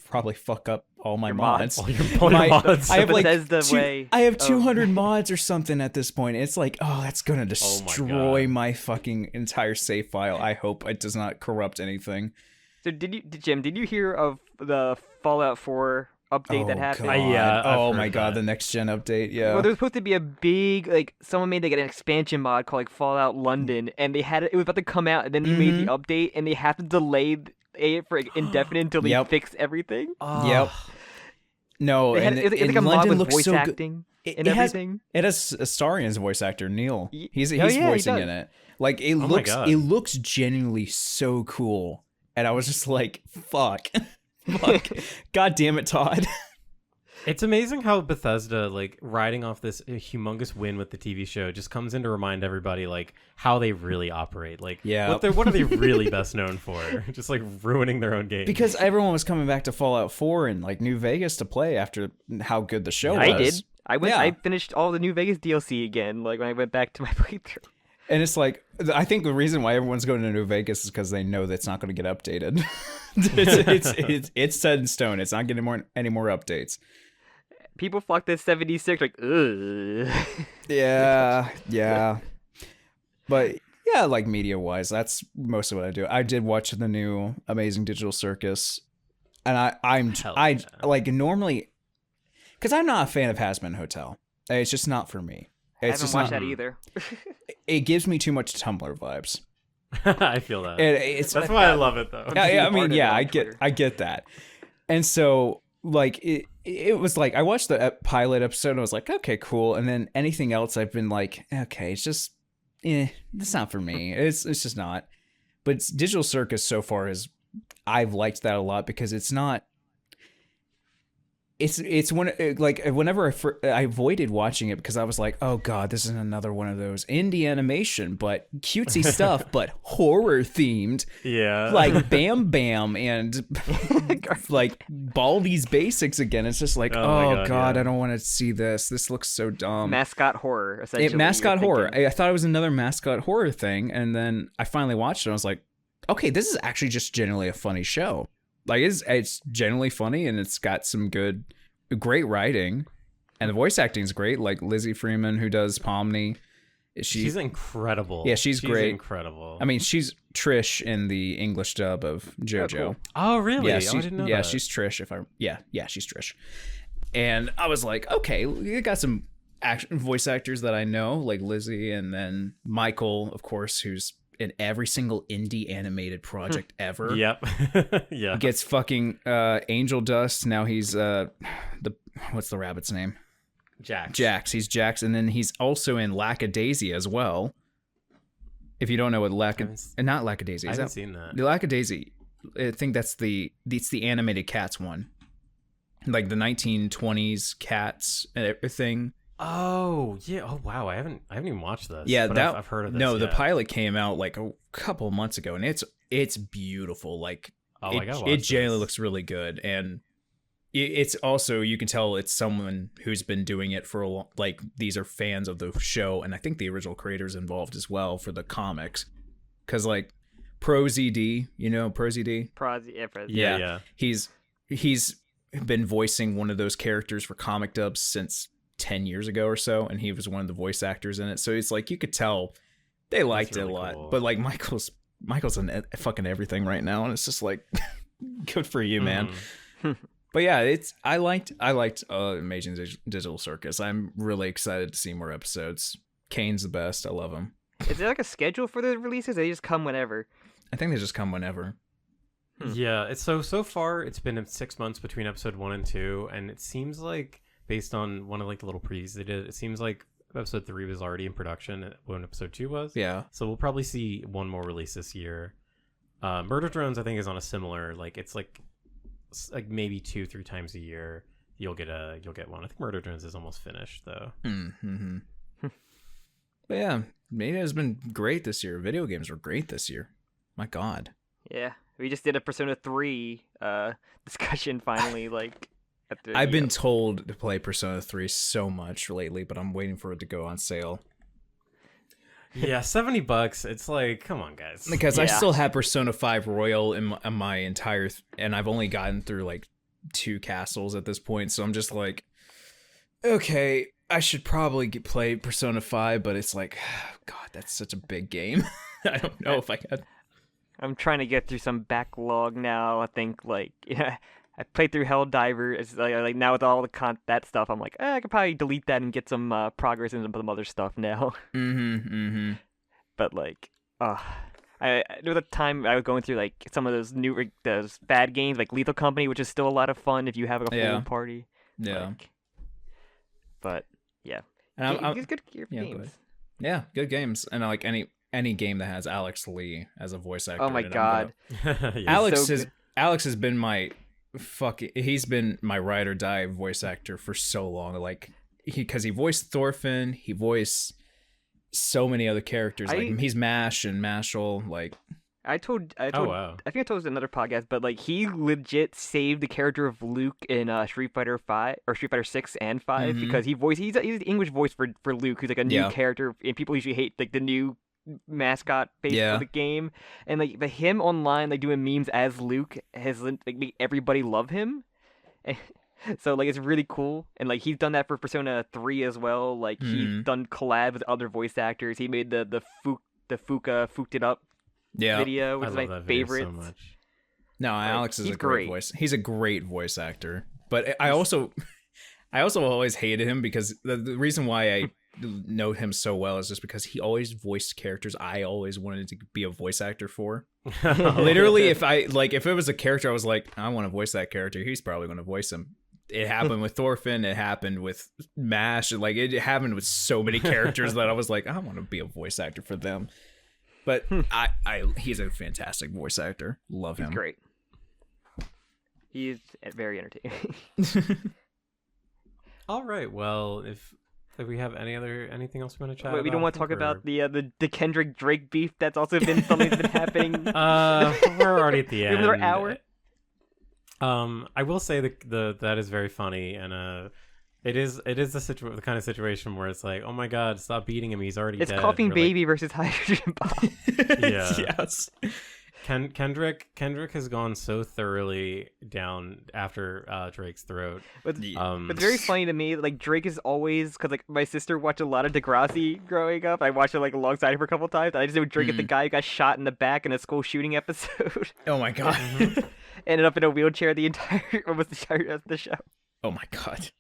probably fuck up all my mods. All your mods. I have like I have 200 mods or something at this point. It's like, that's gonna destroy my fucking entire save file. I hope it does not corrupt anything. So Jim, did you hear of the Fallout 4 update that happened? Oh my god, the next gen update. Yeah. Well, there was supposed to be a big someone made an expansion mod called Fallout London, and they had it was about to come out, and then they made the update, and they had to delay it for indefinite until they fix everything. Yep. No, it's like a mod with voice acting. and everything. It has a Starian's voice actor, Neil. He's he voicing in it. Like it looks genuinely so cool. And I was just like, fuck. God damn it, Todd. It's amazing how Bethesda, like, riding off this humongous win with the TV show, just comes in to remind everybody, like, how they really operate. Like, what are they really best known for? Just, like, ruining their own game. Because everyone was coming back to Fallout 4 and, like, New Vegas to play after how good the show was. I did. I finished all the New Vegas DLC again, like, when I went back to my playthrough. And it's like, I think the reason why everyone's going to New Vegas is because they know that it's not going to get updated. it's set in stone. It's not getting any more updates. People flock to 76 like, ugh. Yeah. But yeah, like media-wise, that's most of what I do. I did watch the new Amazing Digital Circus, and I like normally, because I'm not a fan of Hazbin Hotel. It's just not for me. I haven't watched that either. It gives me too much Tumblr vibes. I feel that. That's why I love it, though. I mean, I get that. And so, like, it was like, I watched the pilot episode and I was like, okay, cool. And then anything else I've been like, okay, it's just, it's not for me. It's just not. But Digital Circus so far I've liked that a lot because it's not, it's one, like, whenever I avoided watching it because I was like, oh god, this is another one of those indie animation but cutesy stuff but horror themed, like Bam Bam and like Baldi's Basics again. It's just like, oh god, I don't want to see this looks so dumb. Mascot horror, essentially. Mascot horror. I thought it was another mascot horror thing, and then I finally watched it and I was like, okay, this is actually just generally a funny show. Like, it's generally funny, and it's got some great writing, and the voice acting is great. Like Lizzie Freeman, who does Pomni, she's incredible. Yeah, she's great. Incredible. I mean, she's Trish in the English dub of JoJo. Oh, cool. Oh really? Yeah, I didn't know that. She's Trish. She's Trish. And I was like, okay, you got some voice actors that I know, like Lizzie, and then Michael, of course, who's in every single indie animated project ever. Yep. Yeah. Gets fucking angel dust. Now he's what's the rabbit's name? Jax. He's Jax, and then he's also in Lackadaisy as well. If you don't know what not Lackadaisy. I haven't seen that. The Lackadaisy, I think it's the animated cats one. Like the 1920s cats and everything. Oh yeah! Oh wow! I haven't even watched this. Yeah, I've heard of this. No, the pilot came out like a couple months ago, and it's beautiful. Like, it generally looks really good, and it's also, you can tell it's someone who's been doing it for a long. Like, these are fans of the show, and I think the original creators involved as well for the comics, because like ProZD, you know ProZD? Yeah. He's been voicing one of those characters for comic dubs since 10 years ago or so, and he was one of the voice actors in it, so it's like you could tell they liked it a lot. Cool. But like Michael's in fucking everything right now, and it's just like good for you, man. But yeah, I liked Amazing Digital Circus. I'm really excited to see more episodes. Kane's the best. I love him. Is there like a schedule for the releases? They just come whenever? I think they just come whenever. Yeah, it's so far it's been 6 months between episode 1 and 2, and it seems like, based on one of like the little previews they did, it seems like episode 3 was already in production when episode 2 was. Yeah. So we'll probably see one more release this year. Murder Drones, I think, is on a similar, like, it's like maybe 2-3 times a year you'll get one. I think Murder Drones is almost finished though. Mm-hmm. But yeah, maybe it's been great this year. Video games were great this year. My God. Yeah, we just did a Persona 3 discussion finally. Like, I've been told to play Persona 3 so much lately, but I'm waiting for it to go on sale. Yeah, $70. It's like, come on, guys. Because I still have Persona 5 Royal in my entire, and I've only gotten through like 2 castles at this point, so I'm just like, okay, I should probably play Persona 5, but it's like, God, that's such a big game. I don't know if I can. I'm trying to get through some backlog now. I think, like, I played through Helldiver. It's like now with all the that stuff, I'm like, I could probably delete that and get some progress into some other stuff now. But like, there was a time I was going through like some of those bad games, like Lethal Company, which is still a lot of fun if you have a full party. Yeah. Like, but Yeah. And He's good games. Yeah, good games. And I like any game that has Alex Lee as a voice actor. Oh my god. Alex has been my he's been my ride or die voice actor for so long. Like because he voiced Thorfinn, he voiced so many other characters. Like he's Mash and Mashal. Like I told wow. I think I told this in another podcast, but like he legit saved the character of Luke in Street Fighter 5 or Street Fighter 6 and 5 because he's the English voice for Luke, who's like a new character, and people usually hate like the new mascot face for the game, and like but him online like doing memes as Luke has like made everybody love him. So like it's really cool, and like he's done that for Persona 3 as well. Like he's done collabs with other voice actors. He made the Fuka Fooked It Up video, which is my favorite. So much. No, Alex is a great voice. He's a great voice actor. But I also always hated him because the reason why I know him so well is just because he always voiced characters I always wanted to be a voice actor for. Literally, if it was a character I was like, I want to voice that character, he's probably going to voice him. It happened with Thorfinn, it happened with Mash, like it happened with so many characters that I was like, I want to be a voice actor for them. But he's a fantastic voice actor. Love him. He's great. He's very entertaining. All right. Well, if we have anything else we want to chat about? We don't want to talk about the Kendrick Drake beef. That's also been something that's been happening. We're already at the end. Another hour. I will say that is very funny, and it is the kind of situation where it's like, oh my god, stop beating him, he's already dead. It's Coughing Baby versus Hydrogen Bomb. Yeah. Yes. Kendrick has gone so thoroughly down after Drake's throat. But it's very funny to me. Like Drake is always, because like my sister watched a lot of Degrassi growing up. I watched it like alongside her a couple times. And I just know Drake is the guy who got shot in the back in a school shooting episode. Oh my god. Ended up in a wheelchair the entire of the show. Oh my god.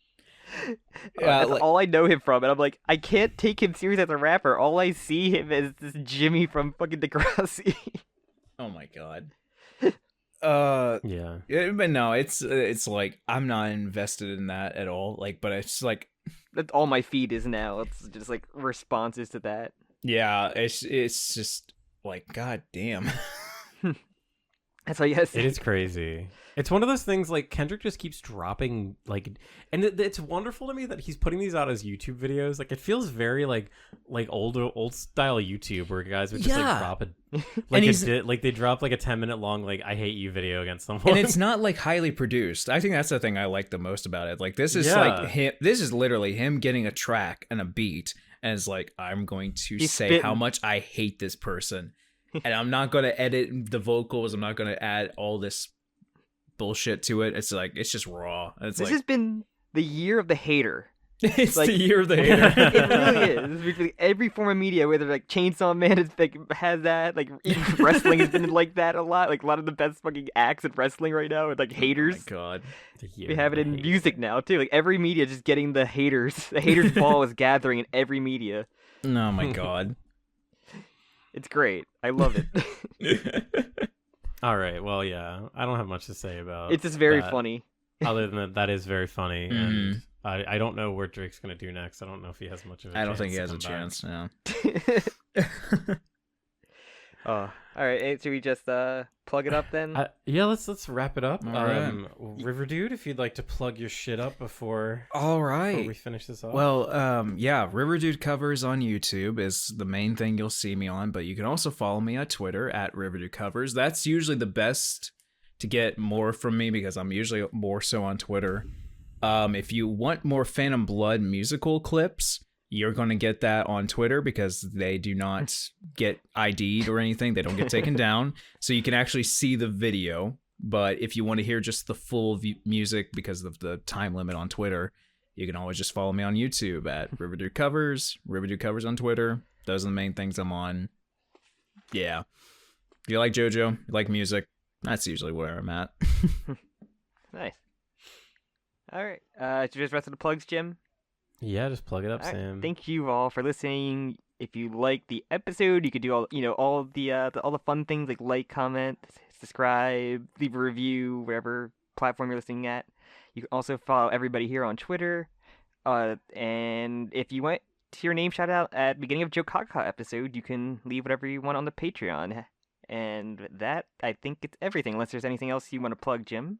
That's all I know him from, and I'm like, I can't take him serious as a rapper. All I see him as this Jimmy from fucking Degrassi. Oh my god. Yeah. But no, it's like I'm not invested in that at all. Like, but it's like that's all my feed is now. It's just like responses to that. Yeah, it's just like god damn. That's all you guys. It is crazy. It's one of those things like Kendrick just keeps dropping like, and it's wonderful to me that he's putting these out as YouTube videos. Like it feels very like old style YouTube where guys would just like drop it, like they drop like a 10-minute long like I hate you video against someone, and it's not like highly produced. I think that's the thing I like the most about it. Like this is like him. This is literally him getting a track and a beat, and it's like I'm going to say how much I hate this person. And I'm not going to edit the vocals. I'm not going to add all this bullshit to it. It's like, it's just raw. This has been the year of the hater. It's like, the year of the hater. It really is. Like every form of media, whether like Chainsaw Man has that, like even wrestling has been like that a lot. Like a lot of the best fucking acts in wrestling right now are like haters. Oh my god. We have it in music now too. Like every media just getting the haters. The haters ball is gathering in every media. Oh my god. It's great. I love it. All right. Well, yeah. I don't have much to say about it's just very funny. Other than that is very funny. And I don't know where Drake's going to do next. I don't know if he has much of a chance. I don't think he has a chance, no. All right. Should we just plug it up then? Yeah, let's wrap it up. All right. Riverdude, if you'd like to plug your shit up before we finish this off. Well, Riverdude Covers on YouTube is the main thing you'll see me on, but you can also follow me on Twitter at Riverdude Covers. That's usually the best to get more from me because I'm usually more so on Twitter. If you want more Phantom Blood musical clips, you're going to get that on Twitter because they do not get ID'd or anything. They don't get taken down. So you can actually see the video. But if you want to hear just the full music because of the time limit on Twitter, you can always just follow me on YouTube at Riverdude Covers on Twitter. Those are the main things I'm on. Yeah. If you like JoJo, you like music, that's usually where I'm at. Nice. All right. Did you just rest of the plugs, Jim? Yeah, just plug it up, all Sam. Right. Thank you all for listening. If you like the episode, you could do all the fun things like, comment, subscribe, leave a review, wherever platform you're listening at. You can also follow everybody here on Twitter. And if you want to your name shout out at the beginning of Jokakaka episode, you can leave whatever you want on the Patreon. And that, I think it's everything, unless there's anything else you want to plug, Jim.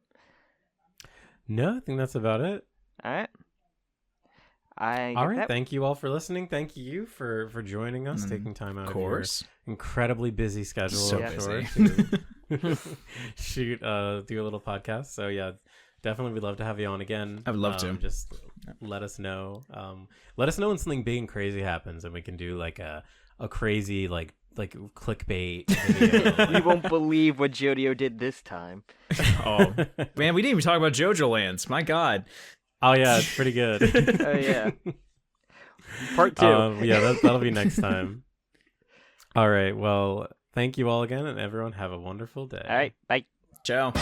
No, I think that's about it. All right. Thank you all for listening. Thank you for joining us, taking time out of your incredibly busy schedule. So busy. To shoot, do a little podcast. So yeah, definitely we'd love to have you on again. I would love to. Just let us know. Let us know when something big and crazy happens, and we can do like a crazy like clickbait video. You won't believe what Jodio did this time. Oh man, we didn't even talk about JoJo Lands. My God. Oh yeah, it's pretty good. Oh yeah. Part 2. Yeah, that'll be next time. All right. Well, thank you all again, and everyone have a wonderful day. All right. Bye. Ciao.